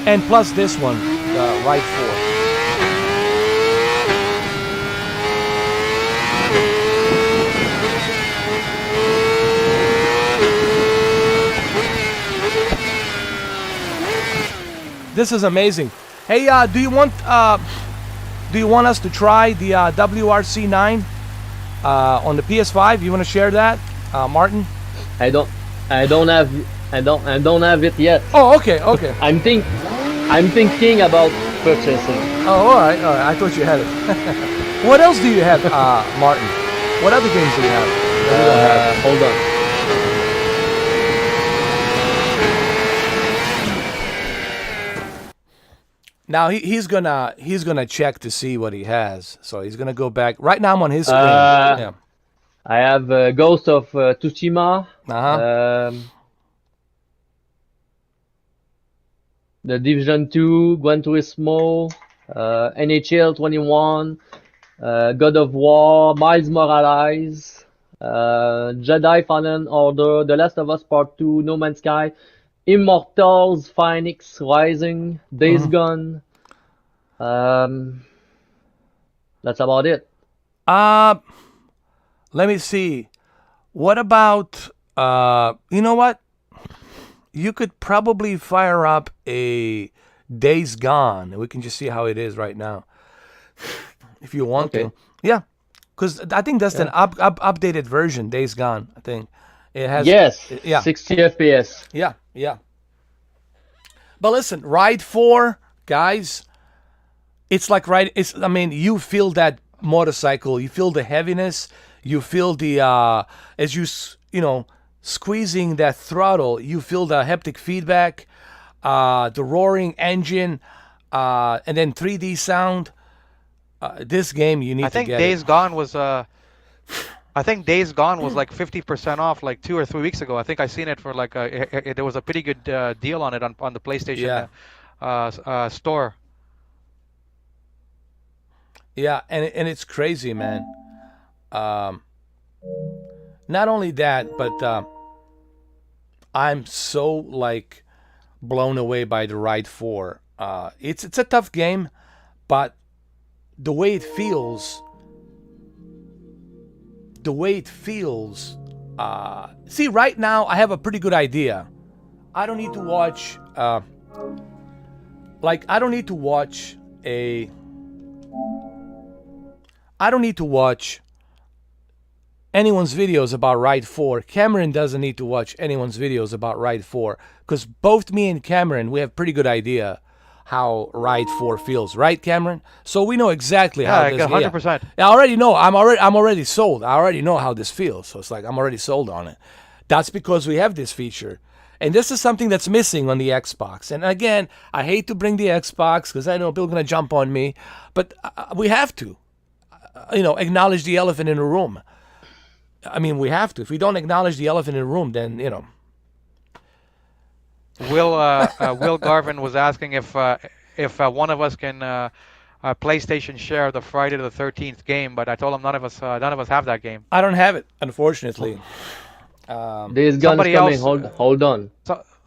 And plus this one, the Ride 4. This is amazing. Hey, do you want us to try the WRC9 on the PS5? You want to share that, Martin? I don't have it yet. Oh, okay, okay. I'm thinking about purchasing. Oh, all right. I thought you had it. What else do you have, Martin? What other games do you have? that we don't have? Hold on. Now he's gonna check to see what he has. So he's gonna go back. Right now I'm on his screen. I have Ghost of Tsushima. Uh-huh. The Division 2, Gran Turismo, NHL 21, God of War, Miles Morales, Jedi Fallen Order, The Last of Us Part 2, No Man's Sky, Immortals, Phoenix Rising, Days Gone. That's about it. Let me see. What about you know what? You could probably fire up a Days Gone, and we can just see how it is right now, if you want to. Yeah, because I think that's an updated version. Days Gone, I think it has. Yes. Yeah. 60 FPS. Yeah. But listen, Ride 4, guys. It's like you feel that motorcycle. You feel the heaviness. You feel the as you squeezing that throttle, you feel the haptic feedback, the roaring engine, and then 3D sound. This game you need to get. I think Days Gone was like 50% off like 2 or 3 weeks ago. I think I seen it for like there was a pretty good deal on it on the PlayStation store. Yeah, and it's crazy, man. Not only that, but I'm so like blown away by the Ride 4. It's a tough game, but the way it feels. See, right now I have a pretty good idea. I don't need to watch. I don't need to watch anyone's videos about Ride 4. Cameron doesn't need to watch anyone's videos about Ride 4, because both me and Cameron, we have pretty good idea how Ride 4 feels, right, Cameron? So we know exactly how this. 100%. I already know. I'm already sold. I already know how this feels. So it's like I'm already sold on it. That's because we have this feature. And this is something that's missing on the Xbox. And again, I hate to bring the Xbox because I know people are going to jump on me, but we have to, acknowledge the elephant in the room. I mean, we have to. If we don't acknowledge the elephant in the room, then, Will Garvin was asking if one of us can PlayStation share the Friday the 13th game, but I told him none of us have that game. I don't have it, unfortunately. Days Gone is Somebody coming. else, Hold on.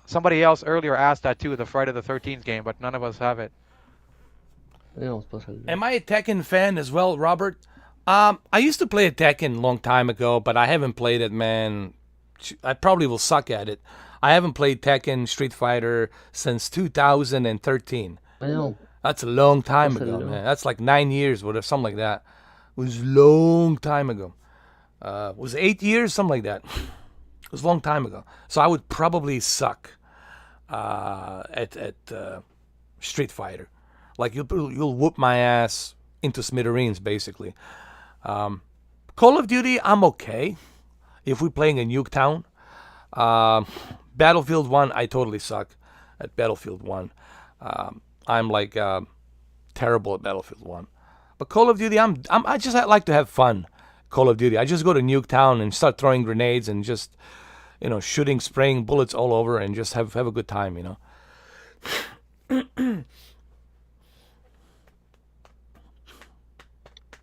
somebody else earlier asked that too, the Friday the 13th game, but none of us have it. Non, c'est pas celle-là. Am I a Tekken fan as well, Robert? I used to play a Tekken a long time ago, but I haven't played it, man. I probably will suck at it. I haven't played Tekken Street Fighter since 2013. Voyons. That's a long time What's ago, that? man. That's like 9 years, whatever, something like that. It was a long time ago. It was 8 years, something like that. It was a long time ago. So I would probably suck at Street Fighter. Like you'll whoop my ass into smithereens, basically. Call of Duty, I'm okay if we're playing in Nuketown. Battlefield 1, I totally suck at Battlefield 1. I'm like terrible at Battlefield 1. But Call of Duty, I just like to have fun. Call of Duty, I just go to Nuketown and start throwing grenades and just, shooting, spraying bullets all over and just have a good time,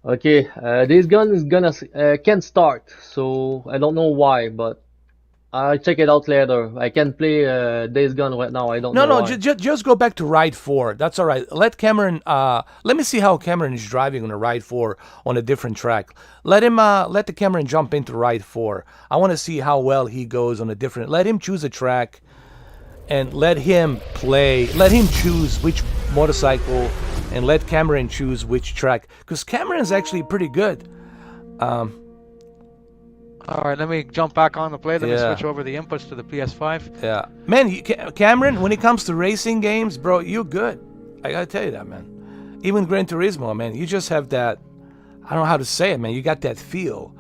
Okay, Days Gone is gonna can start, so I don't know why, but I'll check it out later. I can play Days Gone right now. I don't know No, why. just go back to Ride 4. That's all right. Let Cameron. Let me see how Cameron is driving on a Ride 4 on a different track. Let him. Let the Cameron jump into Ride 4. I want to see how well he goes on a different. Let him choose a track, and let him play. Let him choose which motorcycle, and let Cameron choose which track. Because Cameron's actually pretty good. All right, let me jump back on the play. Let me Yeah. switch over the inputs to the PS5. Yeah, man, Cameron. When it comes to racing games, bro, you're good. I gotta tell you that, man. Even Gran Turismo, man, you just have that. I don't know how to say it, man. You got that feel,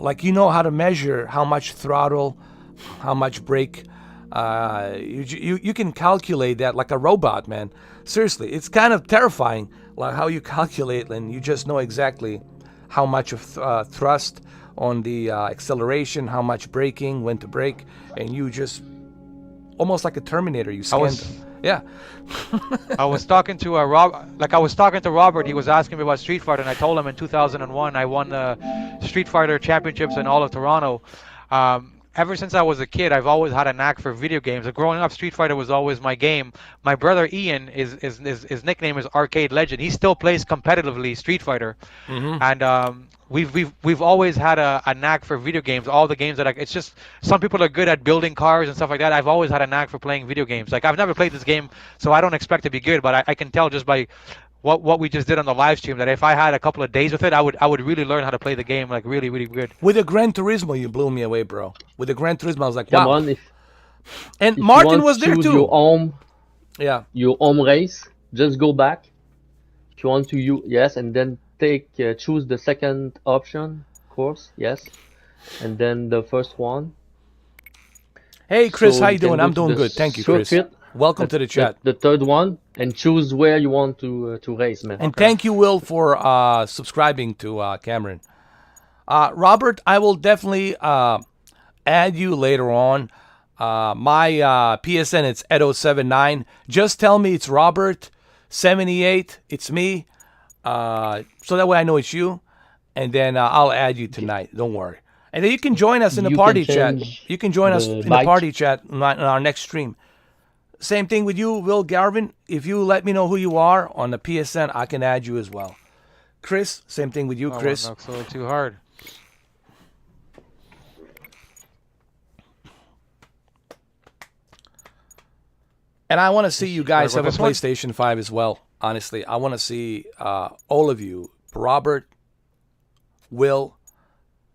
like you know how to measure how much throttle, how much brake. You can calculate that like a robot, man. Seriously, it's kind of terrifying, like how you calculate and you just know exactly how much of thrust on the acceleration, how much braking, when to brake, and you just almost like a Terminator. You scan. Yeah. I was talking to Robert. He was asking me about Street Fighter, and I told him in 2001 I won the Street Fighter championships in all of Toronto. Ever since I was a kid, I've always had a knack for video games. Growing up, Street Fighter was always my game. My brother Ian, his nickname is Arcade Legend. He still plays competitively Street Fighter, and we've always had a knack for video games. All the games that it's just some people are good at building cars and stuff like that. I've always had a knack for playing video games. Like I've never played this game, so I don't expect to be good, but I can tell just by what we just did on the live stream that if I had a couple of days with it, I would really learn how to play the game like really, really good. With the Gran Turismo, you blew me away, bro. With the Gran Turismo, I was like, Come wow. on, And if Martin you want was to there choose too. your home race, just go back. If you want to, yes, and then choose the second option, course, yes, and then the first one. Hey, Chris, So how you you can doing? go I'm to doing the good. Thank you, Chris. circuit, Welcome to the chat. The third one, and choose where you want to race, man. And thank you, Will, for subscribing to Cameron. Robert, I will definitely add you later on. My PSN, it's Edo79. Just tell me it's Robert78. It's me. So that way I know it's you. And then I'll add you tonight. Don't worry. And then you can join us in the You party can chat. change You can join us the in the bike. party chat on our next stream. Same thing with you, Will Garvin. If you let me know who you are on the PSN, I can add you as well. Chris, same thing with you, Chris. Not so too hard. And I want to see you guys Sorry have a about this one? PlayStation 5 as well. Honestly, I want to see all of you, Robert, Will,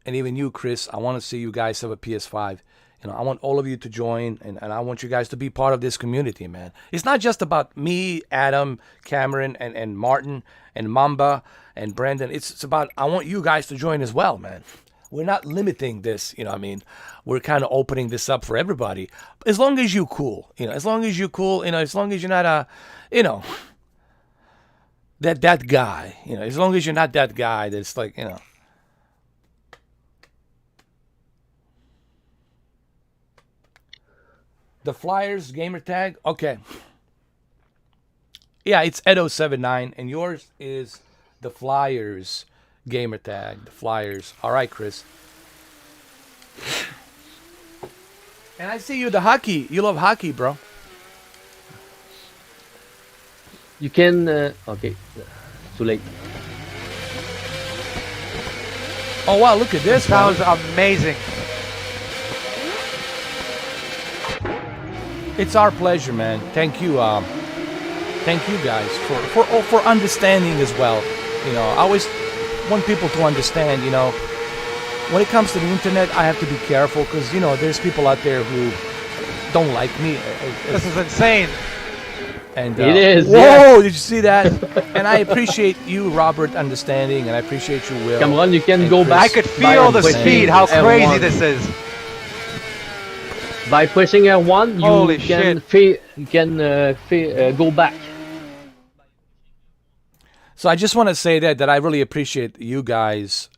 and even you, Chris. I want to see you guys have a PS5. I want all of you to join, and I want you guys to be part of this community, man. It's not just about me, Adam, Cameron, and Martin, and Mamba, and Brandon. It's about, I want you guys to join as well, man. We're not limiting this, what I mean? We're kind of opening this up for everybody. As long as you're cool, as long as you're cool, as long as you're not that guy, as long as you're not that guy that's like, The Flyers gamer tag. Okay. Yeah, it's Edo79, and yours is the Flyers gamer tag. The Flyers. All right, Chris. And I see you the hockey. You love hockey, bro. You can. Okay, too late. Oh wow, look at this. Sounds man. amazing. It's our pleasure, man. Thank you. Thank you guys for understanding as well. You know, I always want people to understand. You know, when it comes to the internet, I have to be careful because you know there's people out there who don't like me. This is insane. And It is, Whoa! yeah. Did you see that? And I appreciate you, Robert, understanding, and I appreciate you, Will. Cameron, you can and go Chris. back. I could feel the pushing speed, how crazy R1. this is. By pushing R1, you Holy can go back. So I just want to say that I really appreciate you guys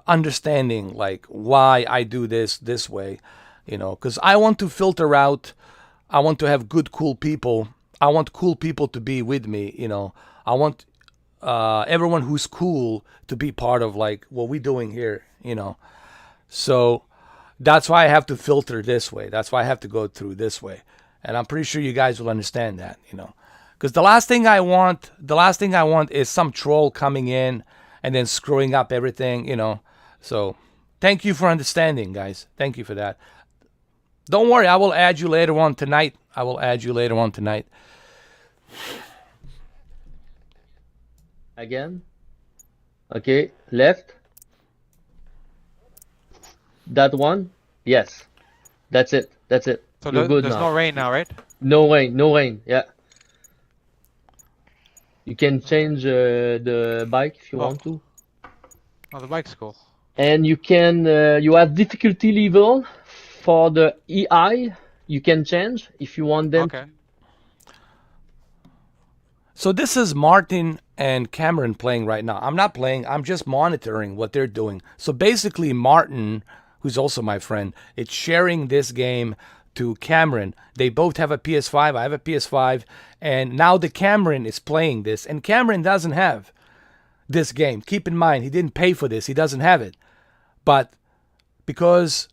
understanding like why I do this way, you know, because I want to filter out. I want to have good, cool people. I want cool people to be with me, you know. I want everyone who's cool to be part of like what we're doing here, you know. So that's why I have to filter this way. That's why I have to go through this way. And I'm pretty sure you guys will understand that, you know. Because the last thing I want is some troll coming in and then screwing up everything, you know. So thank you for understanding, guys. Thank you for that. Don't worry, I will add you later on tonight. Again. Okay, left. That one. Yes. That's it. So You're good there's now. no rain now, right? No rain. Yeah. You can change the bike if you want to. Oh, the bike's cool. And you can you have difficulty level for the EI. You can change if you want them. Okay. So this is Martin and Cameron playing right now. I'm not playing. I'm just monitoring what they're doing. So basically Martin, who's also my friend, it's sharing this game to Cameron. They both have a PS5. I have a PS5. And now the Cameron is playing this. And Cameron doesn't have this game. Keep in mind, he didn't pay for this. He doesn't have it. But because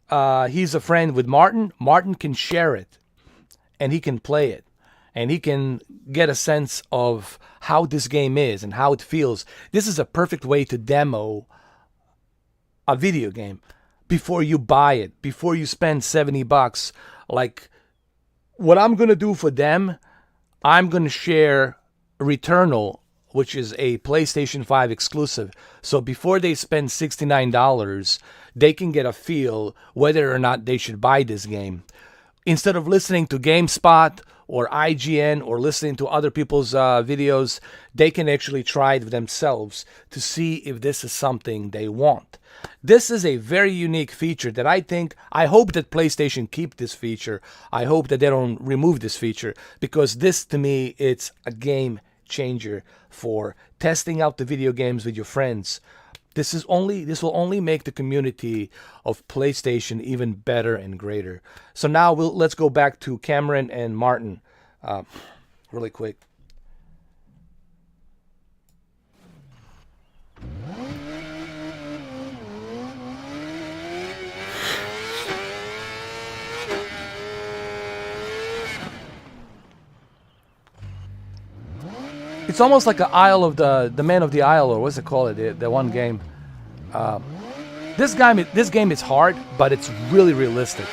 he's a friend with Martin, Martin can share it. And he can play it. And he can get a sense of how this game is and how it feels. This is a perfect way to demo a video game before you buy it, before you spend $70. Like, what I'm going to do for them, I'm going to share Returnal, which is a PlayStation 5 exclusive. So before they spend $69, they can get a feel whether or not they should buy this game. Instead of listening to GameSpot or IGN or listening to other people's videos, they can actually try it themselves to see if this is something they want. This is a very unique feature that I hope that PlayStation keep this feature. I hope that they don't remove this feature, because this, to me, it's a game changer for testing out the video games with your friends. This will only make the community of PlayStation even better and greater. So now let's go back to Cameron and Martin, really quick. It's almost like an Isle of the Man of the Isle, or what's it called? The one game. This game is hard, but it's really realistic.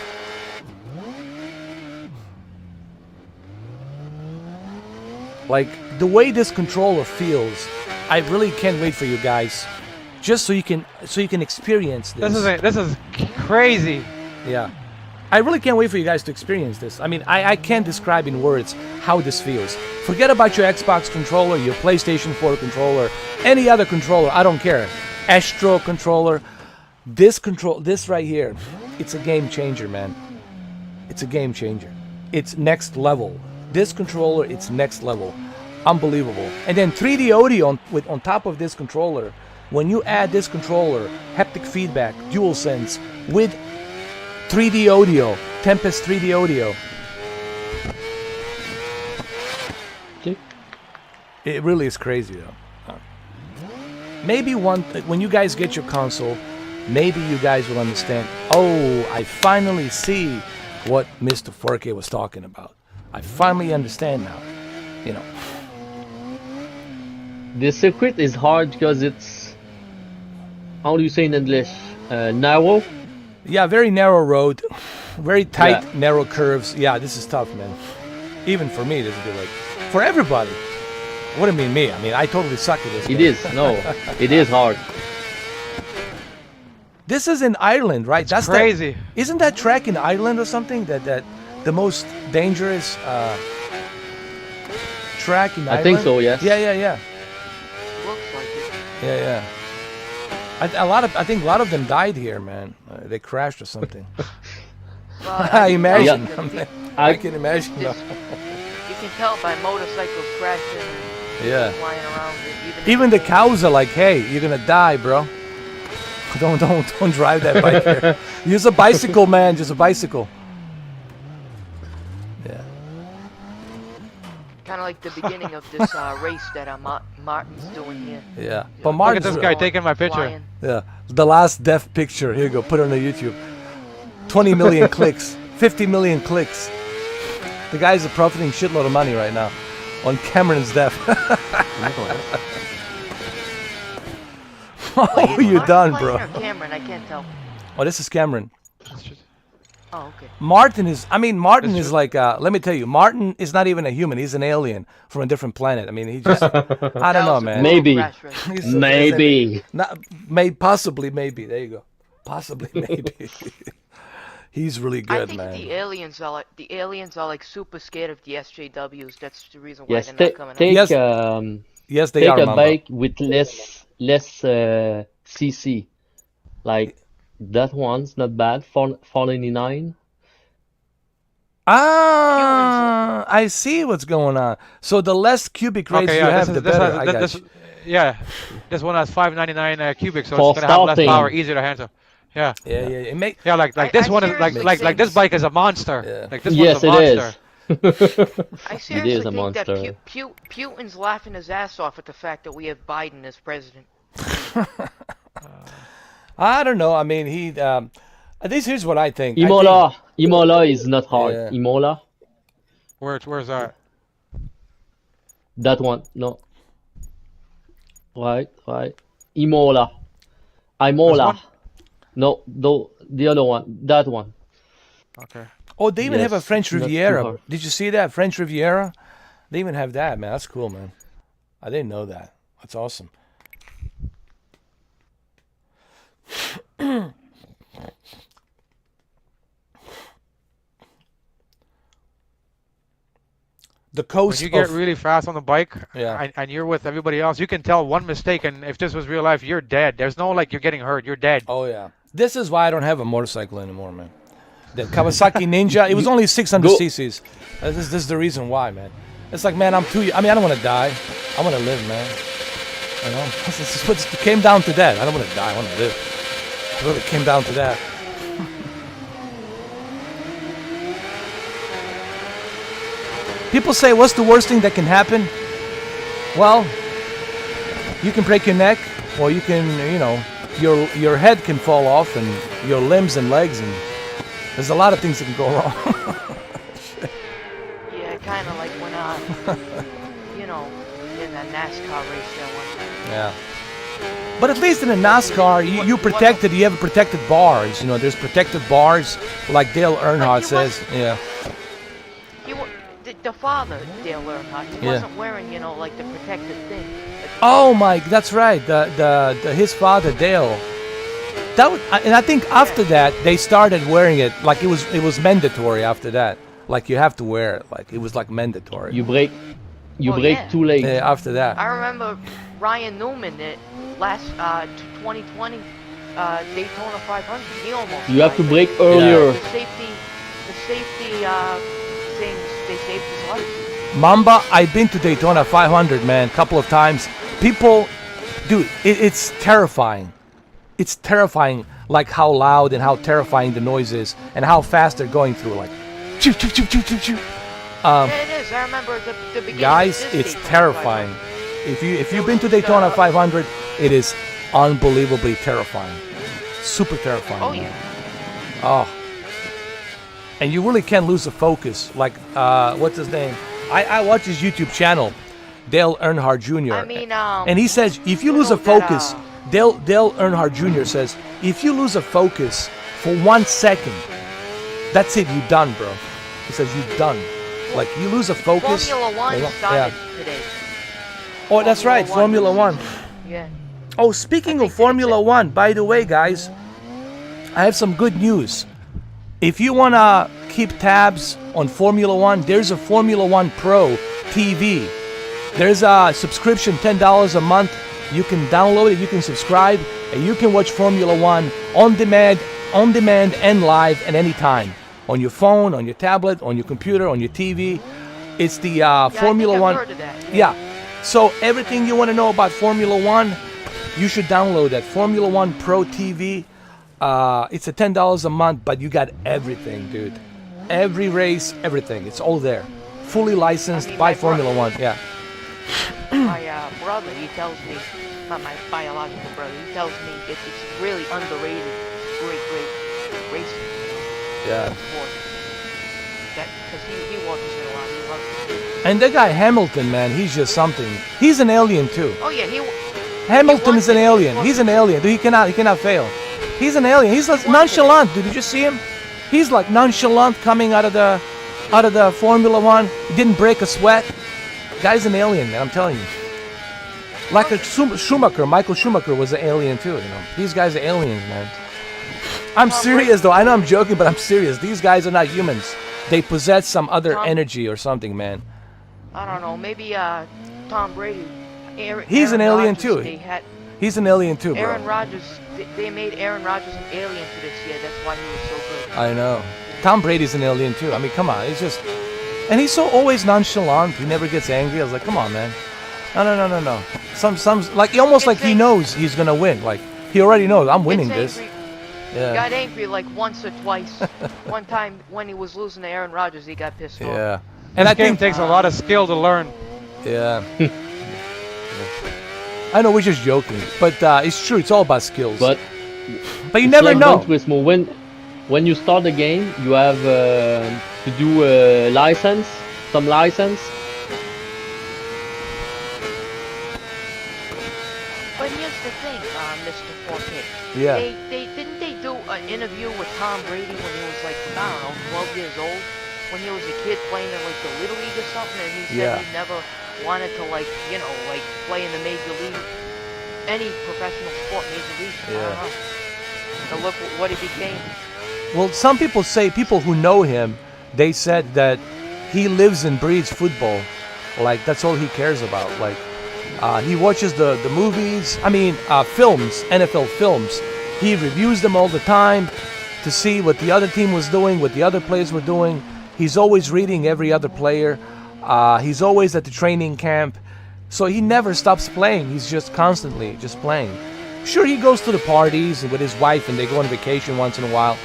Like the way this controller feels, I really can't wait for you guys, just so you can experience this. This is crazy. Yeah. I really can't wait for you guys to experience this. I mean, I can't describe in words how this feels. Forget about your Xbox controller, your PlayStation 4 controller, any other controller, I don't care. Astro controller. This right here, it's a game changer, man. It's a game changer. It's next level. This controller, it's next level. Unbelievable. And then 3D audio on top of this controller. When you add this controller, haptic feedback, DualSense, with 3D audio. Tempest 3D audio. Okay. It really is crazy though. Maybe when you guys get your console, maybe you guys will understand. Oh, I finally see what Mr. 4K was talking about. I finally understand now. You know. The circuit is hard because it's, how do you say in English? Narrow. Yeah, very narrow road, very tight, Yeah. narrow curves. Yeah, this is tough, man. Even for me, this is like for everybody. What do you mean me? I mean, I totally suck at this. It game. is, no, it is hard. This is in Ireland, right? That's crazy. Isn't that track in Ireland or something? That the most dangerous track in Ireland? I think so, yes. Yeah. Looks like it. Yeah. I think a lot of them died here, man. They crashed or something. Well, I imagine. Yeah. I can imagine. You can tell by motorcycles crashing and Yeah. flying around. Even the cows are like, "Hey, you're gonna die, bro. Don't drive that bike here. Use a bicycle, man. Just a bicycle." Yeah. Kind of like the beginning of this race that Martin's doing here. Yeah. But Look at Martin's this guy taking my picture. Flying. Yeah. The last death picture. Here you go. Put it on the YouTube. 20 million clicks. 50 million clicks. The guys are profiting shitload of money right now on Cameron's death. Oh, you're done, bro. Or Cameron, I can't tell. Oh, this is Cameron. Oh, okay. Martin is like, let me tell you, Martin is not even a human. He's an alien from a different planet. I mean, he just, I don't know, man. Maybe. He's so- Maybe. Possibly, maybe. There you go. Possibly, maybe. He's really I good, think man. the aliens are like super scared of the SJWs. That's the reason why Yes, they're not coming out. Yes, Yes, they take are, a Mamba. bike with less CC. Like that one's not bad. 499. Ah, I see what's going on. So the less cubic rates Okay, you yeah, have, the better. I got this, you. yeah, this one has 599 cubic, so For it's gonna have less starting. power, easier to handle. Yeah, Yeah. It make yeah, like I this one is seriously like think- this bike is a monster. Yeah. Like this Yes, one's a it monster. is. I It seriously is a think that monster. Putin's laughing his ass off at the fact that we have Biden as president. I don't know. I mean, here's what I think. Imola is not hard. Yeah. Imola, Where's that? that one, no. Right. Imola. one? No, the other one, that one. Okay. Oh, they even have a Yes, French not too Riviera. hard. Did you see that French Riviera? They even have that, man. That's cool, man. I didn't know that. That's awesome. The When coast you get of really fast on the bike, Yeah. and you're with everybody else, you can tell one mistake, and if this was real life, you're dead. There's no like you're getting hurt. You're dead. Oh yeah. This is why I don't have a motorcycle anymore, man. The Kawasaki Ninja, it was only 600 Go- cc's. This is the reason why, man. It's like, man, I don't want to die. I want to live, man. You know, it came down to that. I don't want to die. I want to live. It really came down to that. People say, what's the worst thing that can happen? Well, you can break your neck, or you can, your head can fall off, and your limbs and legs, and there's a lot of things that can go wrong. Yeah, kind of like when in a NASCAR race there one time. Yeah. But at least in a NASCAR, you protected. You have protected bars. There's protected bars, like Dale Earnhardt you says. Yeah. The father, Dale Earnhardt, he Yeah. wasn't wearing, like the protective thing. Oh my, that's right. His father Dale. And I think after that they started wearing it. Like it was mandatory after that. Like you have to wear it. Like it was like mandatory. You break Oh, yeah. too late. Yeah, after that. I remember Ryan Newman at last 2020 Daytona 500. He almost. You have to died. break earlier. The safety things, they saved his life. Mamba, I've been to Daytona 500, man, a couple of times. People, dude, it's terrifying. it's terrifying, like how loud and how terrifying the noise is, and how fast they're going through, like, choo choo choo choo choo choo. Yeah, it is. I remember the beginning. Guys, of this it's stage, terrifying. If you've been to Daytona 500, it is unbelievably terrifying, super terrifying. Oh yeah. Oh. And you really can't lose the focus. Like, what's his name? I watch his YouTube channel, Dale Earnhardt Jr. I mean, and he says if you you lose a know that, focus, Dale Earnhardt Jr. says if you lose a focus for 1 second, that's it. You're done, bro. He says you're done. Like you lose a focus. Formula One started today. Oh, that's right, Formula One. Yeah. Oh, speaking of Formula One, by the way, guys, I have some good news. If you want to keep tabs on Formula One, there's a Formula One Pro TV. There's a subscription, $10 a month. You can download it, you can subscribe, and you can watch Formula One on demand and live at any time. On your phone, on your tablet, on your computer, on your TV. It's the Formula One. Heard of that. Yeah. So everything you want to know about Formula One, you should download that Formula One Pro TV. It's a $10 a month, but you got everything, dude. Every race, everything. It's all there. Fully licensed by Formula One. Yeah. My brother, he tells me, not my biological brother, he tells me it's really underrated. Great racing. Yeah. Sport. Because he watches it a lot. He loves it. And that guy Hamilton, man, he's just something. He's an alien too. Oh yeah, Hamilton is an alien. He's an alien. Dude, he cannot fail. He's an alien. He's like nonchalant, dude. Did you see him? He's like nonchalant coming out of the Formula One. He didn't break a sweat. Guy's an alien, man. I'm telling you. Like a Schumacher, Michael Schumacher was an alien too. You know, these guys are aliens, man. I'm serious though. I know I'm joking, but I'm serious. These guys are not humans. They possess some other energy or something, man. I don't know. Maybe Tom Brady. He's an alien Rodgers, too. He's an alien too, bro. Aaron Rodgers. They made Aaron Rodgers an alien for this year. That's why he was so good. I know. Tom Brady's an alien too. I mean, come on. He's just, and he's so always nonchalant. He never gets angry. I was like, come on, man. No. Some like almost like he knows he's gonna win. Like he already knows I'm winning this. Yeah. He got angry like once or twice. One time when he was losing to Aaron Rodgers, he got pissed off. Yeah. And I think it takes a lot of skill to learn. Yeah. I know we're just joking, but it's true. It's all about skills. But you never like know. Gran Turismo, when you start the game, you have to do a license, some license. But here's the thing, Mr. 4K. Yeah. Didn't they do an interview with Tom Brady when he was like, I don't know, 12 years old? When he was a kid playing in like the Little League or something, and he said he never wanted to like play in the major league, any professional sport, major league. I don't know. And look what he became. Well, some people say, people who know him, they said that he lives and breathes football. Like that's all he cares about. Like he watches the movies. I mean, films, NFL films. He reviews them all the time to see what the other team was doing, what the other players were doing. He's always reading every other player. He's always at the training camp. So he never stops playing. He's just constantly just playing. Sure, he goes to the parties with his wife and they go on vacation once in a while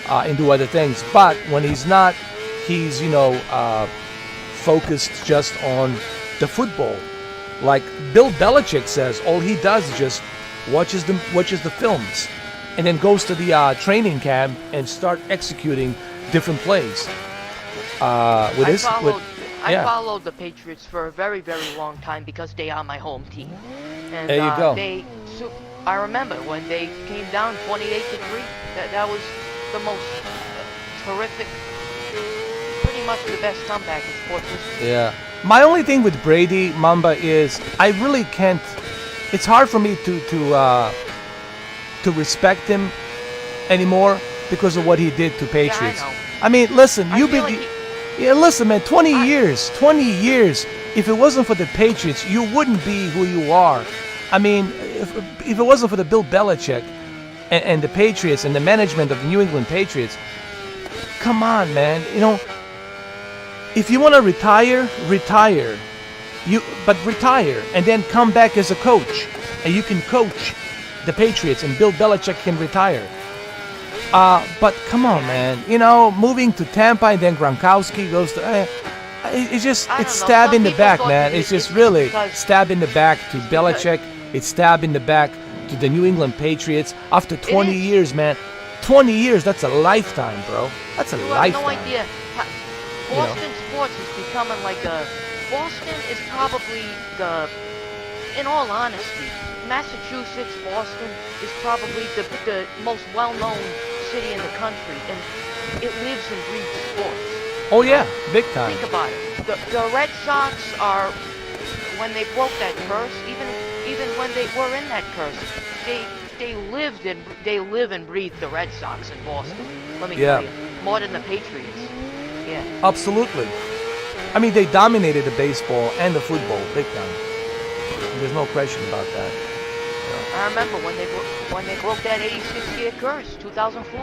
and do other things. But when he's not, he's, focused just on the football. Like Bill Belichick says, all he does is just watches the films and then goes to the training camp and start executing different plays. I followed the Patriots for a very, very long time because they are my home team. And there you go. I remember when they came down 28-3. That was the most terrific, pretty much the best comeback in sports history. Yeah. My only thing with Brady, Mamba, is I really can't. It's hard for me to respect him anymore because of what he did to Patriots. Yeah, I mean, listen, listen, man. 20 years. If it wasn't for the Patriots, you wouldn't be who you are. I mean, if it wasn't for the Bill Belichick and the Patriots and the management of the New England Patriots, come on, man. If you want to retire. But retire and then come back as a coach, and you can coach the Patriots and Bill Belichick can retire. But come on, man. You know, moving to Tampa and then Gronkowski goes to. It's just I it's don't know. stab Some in the people back, thought man. that It's just it's really because- stab in the back to Belichick. It's stab in the back to the New England Patriots after 20 is. years, man. 20 years, that's a lifetime, bro. That's a You have lifetime. no idea. You know? Boston sports is becoming like a. Boston is probably the. In all honesty, Massachusetts, Boston is probably the most well-known city in the country, and it lives and breathes sports. Oh yeah, big time. Think about it. The Red Sox are, when they broke that curse, even when they were in that curse, they live and breathe the Red Sox in Boston. Let me Yeah. tell you, more than the Patriots. Yeah. Absolutely. I mean, they dominated the baseball and the football big time. There's no question about that. I remember when they broke that 86-year curse, 2004.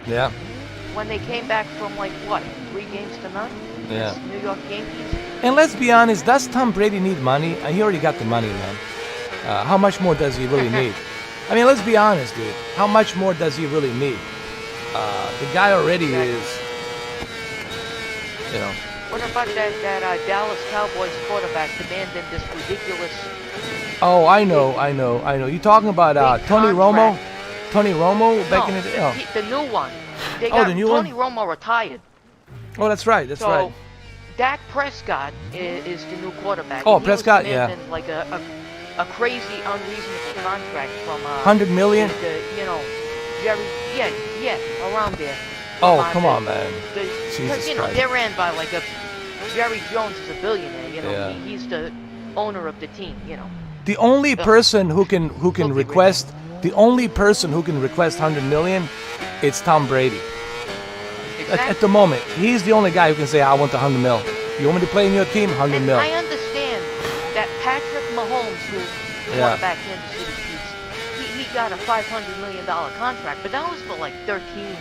Yeah. When they came back from like what, 3 games to none? Yeah. Against New York Yankees. And let's be honest, does Tom Brady need money? He already got the money, man. How much more does he really need? I mean, let's be honest, dude. How much more does he really need? The guy already is, you know. What about that Dallas Cowboys quarterback demanding this ridiculous? Oh, I know. You talking about Big Tony Romo? contract. Tony Romo back in the day? Oh. The new one. They Oh, got the new Tony one? Romo retired. Oh, that's right. That's So right. Dak Prescott is the new quarterback. Oh, and he was Prescott, yeah. demanding like a crazy, unreasonable contract from 100 million? you know, Jerry. Yeah, around there. Oh, From, come the- on, man. Because Jesus you know Christ. they're ran by like a Jerry Jones is a billionaire. You know, Yeah. he's the owner of the team. You know. The only person who can Filthy rich. request the only person who can request 100 million, it's Tom Brady. At the moment, he's the only guy who can say, "I want 100 mil. You want me to play in your team? 100 And mil." I understand that Patrick Mahomes, who Yeah. quarterback Kansas City Chiefs, he got a $500 million contract, but that was for like 13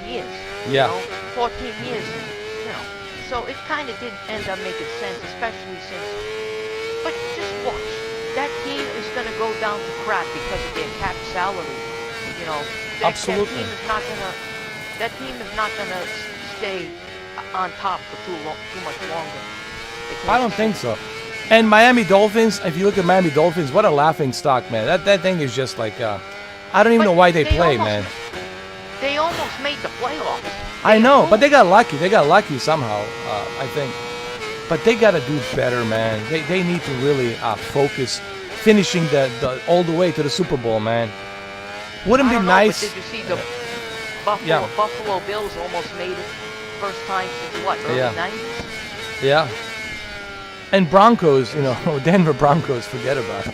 years. Yeah. You know, 14 years, you know. So it kind of did end up making sense, especially since. But just watch. That team is going to go down to crap because of their cap salary. You know. Absolutely. That team is not going to stay on top for too much longer. They I don't think so. And Miami Dolphins, if you look at Miami Dolphins, what a laughing stock, man. That thing is just like, I don't even know why they play, man. They almost made the playoffs. I know, but they got lucky. They got lucky somehow, I think. But they got to do better, man. They need to really focus, finishing the all the way to the Super Bowl, man. Wouldn't I be don't know, nice. But did you see the Yeah. Buffalo Bills almost made it first time since what, early Yeah. 90s? Yeah. And Broncos, you know, Denver Broncos, forget about it.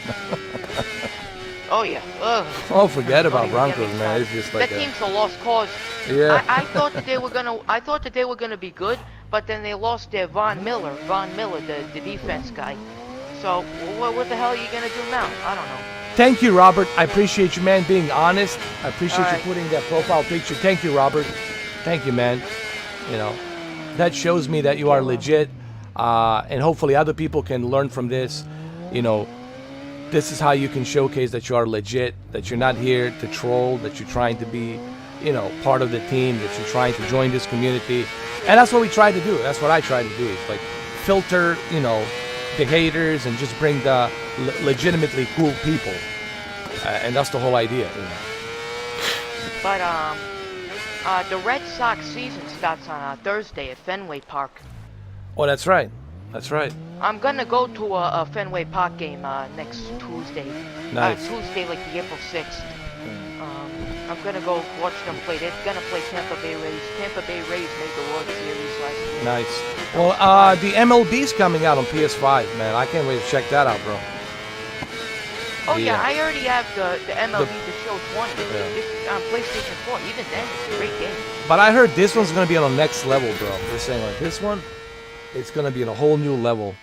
Oh yeah. Ugh. Oh, forget about Don't even get Broncos, me man. started. It's just like that team's a lost cause. Yeah. I thought that they were gonna be good, but then they lost their Von Miller, the defense guy. So what the hell are you gonna do now? I don't know. Thank you, Robert. I appreciate you, man, being honest. I appreciate All you right. putting that profile picture. Thank you, Robert. Thank you, man. You know, that shows me that you are legit, and hopefully other people can learn from this. You know, this is how you can showcase that you are legit, that you're not here to troll, that you're trying to be, you know, part of the team, that you're trying to join this community. And that's what we try to do. That's what I try to do. It's like filter, you know, the haters and just bring the legitimately cool people. And that's the whole idea, you know. But the Red Sox season starts on Thursday at Fenway Park. Oh, that's right. That's right. I'm gonna go to a Fenway Park game next Tuesday. Nice. Tuesday, like the April 6th. I'm gonna go watch them play. They're gonna play Tampa Bay Rays. Tampa Bay Rays made the World Series last year. Nice. Well, the MLB's coming out on PS5, man. I can't wait to check that out, bro. Oh yeah, Yeah. I already have the MLB The Show 20. Yeah. It's on PlayStation 4. Even then, it's a great game. But I heard this one's gonna be on the next level, bro. They're saying like this one, it's gonna be on a whole new level.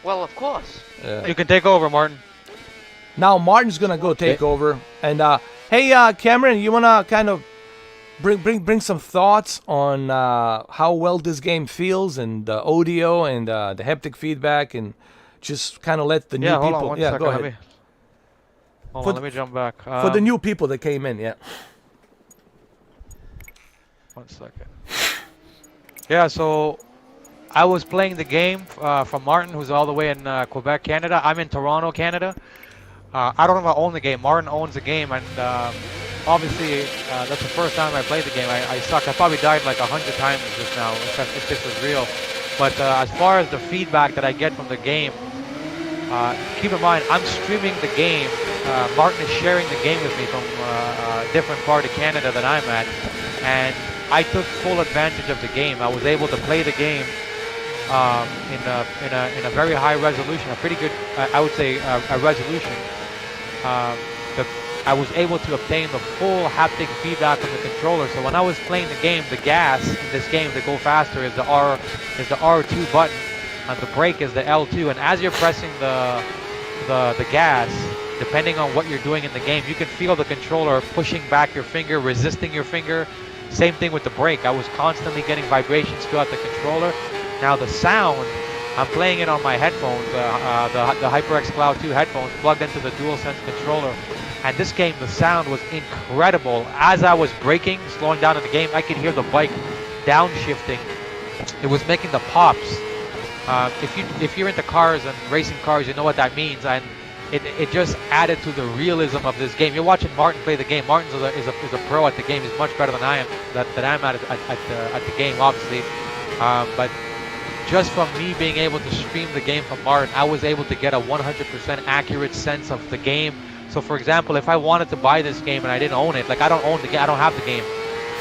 Well, of course. Yeah. You can take over, Martin. Now Martin's gonna go take over. And hey, Cameron, you wanna kind of bring some thoughts on how well this game feels and the audio and the haptic feedback and just kind of let the new Yeah, hold people. on one Yeah, second. go Let ahead. me- Hold on, let me jump back. For the new people that came in, yeah. 1 second. Yeah, so I was playing the game from Martin, who's all the way in Quebec, Canada. I'm in Toronto, Canada. I don't know if I own the game. Martin owns the game, and obviously that's the first time I played the game. I suck. I probably died like 100 times just now, if this was real. But as far as the feedback that I get from the game, keep in mind, I'm streaming the game. Martin is sharing the game with me from a different part of Canada that I'm at, and I took full advantage of the game. I was able to play the game in a very high resolution, a pretty good, I would say, a resolution. I was able to obtain the full haptic feedback from the controller. So when I was playing the game, the gas in this game to go faster is the R2 button, and the brake is the L2. And as you're pressing the gas, depending on what you're doing in the game, you can feel the controller pushing back your finger, resisting your finger. Same thing with the brake. I was constantly getting vibrations throughout the controller. Now the sound, I'm playing it on my headphones, the HyperX Cloud 2 headphones plugged into the DualSense controller. And this game, the sound was incredible. As I was braking, slowing down in the game, I could hear the bike downshifting. It was making the pops. If you're into cars and racing cars, you know what that means. And it just added to the realism of this game. You're watching Martin play the game. Martin is a pro at the game. He's much better than I am. That I'm at the game, obviously. But just from me being able to stream the game from Martin, I was able to get a 100% accurate sense of the game. So for example, if I wanted to buy this game and I didn't own it, like I don't own the game, I don't have the game,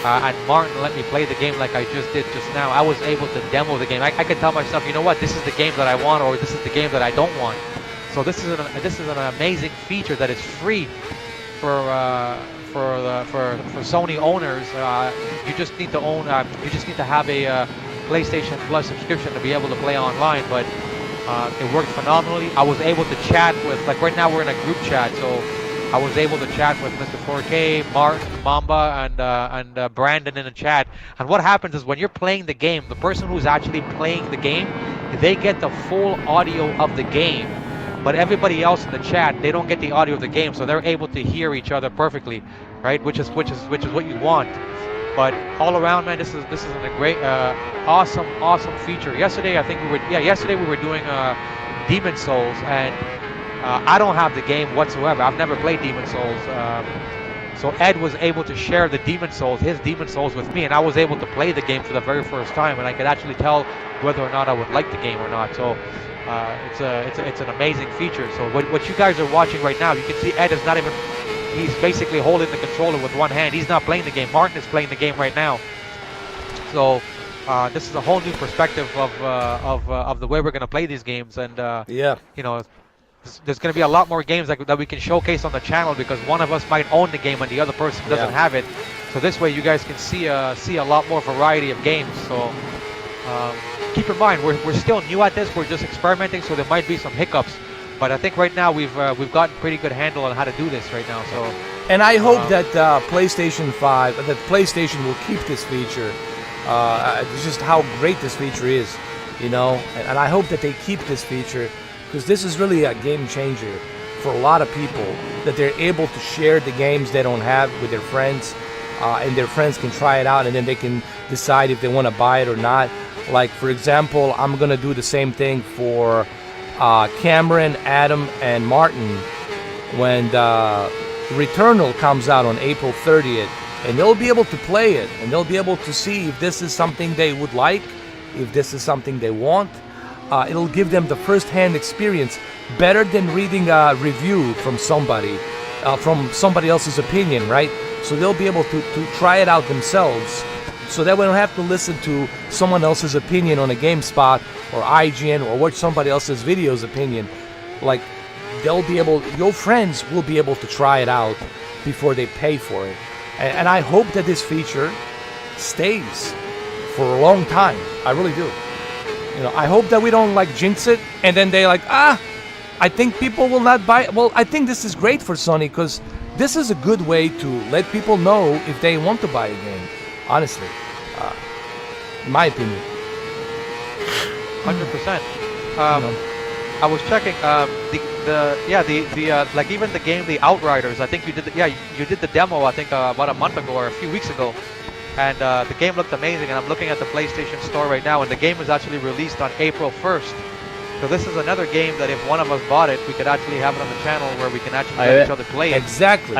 and Martin let me play the game like I just did just now, I was able to demo the game. I could tell myself, you know what, this is the game that I want, or this is the game that I don't want. So this is an amazing feature that is free for Sony owners. You just need to own. You just need to have a PlayStation Plus subscription to be able to play online. But it worked phenomenally. I was able to chat with, like right now we're in a group chat, so I was able to chat with Mr. 4K, Martin, Mamba, and Brandon in the chat. And what happens is when you're playing the game, the person who's actually playing the game, they get the full audio of the game. But everybody else in the chat, they don't get the audio of the game, so they're able to hear each other perfectly, right? Which is what you want. But all around, man, this is a great, awesome feature. Yesterday, I think yesterday we were doing Demon Souls, and I don't have the game whatsoever. I've never played Demon Souls. So Ed was able to share the his Demon Souls with me, and I was able to play the game for the very first time, and I could actually tell whether or not I would like the game or not. So it's an amazing feature. So what you guys are watching right now, you can see Ed is not even. He's basically holding the controller with one hand. He's not playing the game. Martin is playing the game right now. So this is a whole new perspective of the way we're going to play these games. And yeah, you know, there's going to be a lot more games that we can showcase on the channel, because one of us might own the game and the other person doesn't have it. So this way, you guys can see a lot more variety of games. So keep in mind, we're still new at this. We're just experimenting, so there might be some hiccups. But I think right now we've gotten pretty good handle on how to do this right now. So, and I hope that PlayStation 5, that PlayStation will keep this feature. It's just how great this feature is, you know. And I hope that they keep this feature, because this is really a game changer for a lot of people. That they're able to share the games they don't have with their friends, and their friends can try it out, and then they can decide if they want to buy it or not. Like for example, I'm gonna do the same thing for Cameron, Adam, and Martin when the Returnal comes out on April 30th, and they'll be able to play it, and they'll be able to see if this is something they would like, if this is something they want. It'll give them the first-hand experience, better than reading a review from somebody else's opinion, right? So they'll be able to try it out themselves, so that we don't have to listen to someone else's opinion on a GameSpot or IGN or watch somebody else's video's opinion. Like, they'll be able, your friends will be able to try it out before they pay for it. And I hope that this feature stays for a long time. I really do. You know, I hope that we don't like jinx it and then they like, I think people will not buy it. Well, I think this is great for Sony, because this is a good way to let people know if they want to buy a game. Honestly, in my opinion. 100%. I was checking like even the game The Outriders. I think you did you did the demo. I think about a month ago or a few weeks ago, and the game looked amazing. And I'm looking at the PlayStation Store right now, and the game was actually released on April 1st. So this is another game that if one of us bought it, we could actually have it on the channel where we can actually let each other play it. Exactly.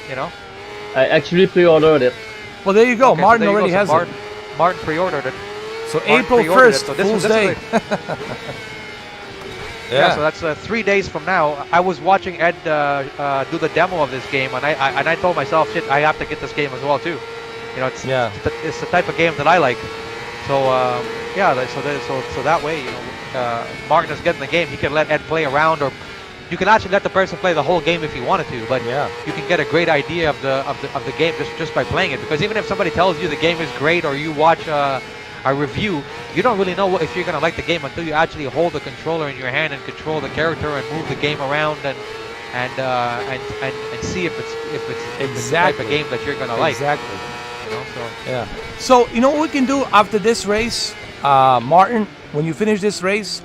You know. I actually pre-ordered it. Well, there you go. Okay, Martin so there you already go. So has it. Martin pre-ordered it. So Martin April pre-ordered 1st, it. So Fool's Day. Yeah, so that's 3 days from now. I was watching Ed do the demo of this game, and I told myself, shit, I have to get this game as well too. You know, it's the type of game that I like. So so that way, you know, Martin is getting the game. He can let Ed play around, or you can actually let the person play the whole game if you wanted to. But you can get a great idea of the game just by playing it. Because even if somebody tells you the game is great, or you watch a review, you don't really know if you're gonna like the game until you actually hold the controller in your hand and control the character and move the game around and see if it's the type of game that you're gonna like. Exactly. You know, so yeah. So you know what we can do after this race, Martin? When you finish this race,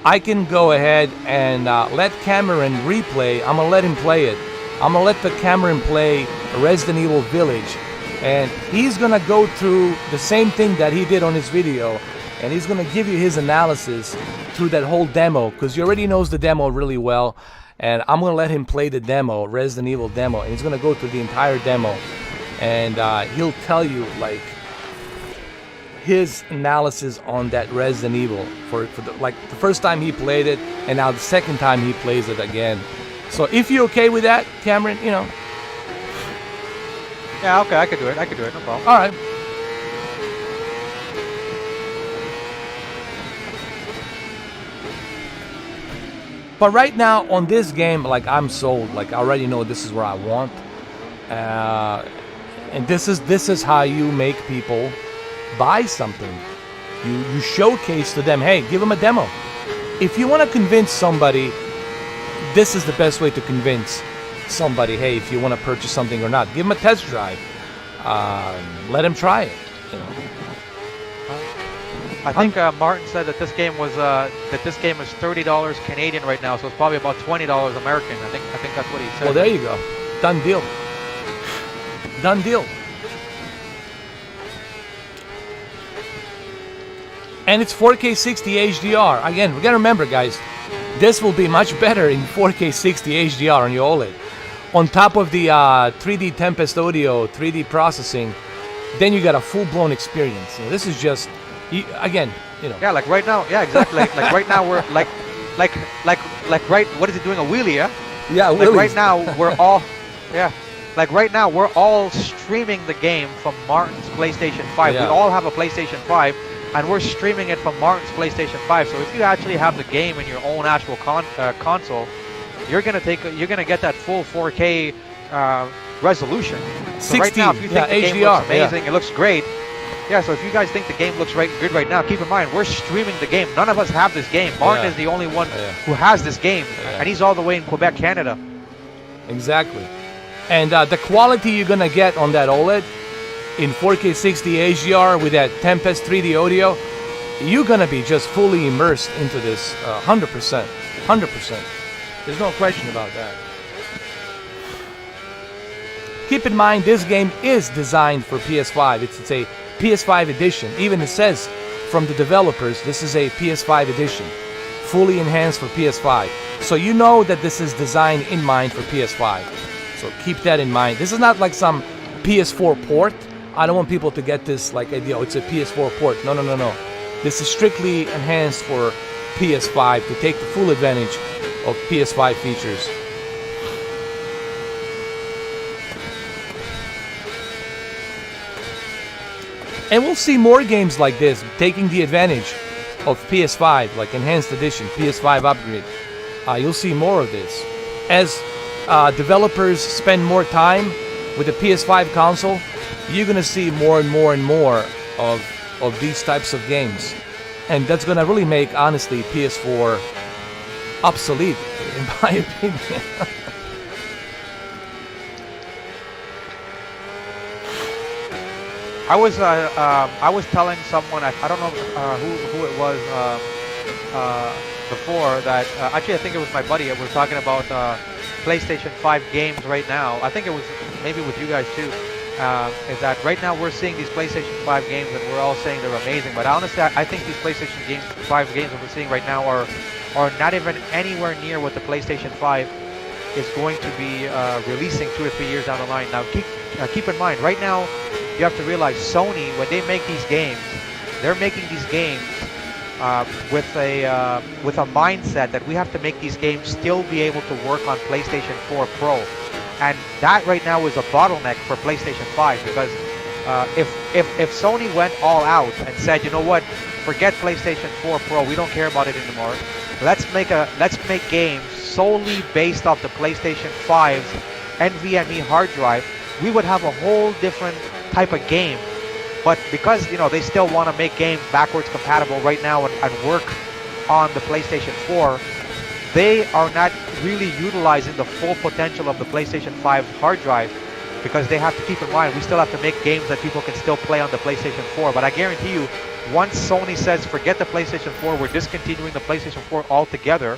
I can go ahead and let Cameron replay. I'm gonna let him play it. I'm gonna let the Cameron play Resident Evil Village. And he's going to go through the same thing that he did on his video. And he's going to give you his analysis through that whole demo. Because he already knows the demo really well. And I'm going to let him play the demo, Resident Evil demo. And he's going to go through the entire demo. And he'll tell you, like, his analysis on that Resident Evil. For the first time he played it. And now the second time he plays it again. So if you're okay with that, Cameron, you know. yeah, okay, I could do it. No problem. All right. But right now on this game, like, I'm sold. Like, I already know this is where I want. And this is how you make people buy something. You showcase to them, hey, give them a demo. If you want to convince somebody, this is the best way to convince somebody, hey, if you want to purchase something or not, give them a test drive. Let them try it. You know. I think Martin said that this game was is $30 Canadian right now, so it's probably about $20 American. I think that's what he said. Well, there you go. Done deal. Done deal. And it's 4K 60 HDR. Again, we gotta remember, guys, this will be much better in 4K 60 HDR on your OLED. On top of the 3D Tempest audio, 3D processing, then you got a full-blown experience. So this is just, again, you know. Yeah, like right now, yeah, exactly. like right now we're like right. What is he doing? A wheelie? Yeah. Yeah. Like right now we're all, yeah. Like right now we're all streaming the game from Martin's PlayStation 5. Yeah. We all have a PlayStation 5. And we're streaming it from Martin's PlayStation 5. So if you actually have the game in your own actual console, you're gonna get that full 4K resolution. So 60, right now, if you think the game HDR, looks amazing, it looks great. Yeah. So if you guys think the game looks good right now, keep in mind we're streaming the game. None of us have this game. Martin is the only one who has this game, and he's all the way in Quebec, Canada. Exactly. And the quality you're gonna get on that OLED in 4K 60 HDR with that Tempest 3D audio, you're gonna be just fully immersed into this 100%. 100%. There's no question about that. Keep in mind, this game is designed for PS5. It's a PS5 edition. Even it says from the developers, this is a PS5 edition, fully enhanced for PS5. So you know that this is designed in mind for PS5. So keep that in mind. This is not like some PS4 port. I don't want people to get this like idea, it's a PS4 port. No. This is strictly enhanced for PS5 to take the full advantage of PS5 features. And we'll see more games like this taking the advantage of PS5, like Enhanced Edition, PS5 upgrade. You'll see more of this. As developers spend more time with the PS5 console, you're gonna see more and more of these types of games, and that's gonna really make, honestly, PS4 obsolete, in my opinion. I was telling someone, I don't know who it was, before that actually I think it was my buddy. We were talking about PlayStation 5 games right now. I think it was maybe with you guys too. Is that right now we're seeing these PlayStation 5 games and we're all saying they're amazing. But honestly, I think these PlayStation 5 games that we're seeing right now are not even anywhere near what the PlayStation 5 is going to be releasing 2 or 3 years down the line. Now keep in mind, right now you have to realize Sony, when they make these games, they're making these games with a mindset that we have to make these games still be able to work on PlayStation 4 Pro, and that right now is a bottleneck for PlayStation 5 because if Sony went all out and said, you know what, forget PlayStation 4 Pro, we don't care about it anymore. Let's make games solely based off the PlayStation 5's NVMe hard drive. We would have a whole different type of game. But because, you know, they still want to make games backwards compatible right now and work on the PlayStation 4, they are not really utilizing the full potential of the PlayStation 5 hard drive because they have to keep in mind we still have to make games that people can still play on the PlayStation 4. But I guarantee you, once Sony says forget the PlayStation 4, we're discontinuing the PlayStation 4 altogether,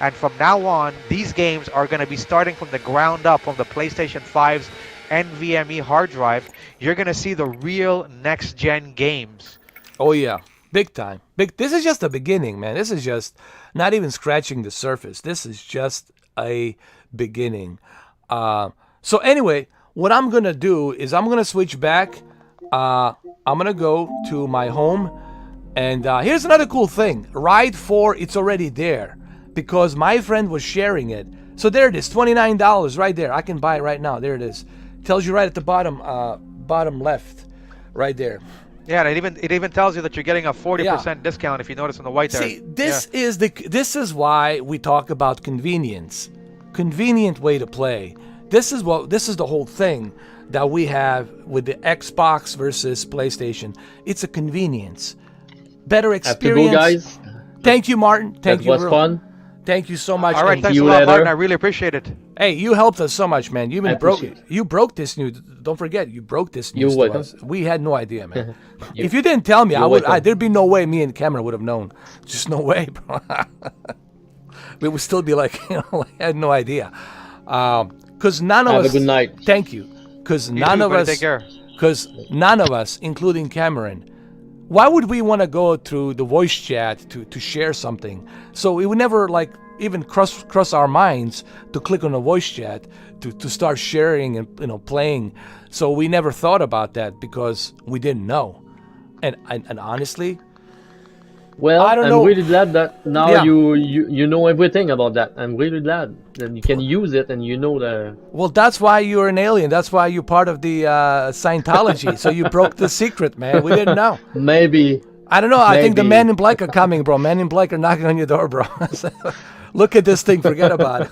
and from now on, these games are going to be starting from the ground up from the PlayStation 5's NVMe hard drive. You're going to see the real next-gen games. Oh, yeah. Big time. This is just the beginning, man. This is just not even scratching the surface. This is just a beginning. So anyway, what I'm going to do is I'm going to switch back. I'm going to go to my home. And here's another cool thing. Ride 4, it's already there because my friend was sharing it. So there it is, $29 right there. I can buy it right now. There it is. Tells you right at the bottom left, right there. Yeah, and it even tells you that you're getting a 40% discount if you notice on the white there. See, this is why we talk about convenience. Convenient way to play. This is the whole thing that we have with the Xbox versus PlayStation. It's a convenience. Better experience. Have to go, guys. Thank you, Martin. Thank you. That was fun. Thank you so much. All right, And thanks a lot, Martin. I really appreciate it. hey, you helped us so much, man. You broke this news. Don't forget, you broke this news You're to welcome. us. We had no idea, man. If you didn't tell me, there'd be no way me and Cameron would have known. Just no way, bro. We would still be like, I had no idea. Because none of us. Have a good night. Thank you. Because none of us. Take care. Because none of us, including Cameron, why would we want to go through the voice chat to share something? So it would never even cross our minds to click on a voice chat to start sharing and playing. So we never thought about that because we didn't know. And honestly, Well, I don't know. I'm really glad that now Yeah. you know everything about that. I'm really glad that you can use it and you know the. well, that's why you're an alien. That's why you're part of the Scientology. So you broke the secret, man. We didn't know. Maybe. I don't know. I think the Maybe. Men in Black are coming, bro. Men in Black are knocking on your door, bro. Look at this thing. Forget about it.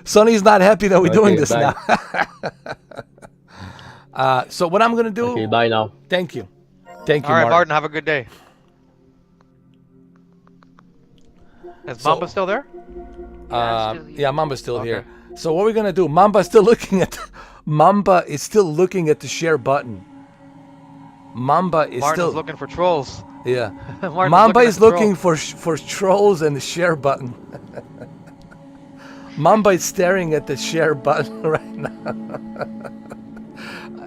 Sonny's not happy that we're doing this bye. now. So what I'm gonna do? Okay, bye now. Thank you. Thank you, All right, Martin. Martin, have a good day. Is Mamba still there? Yeah, Mamba's still here. So what we're gonna do? Mamba's still looking at. Mamba is still looking at the share button. Mamba is Martin still is looking for trolls. Yeah. Martin's Mamba looking is at the looking for trolls and the share button. Mamba is staring at the share button right now.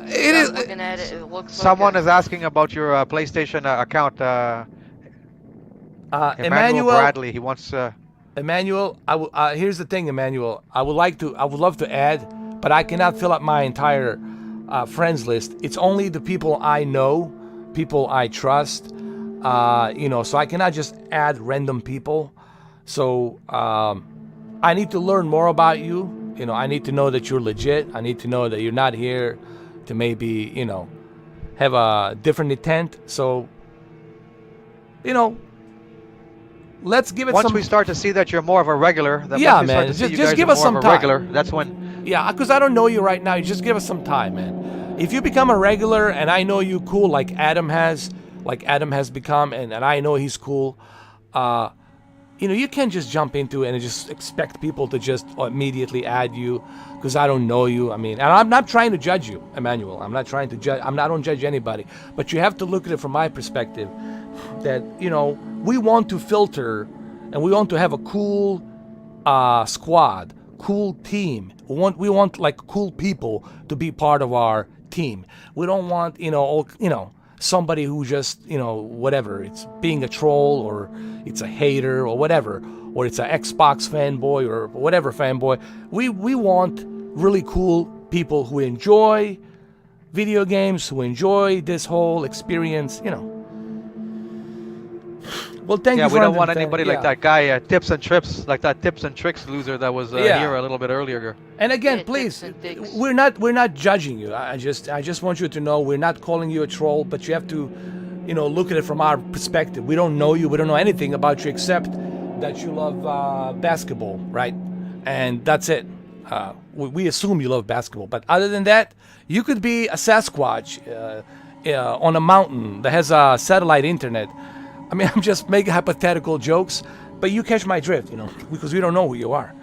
It is. Looking at it, it looks Someone like is asking about your PlayStation account. Emmanuel Emmanuel. Bradley. He wants. Emmanuel, here's the thing, Emmanuel. I would love to add, but I cannot fill up my entire friends list. It's only the people I know, people I trust. So I cannot just add random people. So I need to learn more about you. I need to know that you're legit. I need to know that you're not here to maybe, have a different intent. So, let's give it Once some. we start to see that you're more of a regular, then Yeah, once we start man, to see just you guys give are us more some of a time. regular, that's when. Yeah, because I don't know you right now. You just give us some time, man. If you become a regular and I know you cool like Adam has become, and I know he's cool, you can't just jump into it and just expect people to just immediately add you because I don't know you. I mean, and I'm not trying to judge you, Emmanuel. I'm not trying to judge. I don't judge anybody. But you have to look at it from my perspective that, we want to filter and we want to have a cool squad, cool team. We want like cool people to be part of our team. We don't want somebody who just whatever. It's being a troll, or it's a hater, or whatever, or it's an Xbox fanboy or whatever fanboy. We want really cool people who enjoy video games, who enjoy this whole experience. Well, thank you. Yeah, for we don't want understanding. anybody like that guy, Tips and Tricks loser that was here a little bit earlier. And again, Yeah, please, tips and dicks. we're not judging you. I just want you to know we're not calling you a troll, but you have to, look at it from our perspective. We don't know you. We don't know anything about you except that you love basketball, right? And that's it. We assume you love basketball, but other than that, you could be a Sasquatch on a mountain that has a satellite internet. I mean, I'm just making hypothetical jokes, but you catch my drift, because we don't know who you are,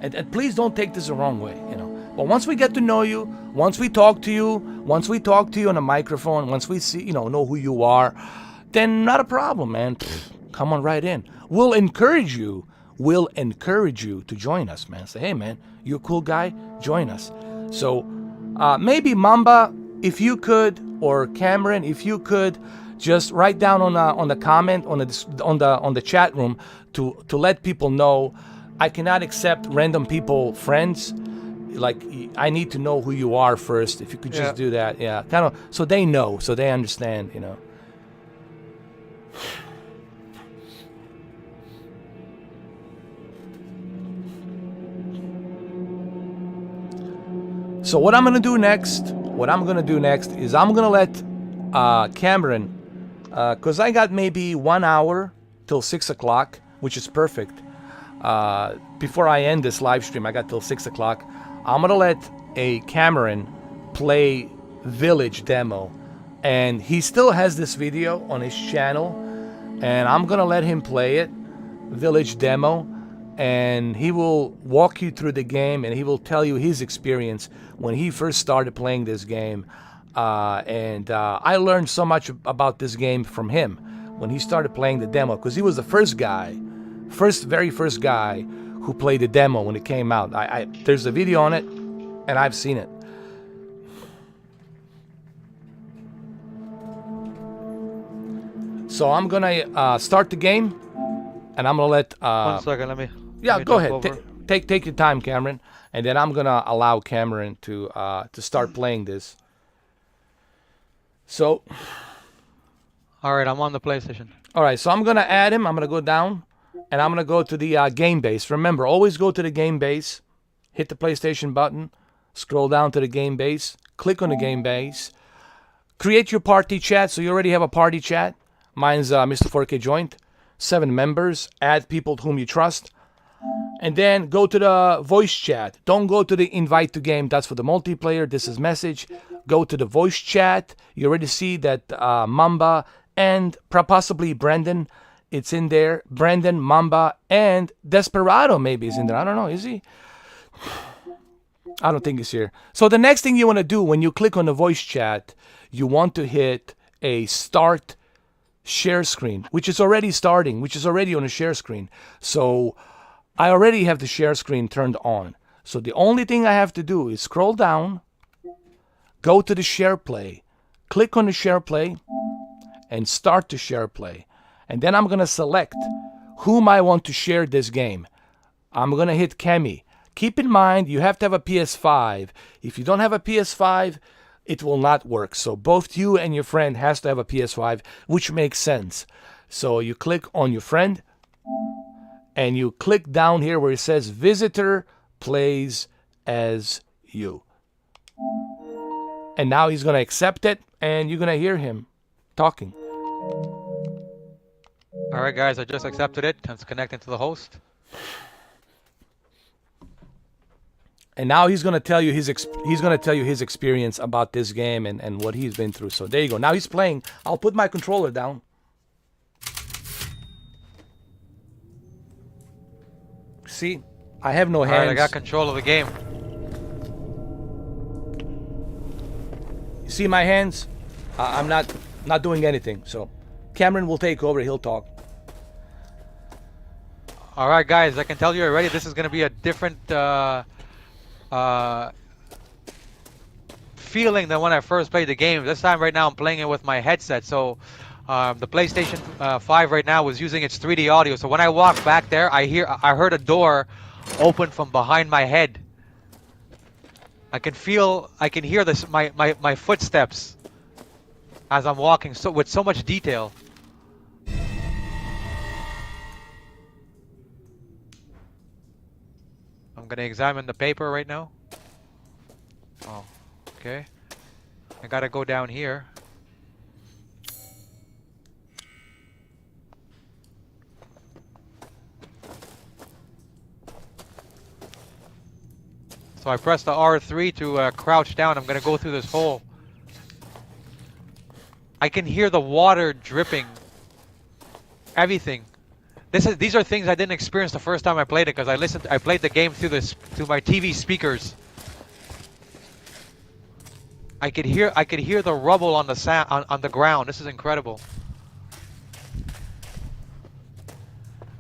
And please don't take this the wrong way, But once we get to know you, once we talk to you on a microphone, once we see, know who you are, then not a problem, man. Come on right in. We'll encourage you to join us, man. Say, hey, man, you're a cool guy, join us. So maybe Mamba, if you could, or Cameron, if you could, just write down on the comment on the chat room to let people know I cannot accept random people friends. Like, I need to know who you are first. If you could just do that, kind of, so they know, so they understand, So what I'm gonna do next is I'm gonna let Cameron, because I got maybe 1 hour till 6 o'clock, which is perfect. Before I end this live stream, I got till 6 o'clock. I'm gonna let Cameron play Village demo, and he still has this video on his channel, and I'm gonna let him play it, Village demo, and he will walk you through the game, and he will tell you his experience when he first started playing this game. And I learned so much about this game from him when he started playing the demo, because he was the very first guy who played the demo when it came out. There's a video on it, and I've seen it. So I'm gonna start the game, and I'm gonna let. 1 second, let me. Yeah, let me go jump ahead. over. Take your time, Cameron, and then I'm gonna allow Cameron to start playing this. So, All right, I'm on the PlayStation. all right. So I'm gonna add him. I'm gonna go down, and I'm gonna go to the game base. Remember, always go to the game base. Hit the PlayStation button. Scroll down to the game base. Click on the game base. Create your party chat. So you already have a party chat. Mine's Mr. 4K joint. 7 members. Add people whom you trust. And then go to the voice chat. Don't go to the invite to game. That's for the multiplayer. This is message. Go to the voice chat. You already see that Mamba and possibly Brendan, it's in there. Brendan, Mamba, and Desperado maybe is in there. I don't know. Is he? I don't think he's here. So the next thing you want to do when you click on the voice chat, you want to hit a start share screen, which is already starting, which is already on a share screen. So I already have the share screen turned on. So the only thing I have to do is scroll down, go to the share play, click on the share play, and start to share play. And then I'm going to select whom I want to share this game. I'm going to hit Kemi. Keep in mind, you have to have a PS5. If you don't have a PS5, it will not work. So both you and your friend has to have a PS5, which makes sense. So you click on your friend, and you click down here where it says visitor plays as you. And now he's going to accept it, and you're going to hear him talking. All right, guys, I just accepted it. It's connecting to the host. And now he's going to tell you his experience about this game and what he's been through. So there you go. Now he's playing. I'll put my controller down. See, I have no hands. All right, I got control of the game. You see my hands? I'm not doing anything. So Cameron will take over. He'll talk. All right, guys, I can tell you already. This is going to be a different feeling than when I first played the game. This time, right now, I'm playing it with my headset. So the PlayStation 5 right now was using its 3D audio. So when I walk back there, I heard a door open from behind my head. I can hear this my footsteps as I'm walking with so much detail. I'm gonna examine the paper right now. Oh, okay. I gotta go down here. So I press the R3 to crouch down. I'm gonna go through this hole. I can hear the water dripping. Everything. These are things I didn't experience the first time I played it because I played the game through my TV speakers. I could hear the rubble on the on the ground. This is incredible.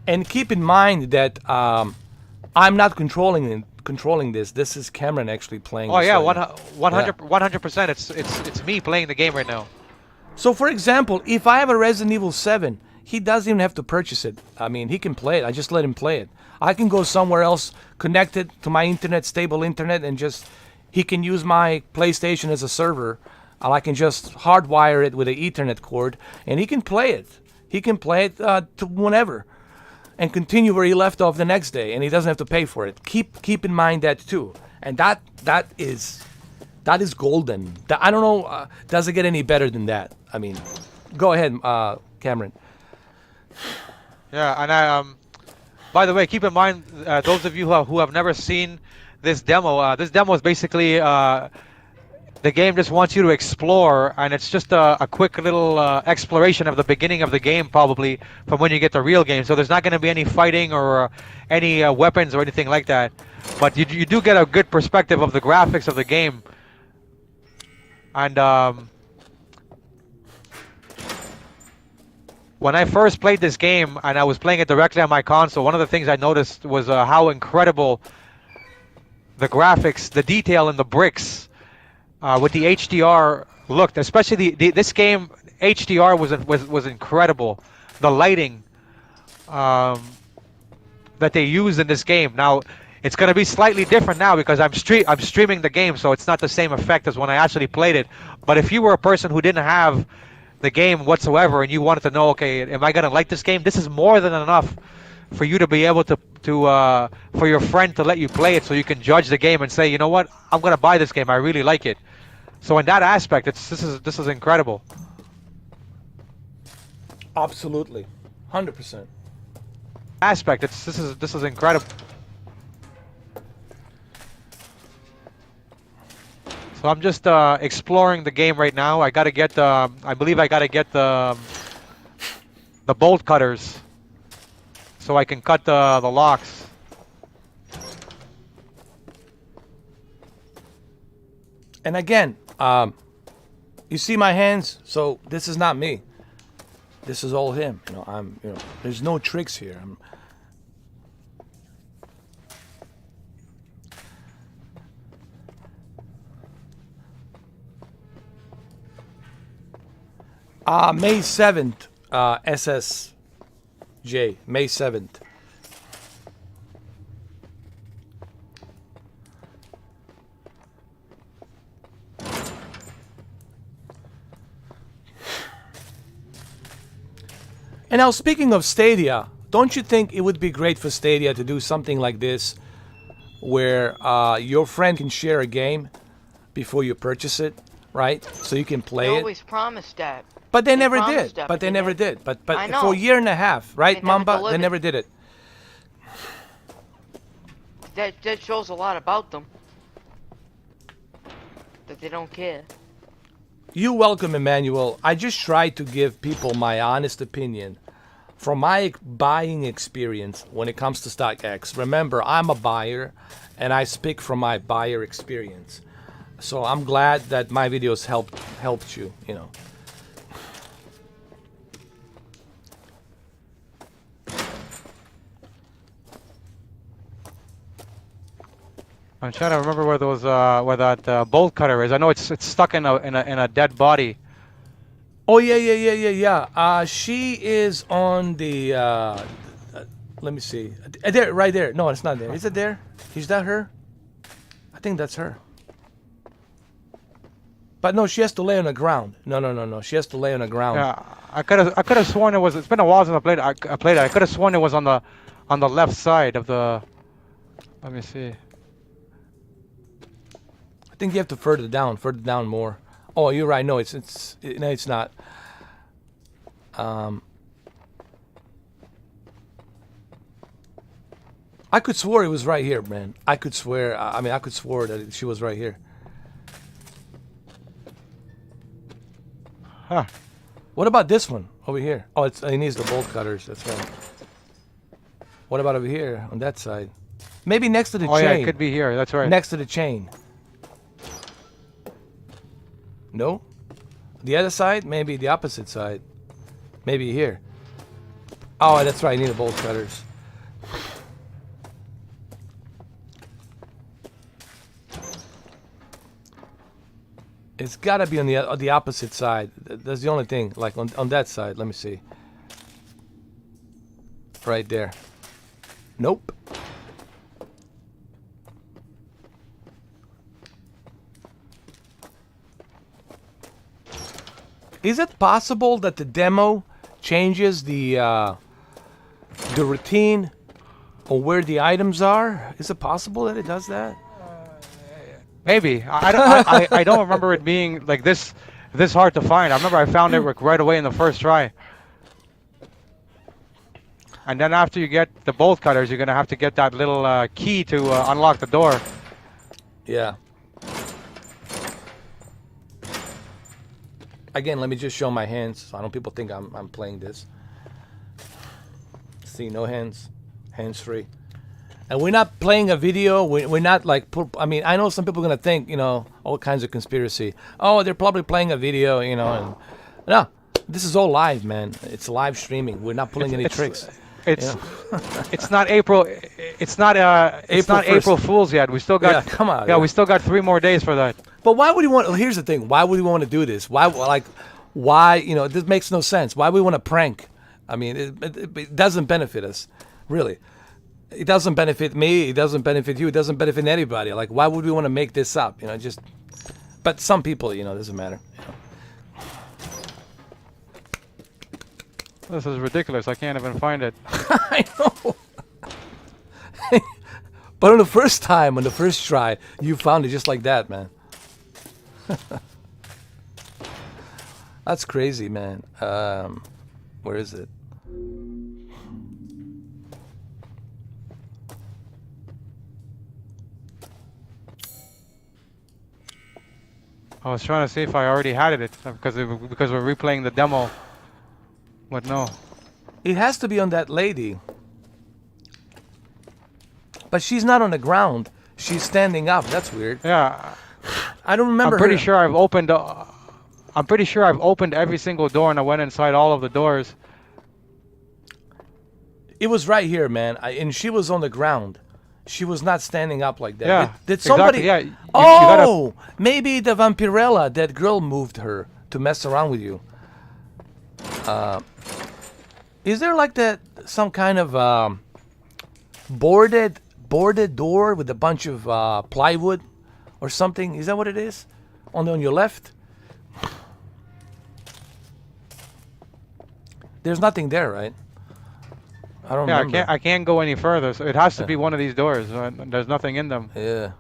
And keep in mind that I'm not controlling this. This is Cameron actually playing. Oh this yeah, right now. 100%. It's me playing the game right now. So for example, if I have a Resident Evil 7, he doesn't even have to purchase it. I mean, he can play it. I just let him play it. I can go somewhere else, connect it to my internet, stable internet, and he can use my PlayStation as a server. And I can just hardwire it with an Ethernet cord, and he can play it. He can play it to whenever, and continue where he left off the next day, and he doesn't have to pay for it. Keep in mind that too, and that is golden. I don't know. Does it get any better than that? I mean, go ahead, Cameron. Yeah, and by the way, keep in mind, those of you who have never seen this demo is basically the game just wants you to explore, and it's just a quick little exploration of the beginning of the game, probably from when you get the real game. So there's not going to be any fighting or any weapons or anything like that, but you do get a good perspective of the graphics of the game. And when I first played this game and I was playing it directly on my console, one of the things I noticed was how incredible the graphics, the detail in the bricks with the HDR looked. Especially this game, HDR was incredible. The lighting that they used in this game. Now it's going to be slightly different now because I'm streaming the game, so it's not the same effect as when I actually played it. But if you were a person who didn't have the game whatsoever and you wanted to know, okay, am I going to like this game? This is more than enough for you to be able to for your friend to let you play it, so you can judge the game and say, you know what, I'm going to buy this game. I really like it. So in that aspect, this is incredible. Absolutely, 100%. Aspect, this is incredible. So I'm just exploring the game right now. I gotta get I believe I gotta get the bolt cutters so I can cut the locks. And again, you see my hands, so this is not me. This is all him. There's no tricks here. May 7th, SSJ, May 7th. And now, speaking of Stadia, don't you think it would be great for Stadia to do something like this, where your friend can share a game before you purchase it, right? So you can play They it. always promised that. But they never promised did. that, But they never did. But I know. for a year and a half, right, They never Mamba? They delivered. never did it. That shows a lot about them. That they don't care. You're welcome, Emmanuel. I just try to give people my honest opinion from my buying experience when it comes to StockX. Remember, I'm a buyer, and I speak from my buyer experience. So I'm glad that my videos helped you, you know. I'm trying to remember where those where that bolt cutter is. I know it's stuck in a dead body. Oh yeah. She is on the. Let me see. There, right there. No, it's not there. Is it there? Is that her? I think that's her. But no, she has to lay on the ground. No. She has to lay on the ground. Yeah, I could have sworn it was. It's been a while since I played. I played it. I could have sworn it was on the left side of the. Let me see. I think you have to further down more. Oh, you're right. No, no, it's not. I could swear it was right here, man. I could swear. I mean, I could swear that she was right here. Huh. What about this one over here? Oh, it needs the bolt cutters. That's right. What about over here on that side? Maybe next to the chain. Oh yeah, it could be here. That's right. Next to the chain. No? The other side? Maybe the opposite side. Maybe here. Oh, that's right. I need the bolt cutters. It's got to be on the opposite side. That's the only thing. Like on that side. Let me see. Right there. Nope. Is it possible that the demo changes the routine or where the items are? Is it possible that it does that? Maybe. I don't remember it being like this hard to find. I remember I found it right away in the first try. And then after you get the bolt cutters, you're gonna have to get that little key to unlock the door. Yeah. Again, let me just show my hands so I don't people think I'm playing this. See, no hands, hands free. And we're not playing a video. We're not like, I mean, I know some people are going to think, you know, all kinds of conspiracy. Oh, they're probably playing a video, you know. And no, this is all live, man. It's live streaming. We're not pulling any tricks. It's not April. It's not April Fool's yet. We still got. Yeah, come on. Yeah, we still got 3 more days for that. But why would you want? Here's the thing. Why would you want to do this? Why? You know, this makes no sense. Why would we want to prank? I mean, it doesn't benefit us, really. It doesn't benefit me. It doesn't benefit you. It doesn't benefit anybody. Like, why would we want to make this up? You know, just. But some people, you know, it doesn't matter. You know. This is ridiculous. I can't even find it. I know. But on the first time, on the first try, you found it just like that, man. That's crazy, man. Where is it? I was trying to see if I already had it because we're replaying the demo. But no. It has to be on that lady. But she's not on the ground. She's standing up. That's weird. Yeah. I don't remember. I'm pretty sure I've opened. I'm pretty sure I've opened every single door and I went inside all of the doors. It was right here, man. And she was on the ground. She was not standing up like that. Yeah. Did somebody? Exactly, yeah. Oh, maybe the Vampirella, that girl, moved her to mess around with you. Is there like that some kind of boarded door with a bunch of plywood or something? Is that what it is? On your left? There's nothing there, right? I don't remember. I can't go any further. So it has to be one of these doors. There's nothing in them. Yeah.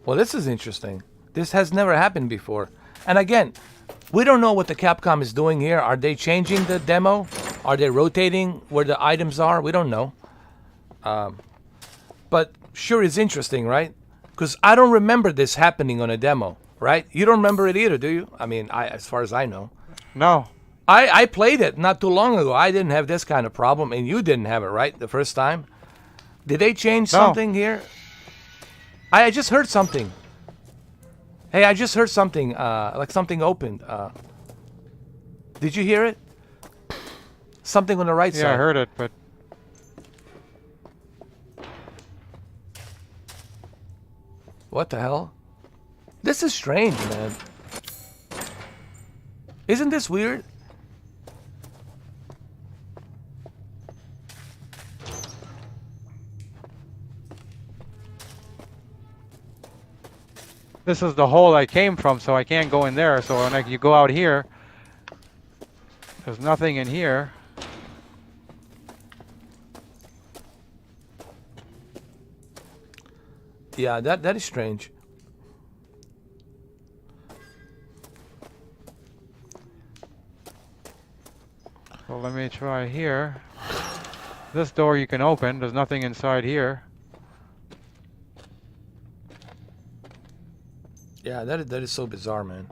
Well, this is interesting. This has never happened before. And again, we don't know what the Capcom is doing here. Are they changing the demo? Are they rotating where the items are? We don't know. But sure is interesting, right? Because I don't remember this happening on a demo, right? You don't remember it either, do you? I mean, as far as I know. No. I played it not too long ago. I didn't have this kind of problem, and you didn't have it, right? The first time. Did they change something here? I just heard something. Hey, I just heard something, like something opened. Did you hear it? Something on the right side. Yeah, I heard it, but... What the hell? This is strange, man. Isn't this weird? This is the hole I came from, so I can't go in there. So when you go out here, there's nothing in here. Yeah, that is strange. So let me try here. This door you can open. There's nothing inside here. Yeah, that is so bizarre, man.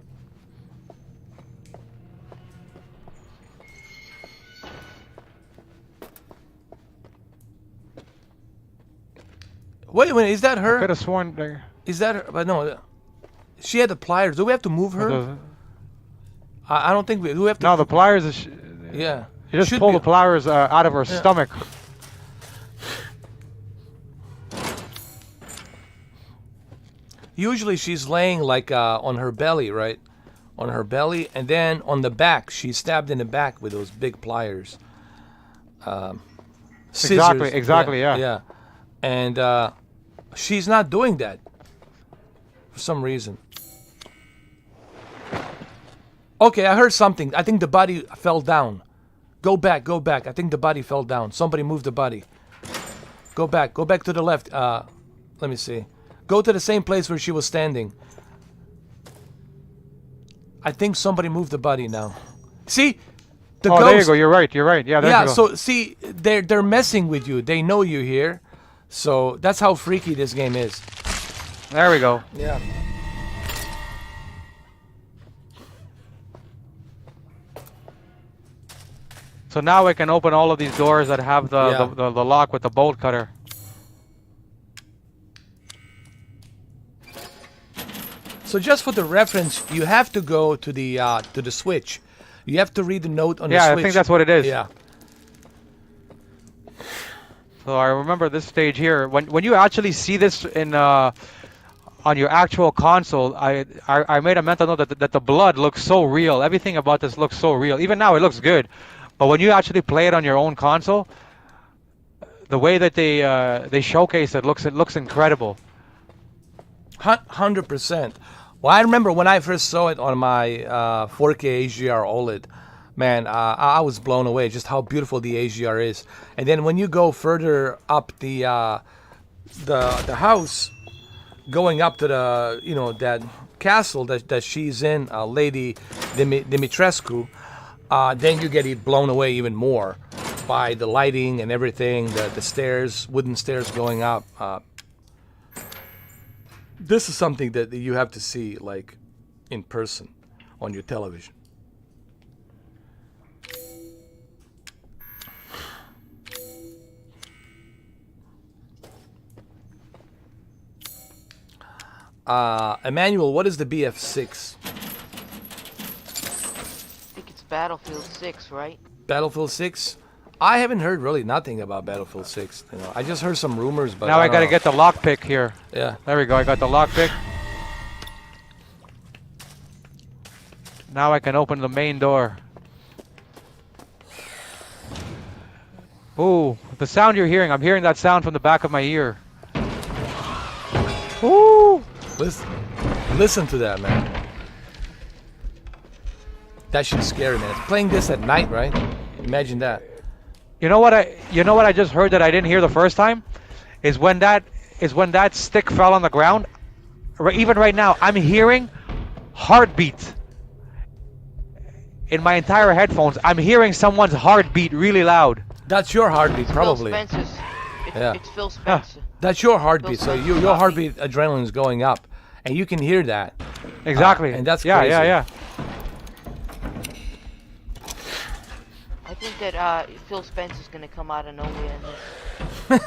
Wait a minute, is that I her? could have sworn there. Is that her? But no, she had the pliers. Do we have to move her? I don't think we do. We have to. No, the pliers is. Yeah. You just Should pull be- the pliers out of her stomach. Usually she's laying like on her belly, right? On her belly, and then on the back, she's stabbed in the back with those big pliers. Scissors. Exactly, yeah. Yeah, and she's not doing that for some reason. Okay, I heard something. I think the body fell down. Go back, go back. I think the body fell down. Somebody moved the body. Go back to the left. Let me see. Go to the same place where she was standing. I think somebody moved the body now. See? The ghost. There you go. You're right. You're right. Yeah, there Yeah, you go. so see, they're messing with you. They know you're here. So that's how freaky this game is. There we go. Yeah. So now I can open all of these doors that have Yeah. the lock with the bolt cutter. So just for the reference, you have to go to the switch. You have to read the note on the Yeah, switch. I think that's what it is. Yeah. So I remember this stage here. When you actually see this in on your actual console, I made a mental note that the blood looks so real. Everything about this looks so real. Even now, it looks good. But when you actually play it on your own console, the way that they showcase it looks incredible. 100%. Well, I remember when I first saw it on my 4K HDR OLED, man, I was blown away just how beautiful the HDR is. And then when you go further up the house, going up to the that castle that she's in, Lady Dimitrescu, then you get blown away even more by the lighting and everything, the stairs, wooden stairs going up. This is something that you have to see like in person on your television. Emmanuel, what is the BF6? I think it's Battlefield 6, right? Battlefield 6? I haven't heard really nothing about Battlefield 6. You know, I just heard some rumors, but Now I don't gotta know. get the lockpick here. Yeah. There we go. I got the lockpick. Now I can open the main door. Ooh, the sound you're hearing, I'm hearing that sound from the back of my ear. Ooh! Listen to that, man. That shit's scary, man. Playing this at night, right? Imagine that. You know what I just heard that I didn't hear the first time? Is when that stick fell on the ground. Even right now, I'm hearing heartbeat. In my entire headphones, I'm hearing someone's heartbeat really loud. That's your heartbeat, probably. Phil Spencer's. Yeah. It's Phil Spencer. That's your heartbeat. So Phil your Spencer's heartbeat adrenaline is going up, and you can hear that. Exactly. And that's yeah, crazy. yeah. I think that Phil Spencer's gonna come out of nowhere in this.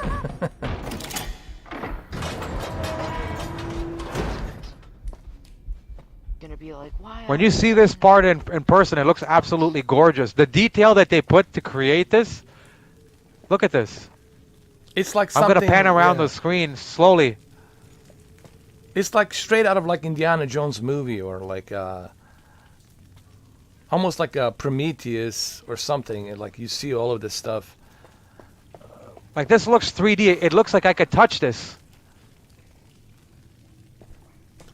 Gonna be like, why? When you see this part in person, it looks absolutely gorgeous. The detail that they put to create this, look at this. It's like I'm something. gonna pan around yeah. the screen slowly. It's like straight out of like Indiana Jones movie, or like almost like a Prometheus or something. And like you see all of this stuff. Like this looks 3D. It looks like I could touch this.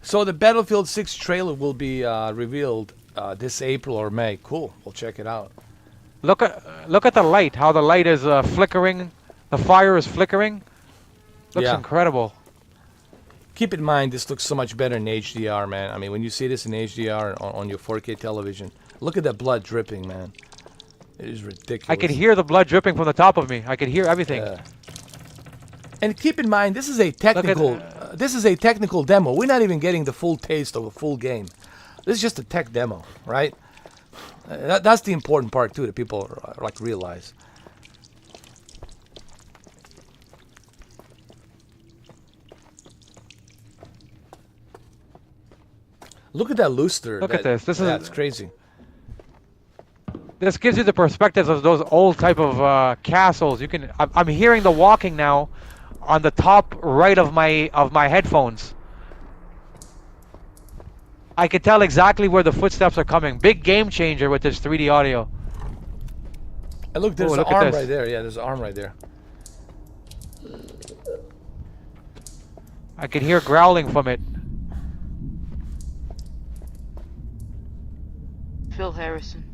So the Battlefield 6 trailer will be revealed this April or May. Cool. We'll check it out. Look at the light. How the light is flickering. The fire is flickering. Looks incredible. Keep in mind, this looks so much better in HDR, man. I mean, when you see this in HDR on your 4K television, look at that blood dripping, man. It is ridiculous. I can hear the blood dripping from the top of me. I can hear everything. And keep in mind, this is a technical demo. We're not even getting the full taste of a full game. This is just a tech demo, right? That's the important part too, that people like realize. Look at that Looster. Look at this. That's crazy. This gives you the perspectives of those old type of castles. I'm hearing the walking now on the top right of my headphones. I can tell exactly where the footsteps are coming. Big game changer with this 3D audio. And look, there's an arm right there. Yeah, there's an arm right there. I can hear growling from it. Phil Harrison.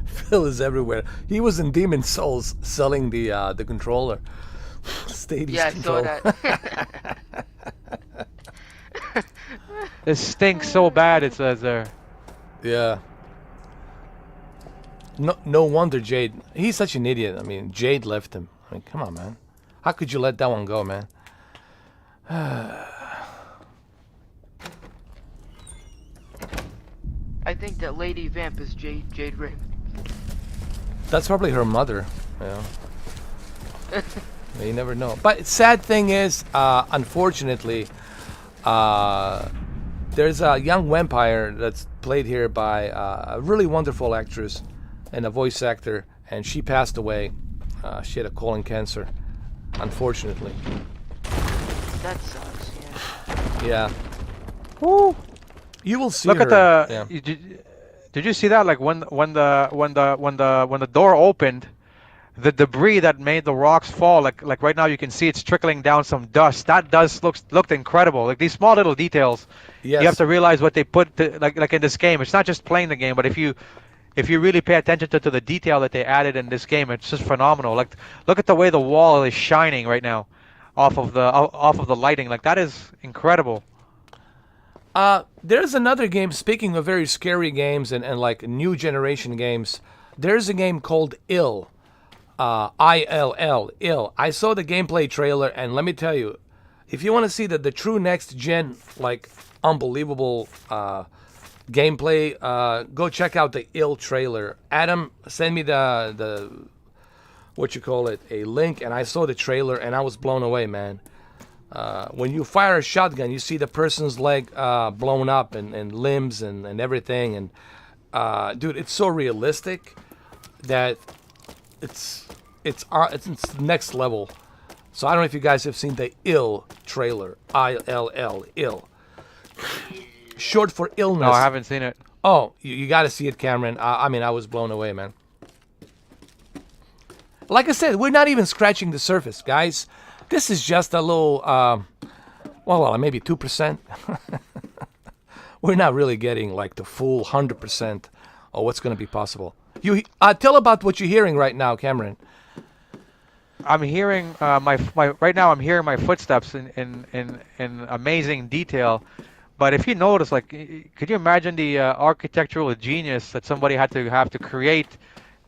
Phil is everywhere. He was in Demon Souls selling the controller. Stadia controller. Yeah, I saw that. This stinks so bad, it says there. Yeah. No wonder Jade. He's such an idiot. I mean, Jade left him. I mean, come on, man. How could you let that one go, man? I think that Lady Vamp is Jade Raymond. That's probably her mother. You never know. But sad thing is, unfortunately, there's a young vampire that's played here by a really wonderful actress and a voice actor, and she passed away. She had a colon cancer, unfortunately. That sucks. Yeah. Yeah. Woo. You will see. Look her. at the. Yeah. Did you see that? Like when the door opened, the debris that made the rocks fall. Like right now you can see it's trickling down some dust. That dust looked incredible. Like these small little details. Yes. You have to realize what they put like in this game. It's not just playing the game, but if you really pay attention to the detail that they added in this game, it's just phenomenal. Like look at the way the wall is shining right now, off of the lighting. Like that is incredible. There's another game, speaking of very scary games and like new generation games, there's a game called Ill. I-L-L, Ill. I saw the gameplay trailer, and let me tell you, if you want to see the true next gen, like unbelievable gameplay, go check out the Ill trailer. Adam, send me the what you call it, a link, and I saw the trailer and I was blown away, man. When you fire a shotgun, you see the person's leg blown up and limbs and everything. And dude, it's so realistic that it's next level. So I don't know if you guys have seen the Ill trailer. I-L-L, Ill. Short for illness. No, I haven't seen it. Oh, you got to see it, Cameron. I mean, I was blown away, man. Like I said, we're not even scratching the surface, guys. This is just a little, well, maybe 2%. We're not really getting like the full 100% of what's going to be possible. You tell about what you're hearing right now, Cameron. I'm hearing right now. I'm hearing my footsteps in amazing detail. But if you notice, like, could you imagine the architectural genius that somebody had to create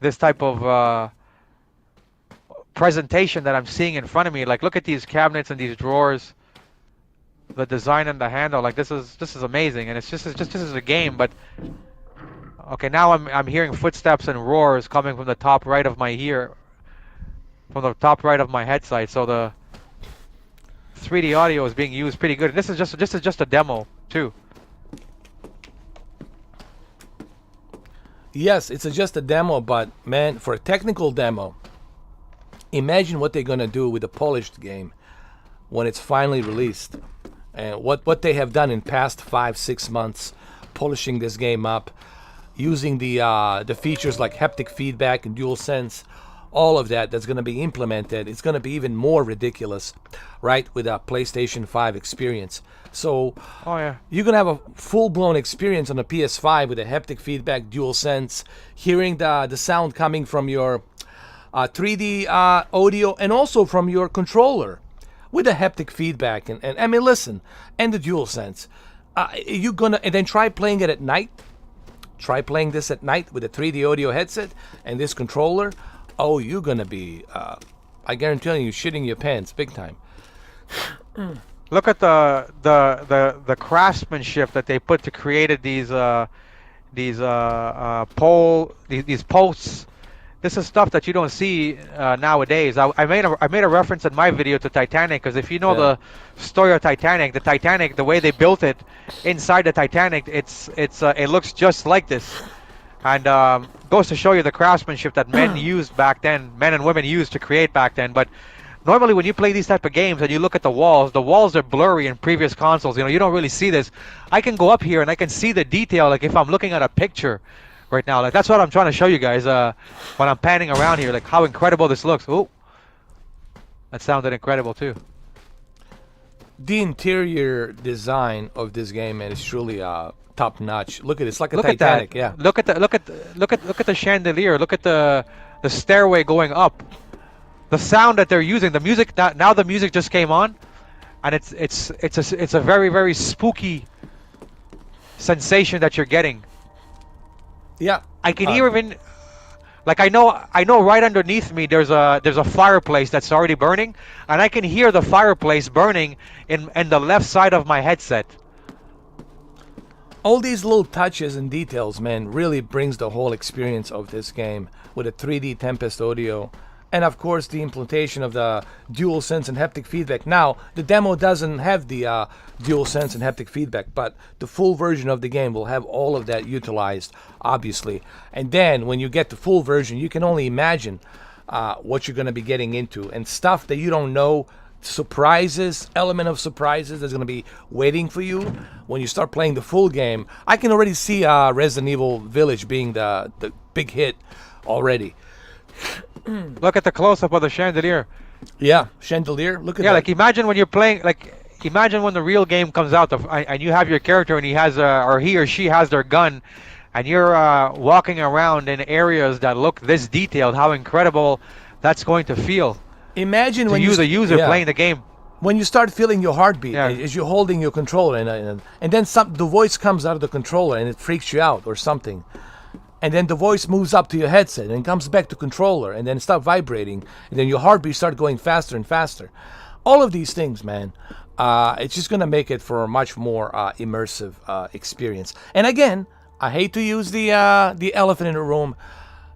this type of presentation that I'm seeing in front of me? Like, look at these cabinets and these drawers, the design and the handle. Like, this is amazing, and it's just this is a game. But okay, now I'm hearing footsteps and roars coming from the top right of my ear, from the top right of my head side. So the 3D audio is being used pretty good. And this is just a demo too. Yes, it's just a demo, but man, for a technical demo, imagine what they're gonna do with a polished game. when it's finally released. And what they have done in past 5-6 months, polishing this game up, using the features like haptic feedback and DualSense, all of that's going to be implemented. It's going to be even more ridiculous, right, with a PlayStation 5 experience. So you're going to have a full-blown experience on a PS5 with a haptic feedback, DualSense, hearing the sound coming from your 3D audio and also from your controller with the haptic feedback. And I mean, listen, and the DualSense. You're going to, and then try playing it at night. Try playing this at night with a 3D audio headset and this controller. Oh, you're gonna be, I guarantee you, shitting your pants big time. Look at the craftsmanship that they put to create these posts. This is stuff that you don't see nowadays. I made a reference in my video to Titanic, because if you know the story of Titanic, the way they built it inside the Titanic, it looks just like this. And goes to show you the craftsmanship that men used back then, men and women used to create back then. But normally when you play these type of games and you look at the walls are blurry in previous consoles. You don't really see this. I can go up here and I can see the detail, like if I'm looking at a picture right now. Like that's what I'm trying to show you guys when I'm panning around here, like how incredible this looks. Oh, that sounded incredible too. The interior design of this game, man, is truly top notch. Look at it. It's like a Look Titanic. at that. Look at the chandelier. Look at the stairway going up. The sound that they're using, the music. Now the music just came on, and it's a very, very spooky sensation that you're getting. Yeah. I can hear even, like I know right underneath me there's a fireplace that's already burning, and I can hear the fireplace burning in the left side of my headset. All these little touches and details, man, really brings the whole experience of this game with a 3D Tempest audio. And of course the implementation of the DualSense and haptic feedback. Now, the demo doesn't have the DualSense and haptic feedback, but the full version of the game will have all of that utilized, obviously. And then when you get the full version, you can only imagine what you're going to be getting into. And stuff that you don't know, element of surprises that's going to be waiting for you when you start playing the full game. I can already see Resident Evil Village being the big hit already. Look at the close-up of the chandelier. Yeah, chandelier. Look at that. Yeah, like imagine when you're playing, imagine when the real game comes out and you have your character and he or she has their gun, and you're walking around in areas that look this detailed. How incredible that's going to feel. Imagine when you, the user, playing the game. When you start feeling your heartbeat as you're holding your controller, and then the voice comes out of the controller and it freaks you out or something. And then the voice moves up to your headset and comes back to controller and then start vibrating. And then your heartbeat start going faster and faster. All of these things, man, it's just going to make it for a much more immersive experience. And again, I hate to use the elephant in the room.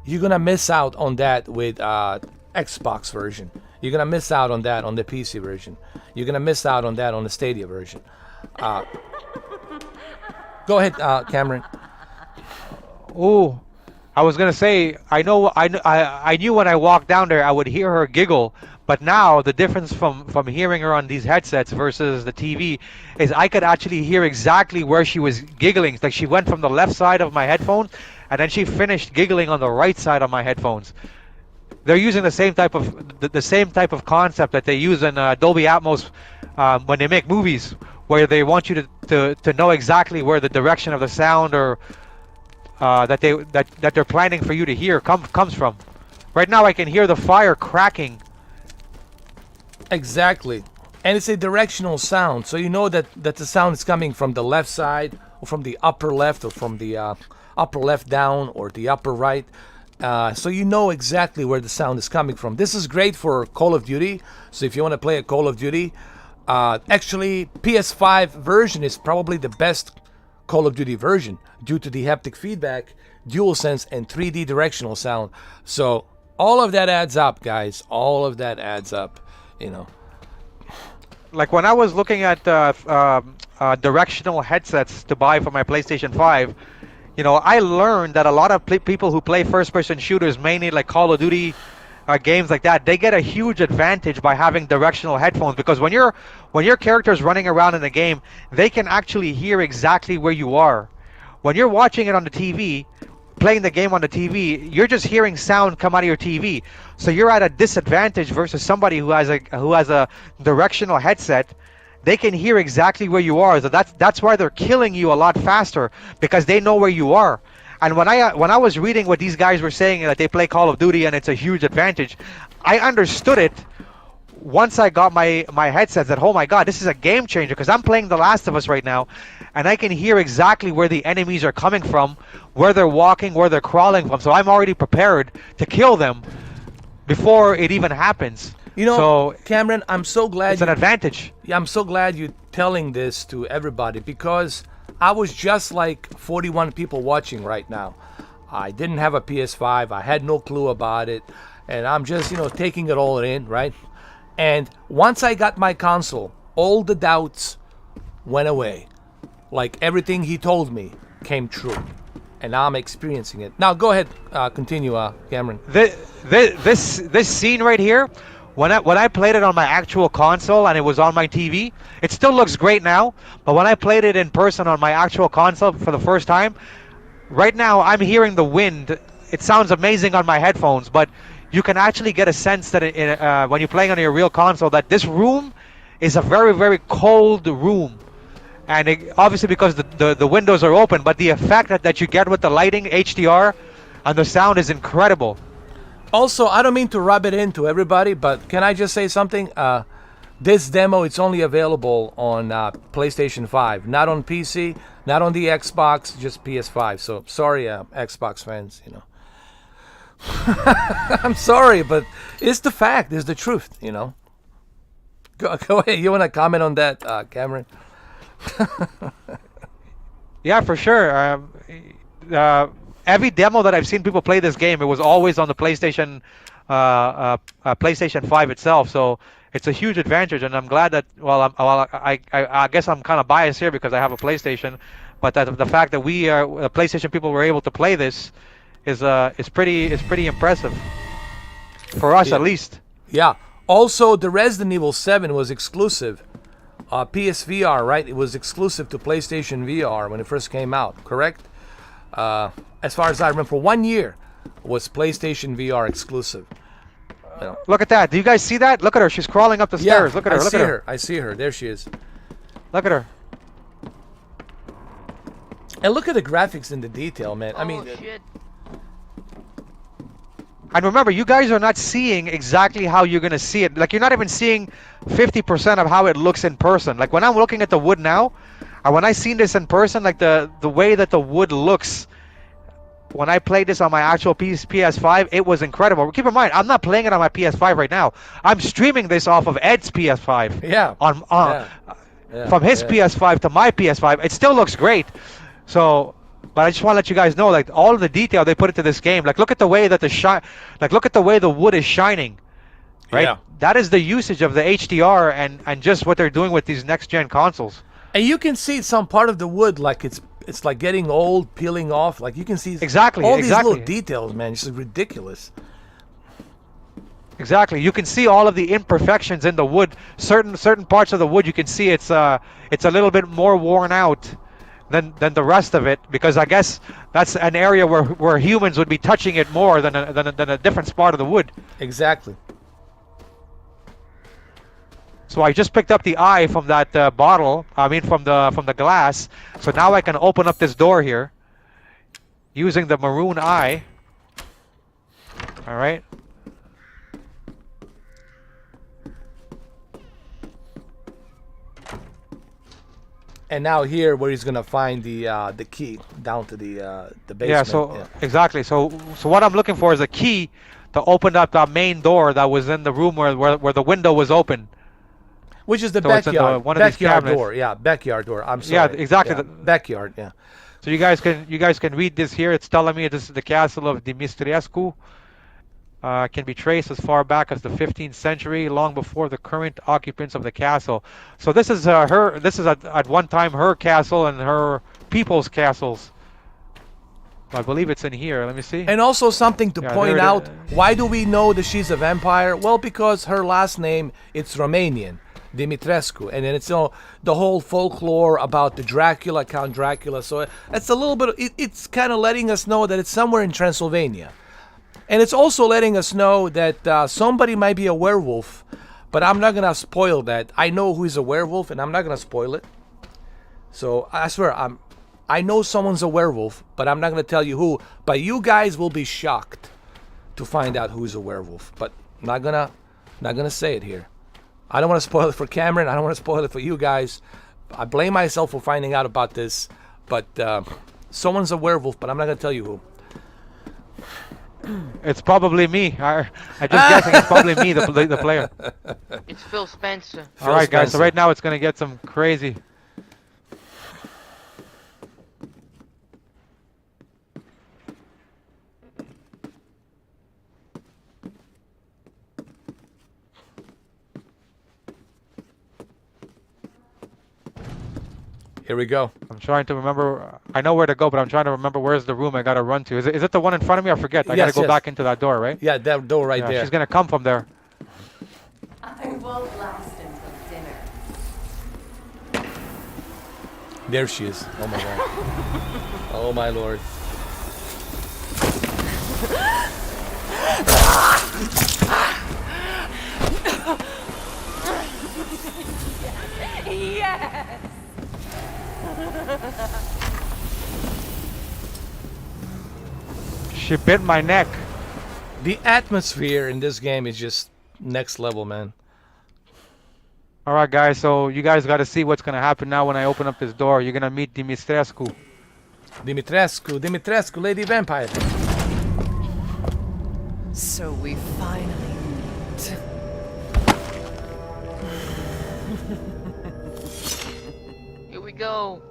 You're going to miss out on that with Xbox version. You're going to miss out on that on the PC version. You're going to miss out on that on the Stadia version. Go ahead, Cameron. Oh, I was gonna say, I knew when I walked down there I would hear her giggle, but now the difference from hearing her on these headsets versus the TV is I could actually hear exactly where she was giggling. Like she went from the left side of my headphones, and then she finished giggling on the right side of my headphones. They're using the same type of concept that they use in Dolby Atmos when they make movies, where they want you to know exactly where the direction of the sound or that they're planning for you to hear comes from. Right now I can hear the fire cracking. Exactly. And it's a directional sound, so you know that the sound is coming from the left side or from the upper left or from the upper left down or the upper right. So you know exactly where the sound is coming from. This is great for Call of Duty. So if you want to play a Call of Duty, actually PS5 version is probably the best Call of Duty version due to the haptic feedback, DualSense, and 3D directional sound. So all of that adds up, guys. All of that adds up, you know. Like when I was looking at directional headsets to buy for my PlayStation 5, you know, I learned that a lot of people who play first-person shooters, mainly like Call of Duty games like that, they get a huge advantage by having directional headphones, because when your character is running around in the game, they can actually hear exactly where you are. When you're watching it on the TV, playing the game on the TV, you're just hearing sound come out of your TV. So you're at a disadvantage versus somebody who has a directional headset. They can hear exactly where you are. So that's why they're killing you a lot faster, because they know where you are. And when I was reading what these guys were saying, that they play Call of Duty and it's a huge advantage, I understood it once I got my headsets. That, oh my god, this is a game changer, because I'm playing The Last of Us right now, and I can hear exactly where the enemies are coming from, where they're walking, where they're crawling from. So I'm already prepared to kill them before it even happens. You know, so Cameron, I'm so glad it's an advantage. Yeah, I'm so glad you're telling this to everybody, because I was just like 41 people watching right now. I didn't have a PS5. I had no clue about it. And I'm just, taking it all in, right? And once I got my console, all the doubts went away. Like everything he told me came true. And now I'm experiencing it. Now go ahead, continue, Cameron. This scene right here, when I played it on my actual console and it was on my TV, it still looks great now. But when I played it in person on my actual console for the first time, right now I'm hearing the wind. It sounds amazing on my headphones, but you can actually get a sense that when you're playing on your real console, that this room is a very, very cold room. And obviously because the windows are open, but the effect that you get with the lighting, HDR, and the sound is incredible. Also, I don't mean to rub it into everybody, but can I just say something? This demo, it's only available on PlayStation 5, not on PC, not on the Xbox, just PS5. So sorry, Xbox fans, I'm sorry, but it's the fact, it's the truth, Go ahead. You want to comment on that, Cameron? Yeah, for sure. Every demo that I've seen people play this game, it was always on the PlayStation 5 itself. So it's a huge advantage, and I'm glad that. I guess I'm kind of biased here because I have a PlayStation, but that the fact that the PlayStation people were able to play this is pretty impressive for us, at least. Yeah. Also, the Resident Evil 7 was exclusive. PSVR, right? It was exclusive to PlayStation VR when it first came out, correct? As far as I remember, for 1 year was PlayStation VR exclusive. Look at that. Do you guys see that? Look at her. She's crawling up the stairs. Look at her. Look at her. I see her. There she is. Look at her. And look at the graphics and the detail, man. I mean, shit. And remember, you guys are not seeing exactly how you're going to see it. Like, you're not even seeing 50% of how it looks in person. Like, when I'm looking at the wood now, and when I seen this in person, like the way that the wood looks, when I played this on my actual PS5, it was incredible. Keep in mind, I'm not playing it on my PS5 right now. I'm streaming this off of Ed's PS5. Yeah. From his PS5 to my PS5. It still looks great. So... But I just want to let you guys know, like, all of the detail they put into this game. Like, look at the way that look at the way the wood is shining, right? Yeah. That is the usage of the HDR and just what they're doing with these next gen consoles. And you can see some part of the wood, like it's like getting old, peeling off. Like you can see exactly these little details, man. It's just ridiculous. Exactly. You can see all of the imperfections in the wood. Certain parts of the wood, you can see it's a little bit more worn out than the rest of it, because I guess that's an area where humans would be touching it more than a different spot of the wood. Exactly. So I just picked up the eye from that bottle. I mean, from the glass. So now I can open up this door here using the maroon eye. All right. And now here, where he's gonna find the key down to the basement. Yeah. So exactly. So what I'm looking for is a key to open up that main door that was in the room where the window was open. Which is the So it's in backyard. one of these Backyard cabinets. door. Yeah, backyard door. I'm sorry. Yeah, exactly. Yeah, backyard. Yeah. So you guys can read this here. It's telling me this is the castle of Dimitrescu. Can be traced as far back as the 15th century, long before the current occupants of the castle. So this is This is at one time her castle and her people's castles. I believe it's in here. Let me see. And also something to Yeah, point there it out, is. why do we know that she's a vampire? Well, because her last name, it's Romanian, Dimitrescu. And then it's the whole folklore about the Dracula, Count Dracula. So it's a little bit, it's kind of letting us know that it's somewhere in Transylvania. And it's also letting us know that somebody might be a werewolf, but I'm not going to spoil that. I know who is a werewolf, and I'm not going to spoil it. So I swear, I know someone's a werewolf, but I'm not going to tell you who. But you guys will be shocked to find out who's a werewolf. But I'm not gonna say it here. I don't want to spoil it for Cameron. I don't want to spoil it for you guys. I blame myself for finding out about this. But someone's a werewolf, but I'm not going to tell you who. It's probably me. I just guessing it's probably me, the player. It's Phil Spencer. All right, guys. So Spencer. right now it's gonna get some crazy. Here we go. I'm trying to remember. I know where to go, but I'm trying to remember where's the room I gotta run to. Is it the one in front of me? I forget. I gotta Yes, go yes. back into that door, right? Yeah, that door right Yeah, there. she's gonna come from there. I won't last until dinner. There she is. Oh my god. Oh my lord. Yes! She bit my neck. The atmosphere in this game is just next level, man. All right, guys. So you guys got to see what's gonna happen now when I open up this door. You're gonna meet Dimitrescu. Dimitrescu, Lady Vampire. So we finally meet. Here we go.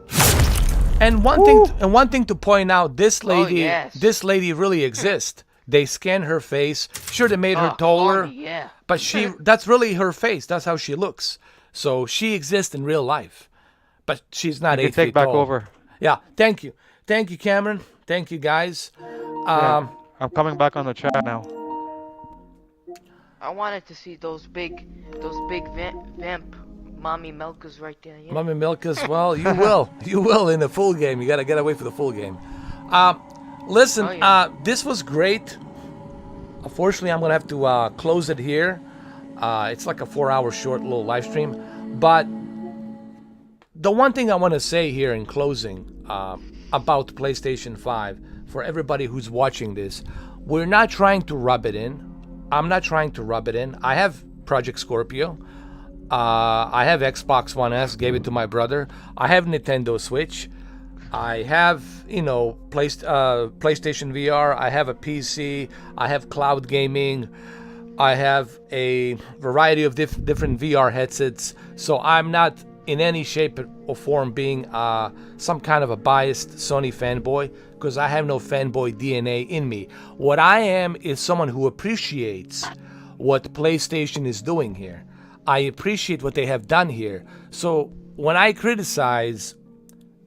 And one thing to point out, this lady, yes. this lady really exists. They scanned her face. Sure, they made her Oh, taller, Lordy, yeah. but that's really her face. That's how she looks. So she exists in real life, but she's not You 8 can feet take back tall. over. Yeah, thank you, Cameron. Thank you, guys. Yeah, I'm coming back on the chat now. I wanted to see those big vamp mommy milkers right there. Yeah. Mummy Milk as well. You will in the full game. You gotta wait for the full game. Listen, Oh, yeah. this was great. Unfortunately, I'm gonna have to close it here. It's like a 4-hour short little live stream. But the one thing I want to say here in closing about PlayStation 5 for everybody who's watching this, we're not trying to rub it in. I'm not trying to rub it in. I have Project Scorpio. I have Xbox One S, gave it to my brother. I have Nintendo Switch. I have, PlayStation VR. I have a PC. I have cloud gaming. I have a variety of different VR headsets. So I'm not in any shape or form being some kind of a biased Sony fanboy, because I have no fanboy DNA in me. What I am is someone who appreciates what PlayStation is doing here. I appreciate what they have done here. So when I criticize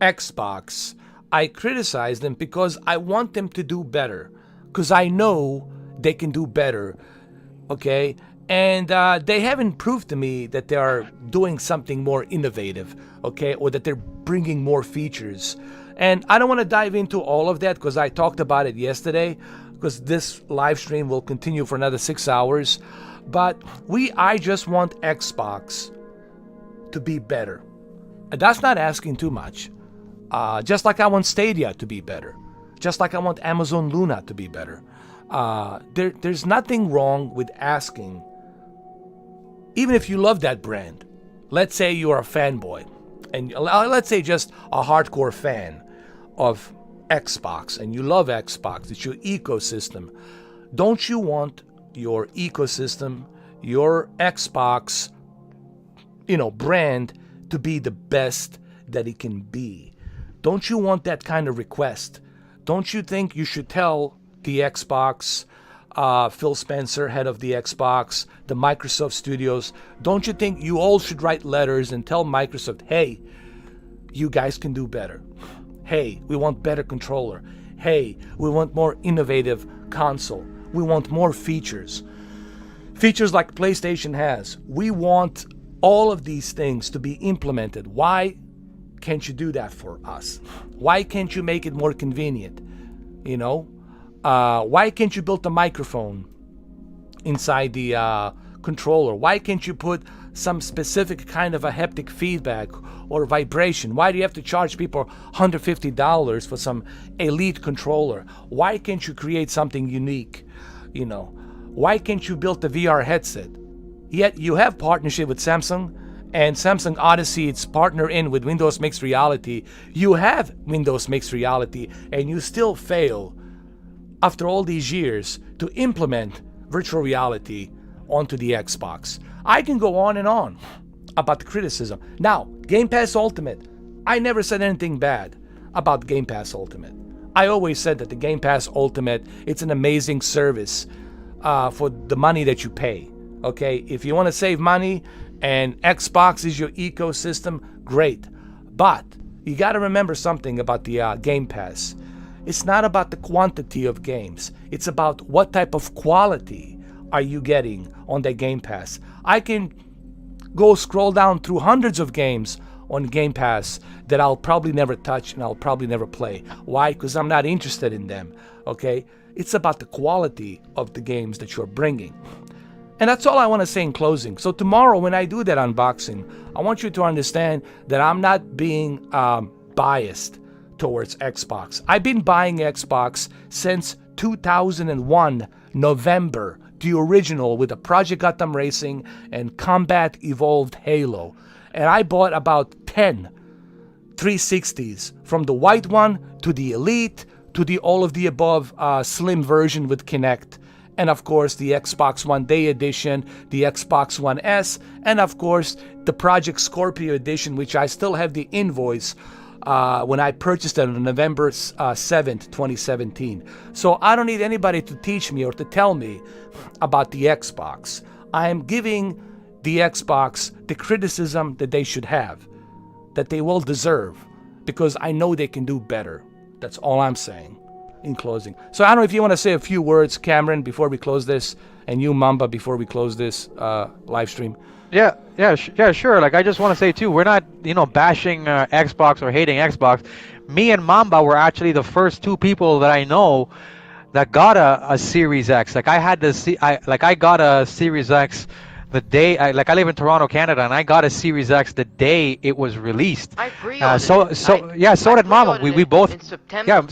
Xbox, I criticize them because I want them to do better, because I know they can do better. Okay, and they haven't proved to me that they are doing something more innovative, okay, or that they're bringing more features. And I don't want to dive into all of that because I talked about it yesterday, because this live stream will continue for another 6 hours. But I just want Xbox to be better. And that's not asking too much. Just like I want Stadia to be better. Just like I want Amazon Luna to be better. There's nothing wrong with asking, even if you love that brand. Let's say you're a fanboy, and let's say just a hardcore fan of Xbox, and you love Xbox. It's your ecosystem. Don't you want your ecosystem, your Xbox, brand to be the best that it can be? Don't you want that kind of request? Don't you think you should tell the Xbox, Phil Spencer, head of the Xbox, the Microsoft Studios, don't you think you all should write letters and tell Microsoft, hey, you guys can do better. Hey, we want better controller. hey, we want more innovative console. We want more features. Features like PlayStation has. We want all of these things to be implemented. Why can't you do that for us? Why can't you make it more convenient? You know? Why can't you build a microphone inside the controller? Why can't you put some specific kind of a haptic feedback or vibration? Why do you have to charge people $150 for some elite controller? Why can't you create something unique? You know, why can't you build a VR headset? Yet you have partnership with Samsung, and Samsung Odyssey, it's partner in with Windows Mixed Reality. You have Windows Mixed Reality, and you still fail after all these years to implement virtual reality onto the Xbox. I can go on and on about the criticism. Now, Game Pass Ultimate. I never said anything bad about Game Pass Ultimate. I always said that the Game Pass Ultimate, it's an amazing service for the money that you pay. Okay, if you want to save money and Xbox is your ecosystem, great. But you got to remember something about the Game Pass. It's not about the quantity of games. It's about what type of quality are you getting on the Game Pass. I can go scroll down through hundreds of games on Game Pass that I'll probably never touch and I'll probably never play. Why? Because I'm not interested in them. Okay? It's about the quality of the games that you're bringing. And that's all I want to say in closing. So tomorrow when I do that unboxing, I want you to understand that I'm not being biased towards Xbox. I've been buying Xbox since 2001 November, the original with the Project Gotham Racing and Combat Evolved Halo. And I bought about 10 360s, from the white one to the Elite to the all of the above slim version with Kinect. And of course the Xbox One Day Edition, the Xbox One S, and of course the Project Scorpio Edition, which I still have the invoice when I purchased it on November 7th, 2017. So I don't need anybody to teach me or to tell me about the Xbox. I am giving the Xbox the criticism that they should have, that they will deserve, because I know they can do better. That's all I'm saying in closing. So I don't know if you want to say a few words, Cameron, before we close this, and you, Mamba, before we close this live stream. Yeah, sure. Like, I just want to say too, we're not, bashing Xbox or hating Xbox. Me and Mamba were actually the first two people that I know that got a Series X. Like, I got a Series X the day I live in Toronto, Canada, and I got a Series X the day it was released. I pre-ordered so did Mama. We both in September.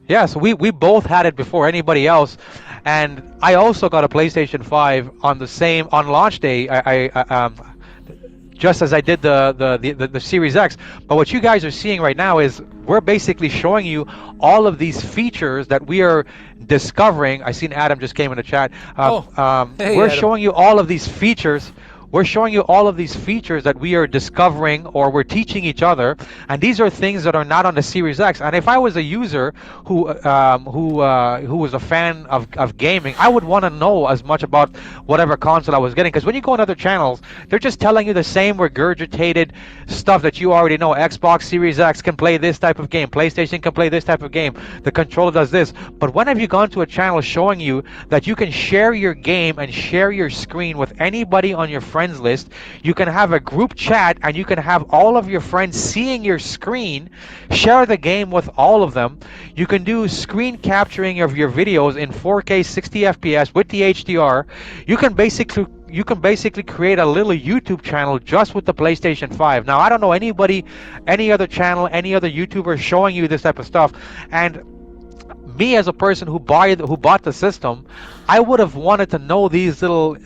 Yeah, so we both had it before anybody else, and I also got a PlayStation 5 on launch day. I just as I did the Series X. But what you guys are seeing right now is we're basically showing you all of these features that we are discovering. I seen Adam just came in the chat. Hey, we're Adam. showing you all of these features. We're showing you all of these features that we are discovering or we're teaching each other, and these are things that are not on the Series X. And if I was a user who was a fan of gaming, I would want to know as much about whatever console I was getting. Because when you go on other channels, they're just telling you the same regurgitated stuff that you already know. Xbox Series X can play this type of game. PlayStation can play this type of game. The controller does this. But when have you gone to a channel showing you that you can share your game and share your screen with anybody on your friends list? You can have a group chat and you can have all of your friends seeing your screen, share the game with all of them. You can do screen capturing of your videos in 4K 60 FPS with the HDR. You can basically create a little YouTube channel just with the PlayStation 5. Now, I don't know anybody, any other channel, any other YouTuber showing you this type of stuff. And me as a person who bought the system, I would have wanted to know these little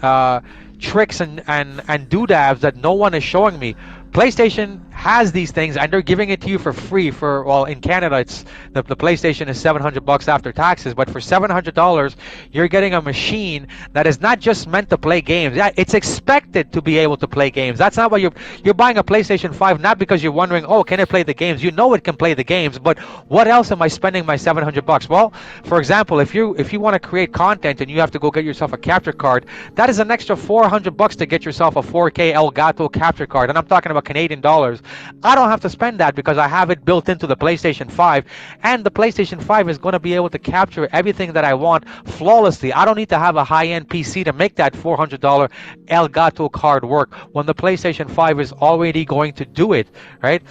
tricks and doodads that no one is showing me. PlayStation has these things and they're giving it to you for free. In Canada, it's the PlayStation is $700 after taxes, but for $700 you're getting a machine that is not just meant to play games. Yeah, it's expected to be able to play games. That's not why you're buying a PlayStation 5, not because you're wondering, oh, can it play the games? You know it can play the games, but what else am I spending my $700? Well, for example, if you want to create content and you have to go get yourself a capture card, that is an extra $400 to get yourself a 4K Elgato capture card, and I'm talking about Canadian dollars. I don't have to spend that because I have it built into the PlayStation 5, and the PlayStation 5 is going to be able to capture everything that I want flawlessly. I don't need to have a high-end PC to make that $400 Elgato card work when the PlayStation 5 is already going to do it, right?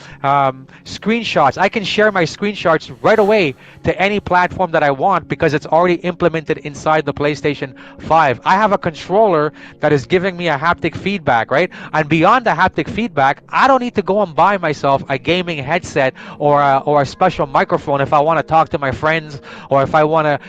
Screenshots. I can share my screenshots right away to any platform that I want because it's already implemented inside the PlayStation 5. I have a controller that is giving me a haptic feedback, right? And beyond the haptic feedback, I don't need to go and buy myself a gaming headset or a special microphone if I want to talk to my friends or if I want to,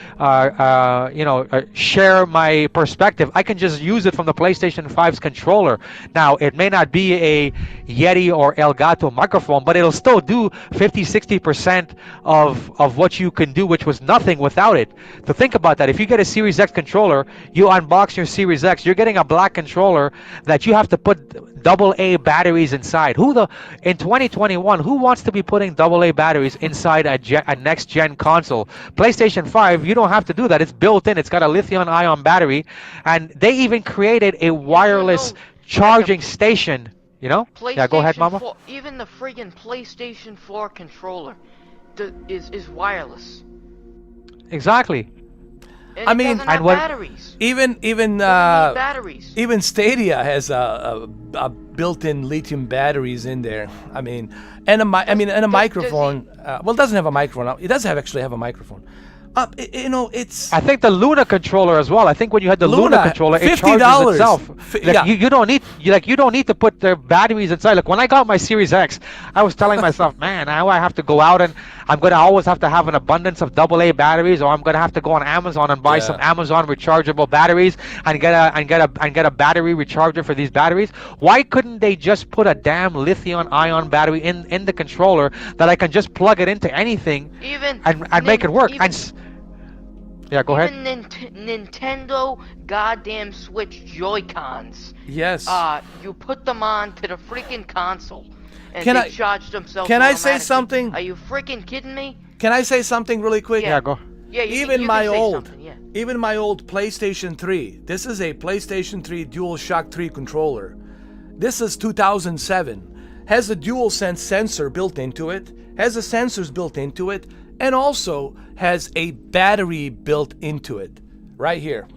share my perspective. I can just use it from the PlayStation 5's controller. Now, it may not be a Yeti or Elgato microphone, but it'll still do 50-60% of what you can do, which was nothing without it. To think about that, if you get a Series X controller, you unbox your Series X, you're getting a black controller that you have to put AA batteries inside. In 2021, who wants to be putting AA batteries inside a next gen console? PlayStation 5, you don't have to do that. It's built in. It's got a lithium-ion battery, and they even created a wireless charging station. Yeah, go ahead, Mama. Even the friggin' PlayStation 4 controller is wireless. Exactly. And I mean, doesn't have batteries. Even batteries. even Stadia has a built-in lithium batteries in there. I mean, and a microphone. Well, it doesn't have a microphone. It does actually have a microphone. It's. I think the Luna controller as well. I think when you had the Luna controller, it charges $50 itself. yeah. You don't need to put the batteries inside. Like when I got my Series X, I was telling myself, man, now I have to go out and I'm gonna always have to have an abundance of AA batteries, or I'm gonna have to go on Amazon and buy some Amazon rechargeable batteries and get a battery recharger for these batteries. Why couldn't they just put a damn lithium-ion battery in the controller that I can just plug it into anything and make it work? Yeah, go ahead. Even Nintendo goddamn Switch Joy-Cons. Yes. You put them on to the freaking console, and they charge themselves. Can I say something? Are you freaking kidding me? Can I say something really quick? Yeah, go. Yeah, even my old PlayStation 3. This is a PlayStation 3 DualShock 3 controller. This is 2007. Has a DualSense sensor built into it. Has the sensors built into it. And also has a battery built into it, right here.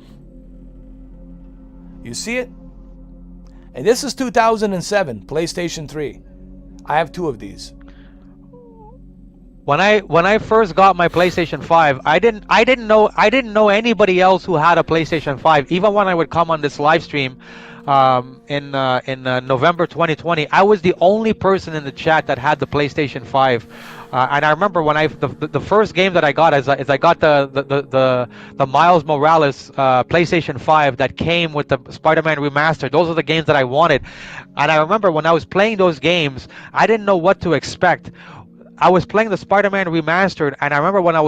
You see it? And this is 2007 PlayStation 3. I have two of these. When I first got my PlayStation 5, I didn't know anybody else who had a PlayStation 5. Even when I would come on this live stream in November 2020, I was the only person in the chat that had the PlayStation 5. And I remember when the first game that I got is I got the Miles Morales PlayStation 5 that came with the Spider-Man remastered. Those are the games that I wanted. And I remember when I was playing those games, I didn't know what to expect. I was playing the Spider-Man remastered, and I remember when I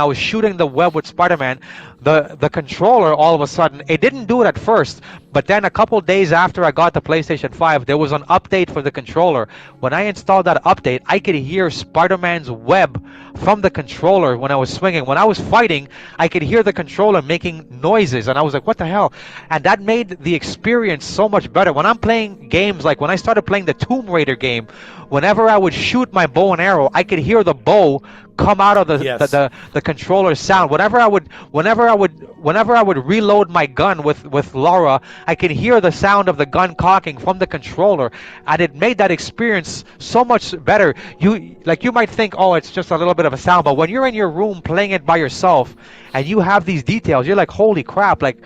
was shooting the web with Spider-Man, the controller all of a sudden, it didn't do it at first, but then a couple days after I got the PlayStation 5, there was an update for the controller. When I installed that update, I could hear Spider-Man's web from the controller when I was swinging. When I was fighting, I could hear the controller making noises, and I was like, what the hell? And that made the experience so much better. When I'm playing games, like when I started playing the Tomb Raider game, whenever I would shoot my bow and arrow, I could hear the bow come out of the controller sound. Whenever I would reload my gun with Laura, I could hear the sound of the gun cocking from the controller, and it made that experience so much better. You might think, oh, it's just a little bit of a sound, but when you're in your room playing it by yourself and you have these details, you're like, holy crap, like,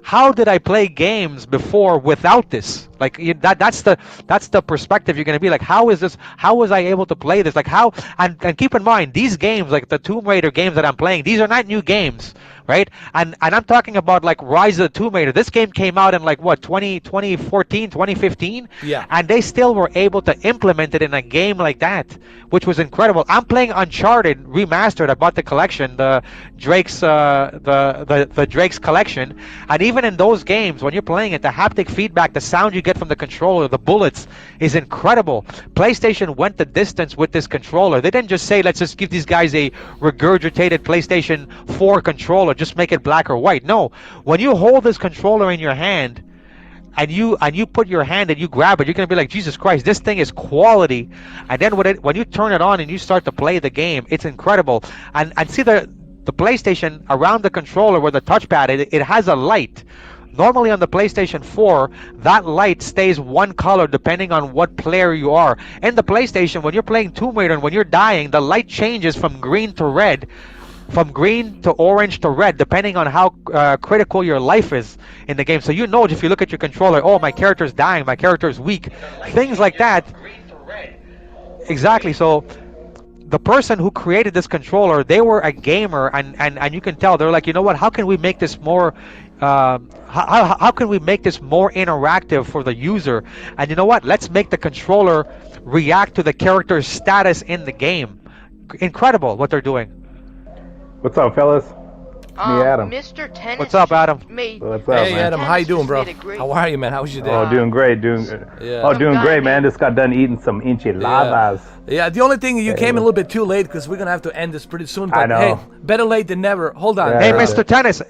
how did I play games before without this? Like that's the perspective you're gonna be like, how was I able to play this? Like how, and keep in mind, these games, like the Tomb Raider games that I'm playing, these are not new games, right? And I'm talking about like Rise of the Tomb Raider. This game came out in like what, 2014, 2015? Yeah. And they still were able to implement it in a game like that, which was incredible. I'm playing Uncharted Remastered. I bought the collection, the Drake's the Drake's collection, and even in those games, when you're playing it, the haptic feedback, the sound you get from the controller, the bullets, is incredible. PlayStation went the distance with this controller. They didn't just say, let's just give these guys a regurgitated PlayStation 4 controller, just make it black or white. No, when you hold this controller in your hand, and you put your hand and you grab it, you're gonna be like, Jesus Christ, this thing is quality. And then when you turn it on and you start to play the game, it's incredible. And see the PlayStation around the controller where the touchpad, it has a light. Normally on the PlayStation 4, that light stays one color depending on what player you are. In the PlayStation, when you're playing Tomb Raider and when you're dying, the light changes from green to red, from green to orange to red, depending on how critical your life is in the game. So you know, if you look at your controller, oh, my character's dying, my character's weak, things like that. Exactly. So the person who created this controller, they were a gamer, and you can tell they're like, you know what? How can we make this more? How can we make this more interactive for the user? And you know what? Let's make the controller react to the character's status in the game. Incredible what they're doing. What's up, fellas? Me, Adam. Mr. Tennis. What's up, Adam? What's up, Hey, man? Adam, how you doing, bro? How are you, man? How was your day? Oh, doing great, Yeah. Oh, doing great, man. Just got done eating some enchiladas. Yeah, the only thing, you came a little bit too late because we're gonna have to end this pretty soon. But I know. hey, better late than never. Hold on. Yeah, Hey, right. Mr. Tennis.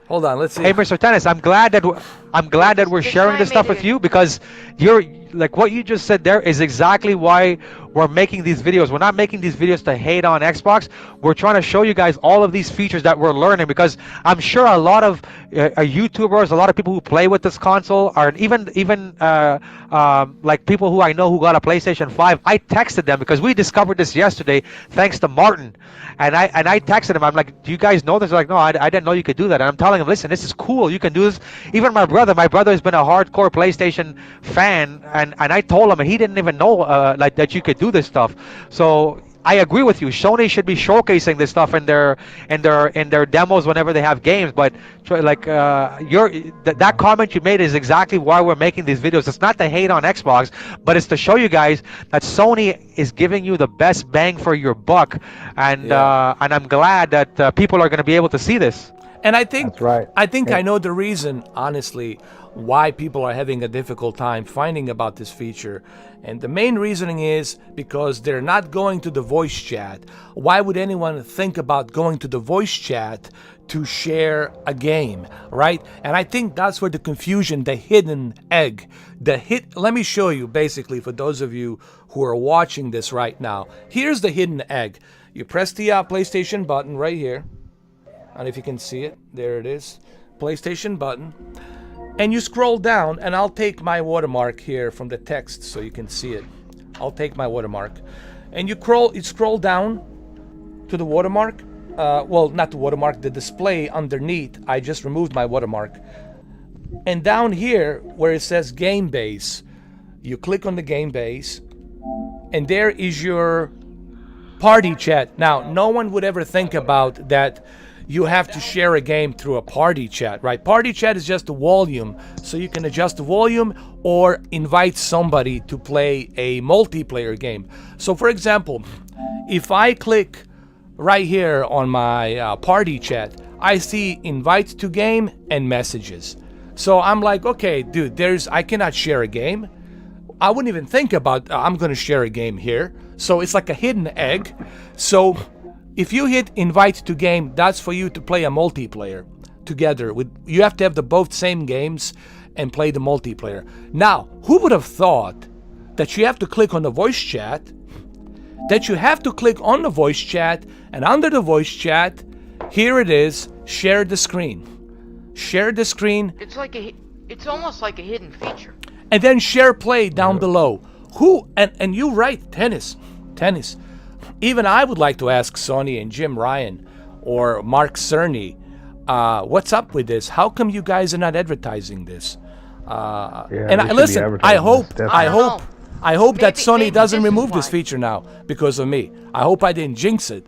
Hold on. Let's see. Hey, Mr. Tennis. I'm glad that we're sharing this stuff with you, because you're like what you just said there is exactly why we're making these videos. We're not making these videos to hate on Xbox. We're trying to show you guys all of these features that we're learning, because I'm sure a lot of YouTubers, a lot of people who play with this console, are even like people who I know who got a PlayStation 5. I texted them because we discovered this yesterday thanks to Martin, and I texted him. I'm like, do you guys know this? They're like, no, I didn't know you could do that. And I'm telling him, listen, this is cool. You can do this. Even my brother has been a hardcore PlayStation fan, and I told him, and he didn't even know like that you could do this stuff. So I agree with you. Sony should be showcasing this stuff in their demos whenever they have games. But like that comment you made is exactly why we're making these videos. It's not to hate on Xbox, but it's to show you guys that Sony is giving you the best bang for your buck, and I'm glad that people are going to be able to see this. And I think That's right. I think I know the reason, honestly, why people are having a difficult time finding about this feature. And the main reasoning is because they're not going to the voice chat. Why would anyone think about going to the voice chat to share a game, right? And I think that's where the confusion, the hidden egg, let me show you basically for those of you who are watching this right now. Here's the hidden egg. You press the PlayStation button right here. And if you can see it, there it is, PlayStation button, and you scroll down, and I'll take my watermark here from the text so you can see it. I'll take my watermark, and you scroll down to the watermark, well, not the watermark, the display underneath. I just removed my watermark, and down here where it says game base, you click on the game base, and there is your party chat. Now, no one would ever think about that you have to share a game through a party chat, right? Party chat is just the volume, so you can adjust the volume or invite somebody to play a multiplayer game. So for example, if I click right here on my party chat, I see invite to game and messages. So I'm like, okay, dude, I cannot share a game. I wouldn't even think about I'm gonna share a game here. So it's like a hidden egg. So if you hit invite to game, that's for you to play a multiplayer together. You have to have the both same games and play the multiplayer. Now, who would have thought that you have to click on the voice chat, and under the voice chat, here it is, share the screen. Share the screen. It's almost like a hidden feature. And then share play down below. And you write tennis. Even I would like to ask Sony and Jim Ryan or Mark Cerny, what's up with this? How come you guys are not advertising this? Listen, I hope that Sony maybe doesn't this is remove this why. feature now because of me. I hope I didn't jinx it.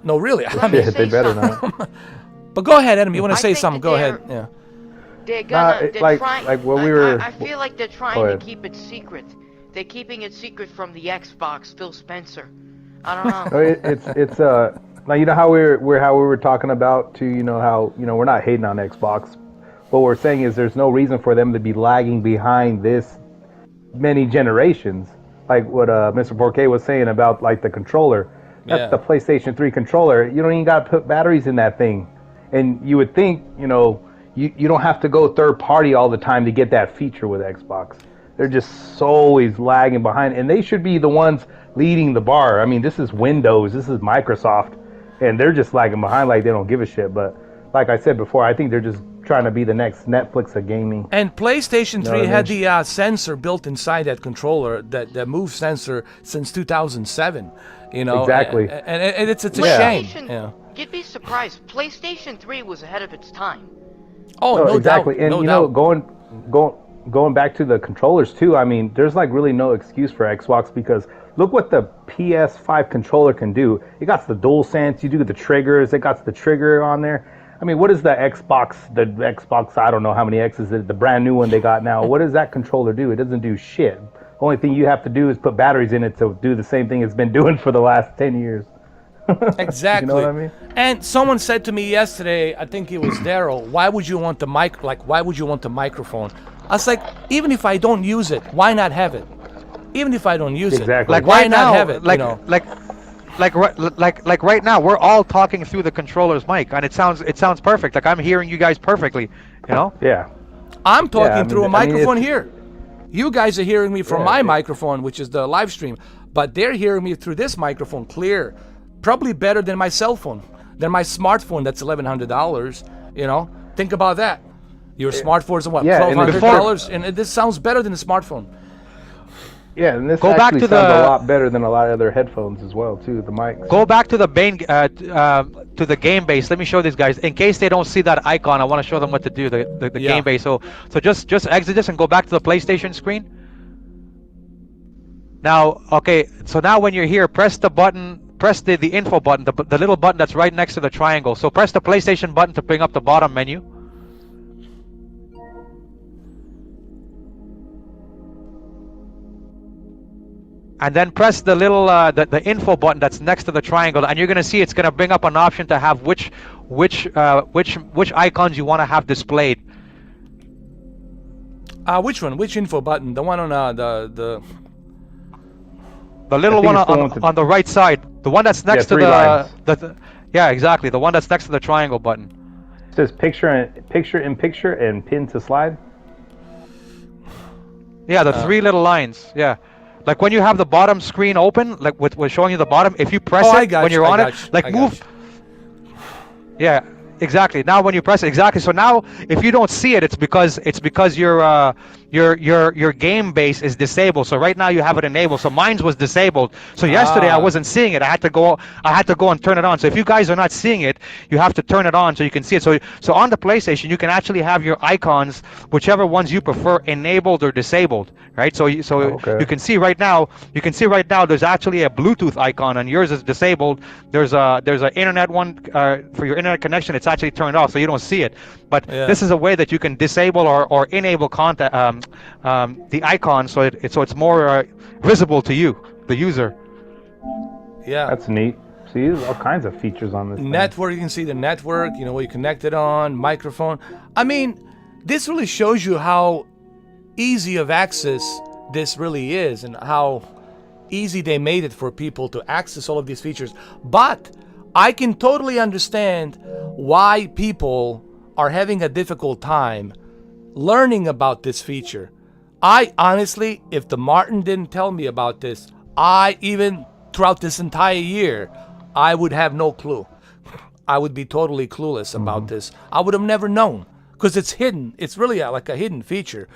No, really. I mean, Yeah, they better not. but go ahead, Adam. You want to I say think something? Go ahead. they're- Yeah. They're gonna. They're like trying. what we were. I feel like they're Go trying to ahead. keep it secret. They're keeping it secret from the Xbox, Phil Spencer. I don't know. No, it's now you know how we were talking about too. You know how we're not hating on Xbox. What we're saying is there's no reason for them to be lagging behind this many generations. Like what Mr. 4K was saying about like the controller. That's Yeah. the PlayStation 3 controller. You don't even got to put batteries in that thing. And you would think, you don't have to go third party all the time to get that feature with Xbox. They're just so always lagging behind, and they should be the ones leading the bar. I mean, this is Windows, this is Microsoft, and they're just lagging behind like they don't give a shit. But like I said before, I think they're just trying to be the next Netflix of gaming. And PlayStation 3 You know what I had mean? the sensor built inside that controller, that move sensor, since 2007. You know, Exactly. and it's a Yeah. shame. Yeah. You'd be surprised. PlayStation 3 was ahead of its time. Oh, no exactly. doubt. And no you know, doubt. going back to the controllers too. I mean, there's like really no excuse for Xbox, because look what the PS5 controller can do. It got the dual sense. You do the triggers. It got the trigger on there. I mean, what is the Xbox? The Xbox, I don't know how many X's, the brand new one they got now. What does that controller do? It doesn't do shit. Only thing you have to do is put batteries in it to do the same thing it's been doing for the last 10 years. Exactly. You know what I mean? And someone said to me yesterday, I think it was Daryl, why would you want the why would you want the microphone? I was like, even if I don't use it, why not have it? Even if I don't use it, Like why right not now, have it? like you know? like right now, we're all talking through the controller's mic, and it sounds perfect. Like I'm hearing you guys perfectly. You know? Yeah. I'm talking I mean- through a I mean, microphone it's- here. You guys are hearing me from Yeah, my it- microphone, which is the live stream, but they're hearing me through this microphone clear, probably better than my cell phone, than my smartphone. That's $1,100. You know, think about that. Your smartphone's what, Yeah, and $1,200, and this sounds better than a smartphone. Yeah, and this Go back actually to sounds the- a lot better than a lot of other headphones as well, too. The mics. Go back to the to the game base. Let me show these guys. In case they don't see that icon, I want to show them what to do. The Yeah. game base. So just exit this and go back to the PlayStation screen. Now, okay. So now when you're here, press the button. Press the info button, the little button that's right next to the triangle. So press the PlayStation button to bring up the bottom menu. And then press the little the info button that's next to the triangle, and you're gonna see it's gonna bring up an option to have which icons you want to have displayed. Which one? Which info button? The one on the. The little think one it's the one with the- on the right side, the one that's next to 3 lines. yeah, exactly, the one that's next to the triangle button. It says picture in picture and pin to slide. Yeah, the 3 little lines. Yeah. Like when you have the bottom screen open, like with showing you the bottom, if you press I it got when you, you're I on got it, you, like I got move. Yeah, exactly. Now when you press it, exactly. So now if you don't see it, it's because your game base is disabled. So right now you have it enabled. So mine was disabled. So yesterday I wasn't seeing it. I had to go and turn it on. So if you guys are not seeing it, you have to turn it on so you can see it. So on the PlayStation you can actually have your icons, whichever ones you prefer, enabled or disabled. Right? So you can see right now. You can see right now. There's actually a Bluetooth icon, and yours is disabled. There's a internet one for your internet connection. It's actually turned off, so you don't see it. But this is a way that you can disable or enable content. The icon, so it's more visible to you, the user. Yeah. That's neat. See, there's all kinds of features on this thing. Network, you can see the network, you know, what you connected on, microphone. I mean, this really shows you how easy of access this really is and how easy they made it for people to access all of these features. But I can totally understand why people are having a difficult time learning about this feature. I honestly, if the Martin didn't tell me about this, even throughout this entire year, I would have no clue. I would be totally clueless about this. I would have never known because it's hidden. It's really like a hidden feature.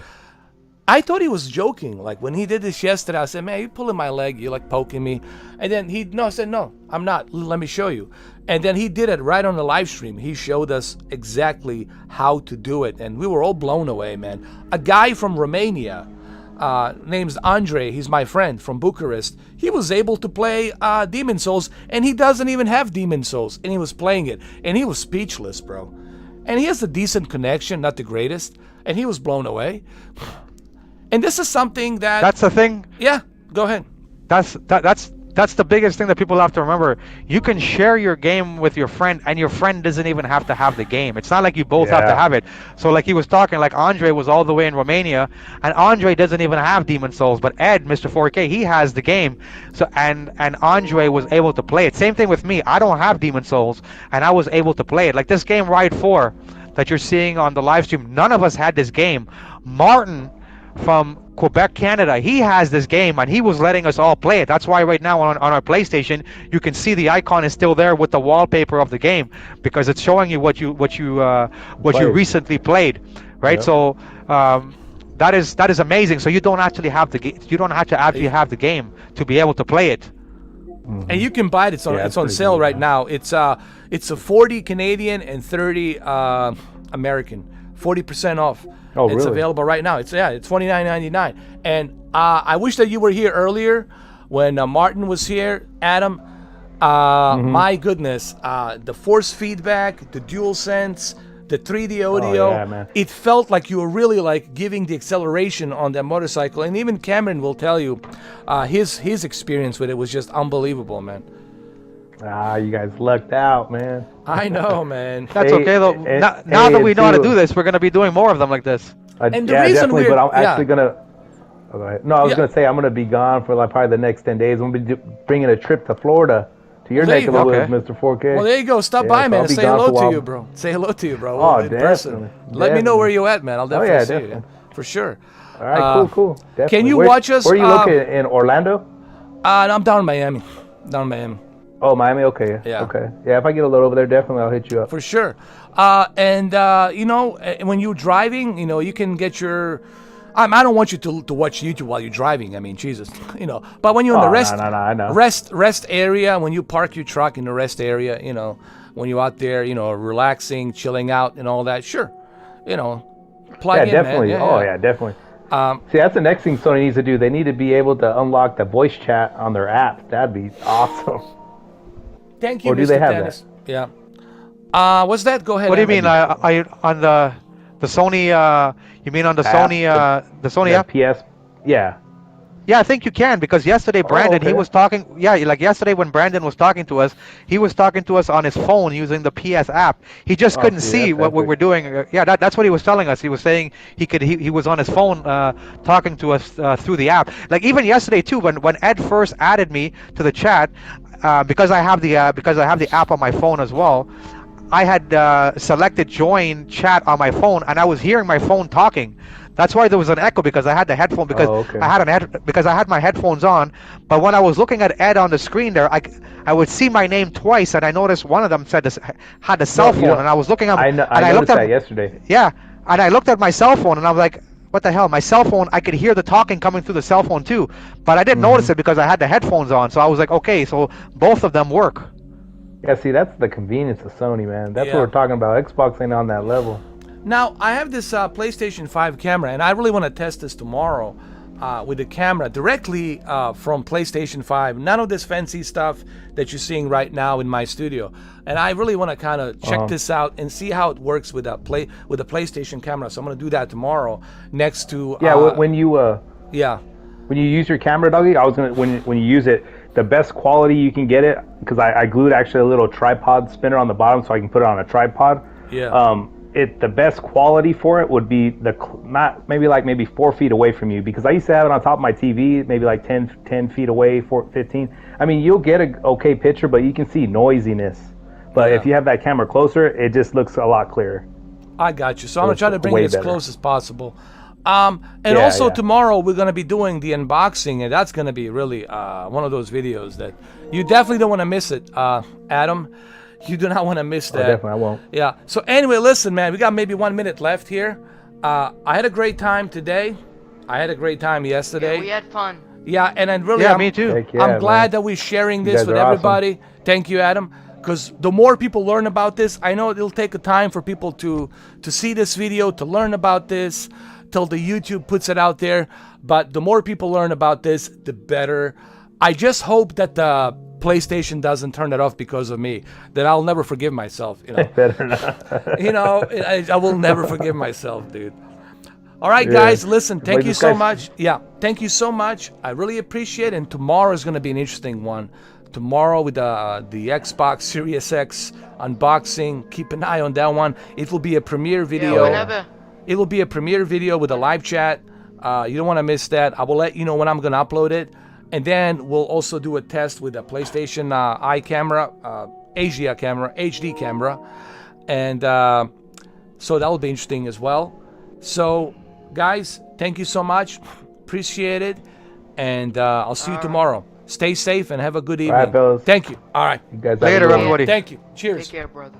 I thought he was joking. Like when he did this yesterday, I said, man, you're pulling my leg. You're like poking me. And then I said, no, I'm not. Let me show you. And then he did it right on the live stream. He showed us exactly how to do it. And we were all blown away, man. A guy from Romania, name's Andre. He's my friend from Bucharest. He was able to play Demon Souls, and he doesn't even have Demon Souls. And he was playing it. And he was speechless, bro. And he has a decent connection, not the greatest. And he was blown away. And this is something that... That's the thing. Yeah, go ahead. That's the biggest thing that people have to remember. You can share your game with your friend, and your friend doesn't even have to have the game. It's not like you both have to have it. So like he was talking, like Andre was all the way in Romania, and Andre doesn't even have Demon Souls, but Ed, Mr. 4K, he has the game. So and Andre was able to play it. Same thing with me. I don't have Demon Souls, and I was able to play it. Like this game, Ride 4. that you're seeing on the live stream, none of us had this game. Martin from Quebec, Canada, he has this game, and he was letting us all play it. That's why right now on our PlayStation, you can see the icon is still there with the wallpaper of the game, because it's showing you what you recently played, right? Yep. So that is amazing. So you don't actually have you don't have to actually have the game to be able to play it. And you can buy it. It's on sale right now. It's a 40 Canadian and 30 American, 40% off. Oh, It's really? available right now. It's $29.99. And I wish that you were here earlier when Martin was here. Adam, my goodness, the force feedback, the dual sense, the 3D audio. yeah, man. It felt like you were really like giving the acceleration on that motorcycle. And even Cameron will tell you, his experience with it was just unbelievable, man. You guys lucked out, man. I know, man. That's okay though. Now that we know how to do this, we're gonna be doing more of them like this. And the yeah, reason definitely. we're- But I'm yeah. actually gonna. Oh, go ahead. No, I was Yeah. gonna say I'm gonna be gone for like probably the next 10 days. I'm gonna be bringing a trip to Florida, to your Well, there neck you of the go. woods, Mr. 4K. Well, there you go. Stop Yeah, by, so man, I'll and be say gone for hello a to while. you, bro. Say hello to you, bro. Oh, in person. definitely. Let me know where you're at, man. I'll Oh, definitely yeah, see you. definitely. For sure. All right, cool. Definitely. Can you Where- watch us? Where are you located? In Orlando? I'm down in Miami. Down in Miami. Oh, Miami. Okay. Yeah. Okay. Yeah, if I get a load over there, definitely I'll hit you up. For sure. When you're driving, you can get your... I don't want you to watch YouTube while you're driving. I mean, Jesus, But when you're in the rest, No, I know. rest area, when you park your truck in the rest area, when you're out there, relaxing, chilling out, and all that, sure, plug Yeah, in, definitely. man. Yeah, definitely. See, that's the next thing Sony needs to do. They need to be able to unlock the voice chat on their app. That'd be awesome. Thank you, Or do Mr. they have Dennis. Yeah. What's that? Go ahead. What do you Andy. mean? I on the Sony? You mean on the Sony? The Sony app? PS. Yeah. Yeah, I think you can, because yesterday Brandon, he okay. was talking. Yeah, like yesterday when Brandon was talking to us, he was talking to us on his phone using the PS app. He just couldn't see that's what we epic. were doing. Yeah, that's what he was telling us. He was saying he was on his phone talking to us through the app. Like even yesterday too, when Ed first added me to the chat, because I have the app on my phone as well. I had selected join chat on my phone, and I was hearing my phone talking. That's why there was an echo, because I had the headphone, because okay. I had my headphones on. But when I was looking at Ed on the screen there, I would see my name twice, and I noticed one of them had the cell phone, and I was looking up. I and noticed looked that at yesterday. Yeah, and I looked at my cell phone, and I was like, what the hell? My cell phone, I could hear the talking coming through the cell phone too, but I didn't notice it because I had the headphones on. So I was like, okay, so both of them work. Yeah, see, that's the convenience of Sony, man. That's Yeah. what we're talking about. Xbox ain't on that level. Now, I have this PlayStation 5 camera, and I really want to test this tomorrow with the camera directly from PlayStation 5. None of this fancy stuff that you're seeing right now in my studio. And I really want to kind of check this out and see how it works with a PlayStation camera. So I'm going to do that tomorrow next to... Yeah, when you yeah. when you use your camera, doggy, I was gonna when you use it, the best quality you can get it, because I glued actually a little tripod spinner on the bottom so I can put it on a tripod. Yeah. The best quality for it would be maybe 4 feet away from you, because I used to have it on top of my TV, maybe like 10 feet away, 15. I mean, you'll get an okay picture, but you can see noisiness. But if you have that camera closer, it just looks a lot clearer. I got you. So I'm going to try to bring way it as better. close as possible. And also tomorrow we're going to be doing the unboxing, and that's going to be really one of those videos that you definitely don't want to miss it, Adam. You do not want to miss that. Definitely, I won't. Yeah. So anyway, listen, man, we got maybe 1 minute left here. I had a great time today. I had a great time yesterday. Yeah, we had fun. Yeah, and then really, Yeah, me too. Heck yeah, I'm glad man. that we're sharing You this guys with are awesome. everybody. Thank you, Adam. Because the more people learn about this, I know it'll take a time for people to see this video, to learn about this, till the YouTube puts it out there. But the more people learn about this, the better. I just hope that the PlayStation doesn't turn it off because of me. That I'll never forgive myself. Better not. I will never forgive myself, dude. All right, guys, listen, thank you so much. Yeah, thank you so much. I really appreciate it. And tomorrow is going to be an interesting one. Tomorrow with the Xbox Series X unboxing. Keep an eye on that one. It will be a premiere video. Yeah, whenever. It will be a premiere video with a live chat. You don't want to miss that. I will let you know when I'm going to upload it. And then we'll also do a test with a PlayStation Eye camera, HD camera. And So that will be interesting as well. So, guys, thank you so much. Appreciate it. And I'll see you tomorrow. Stay safe and have a good evening. All right, fellas. Thank you. All right. You guys have a Later, good one. everybody. Thank you. Cheers. Take care, brother.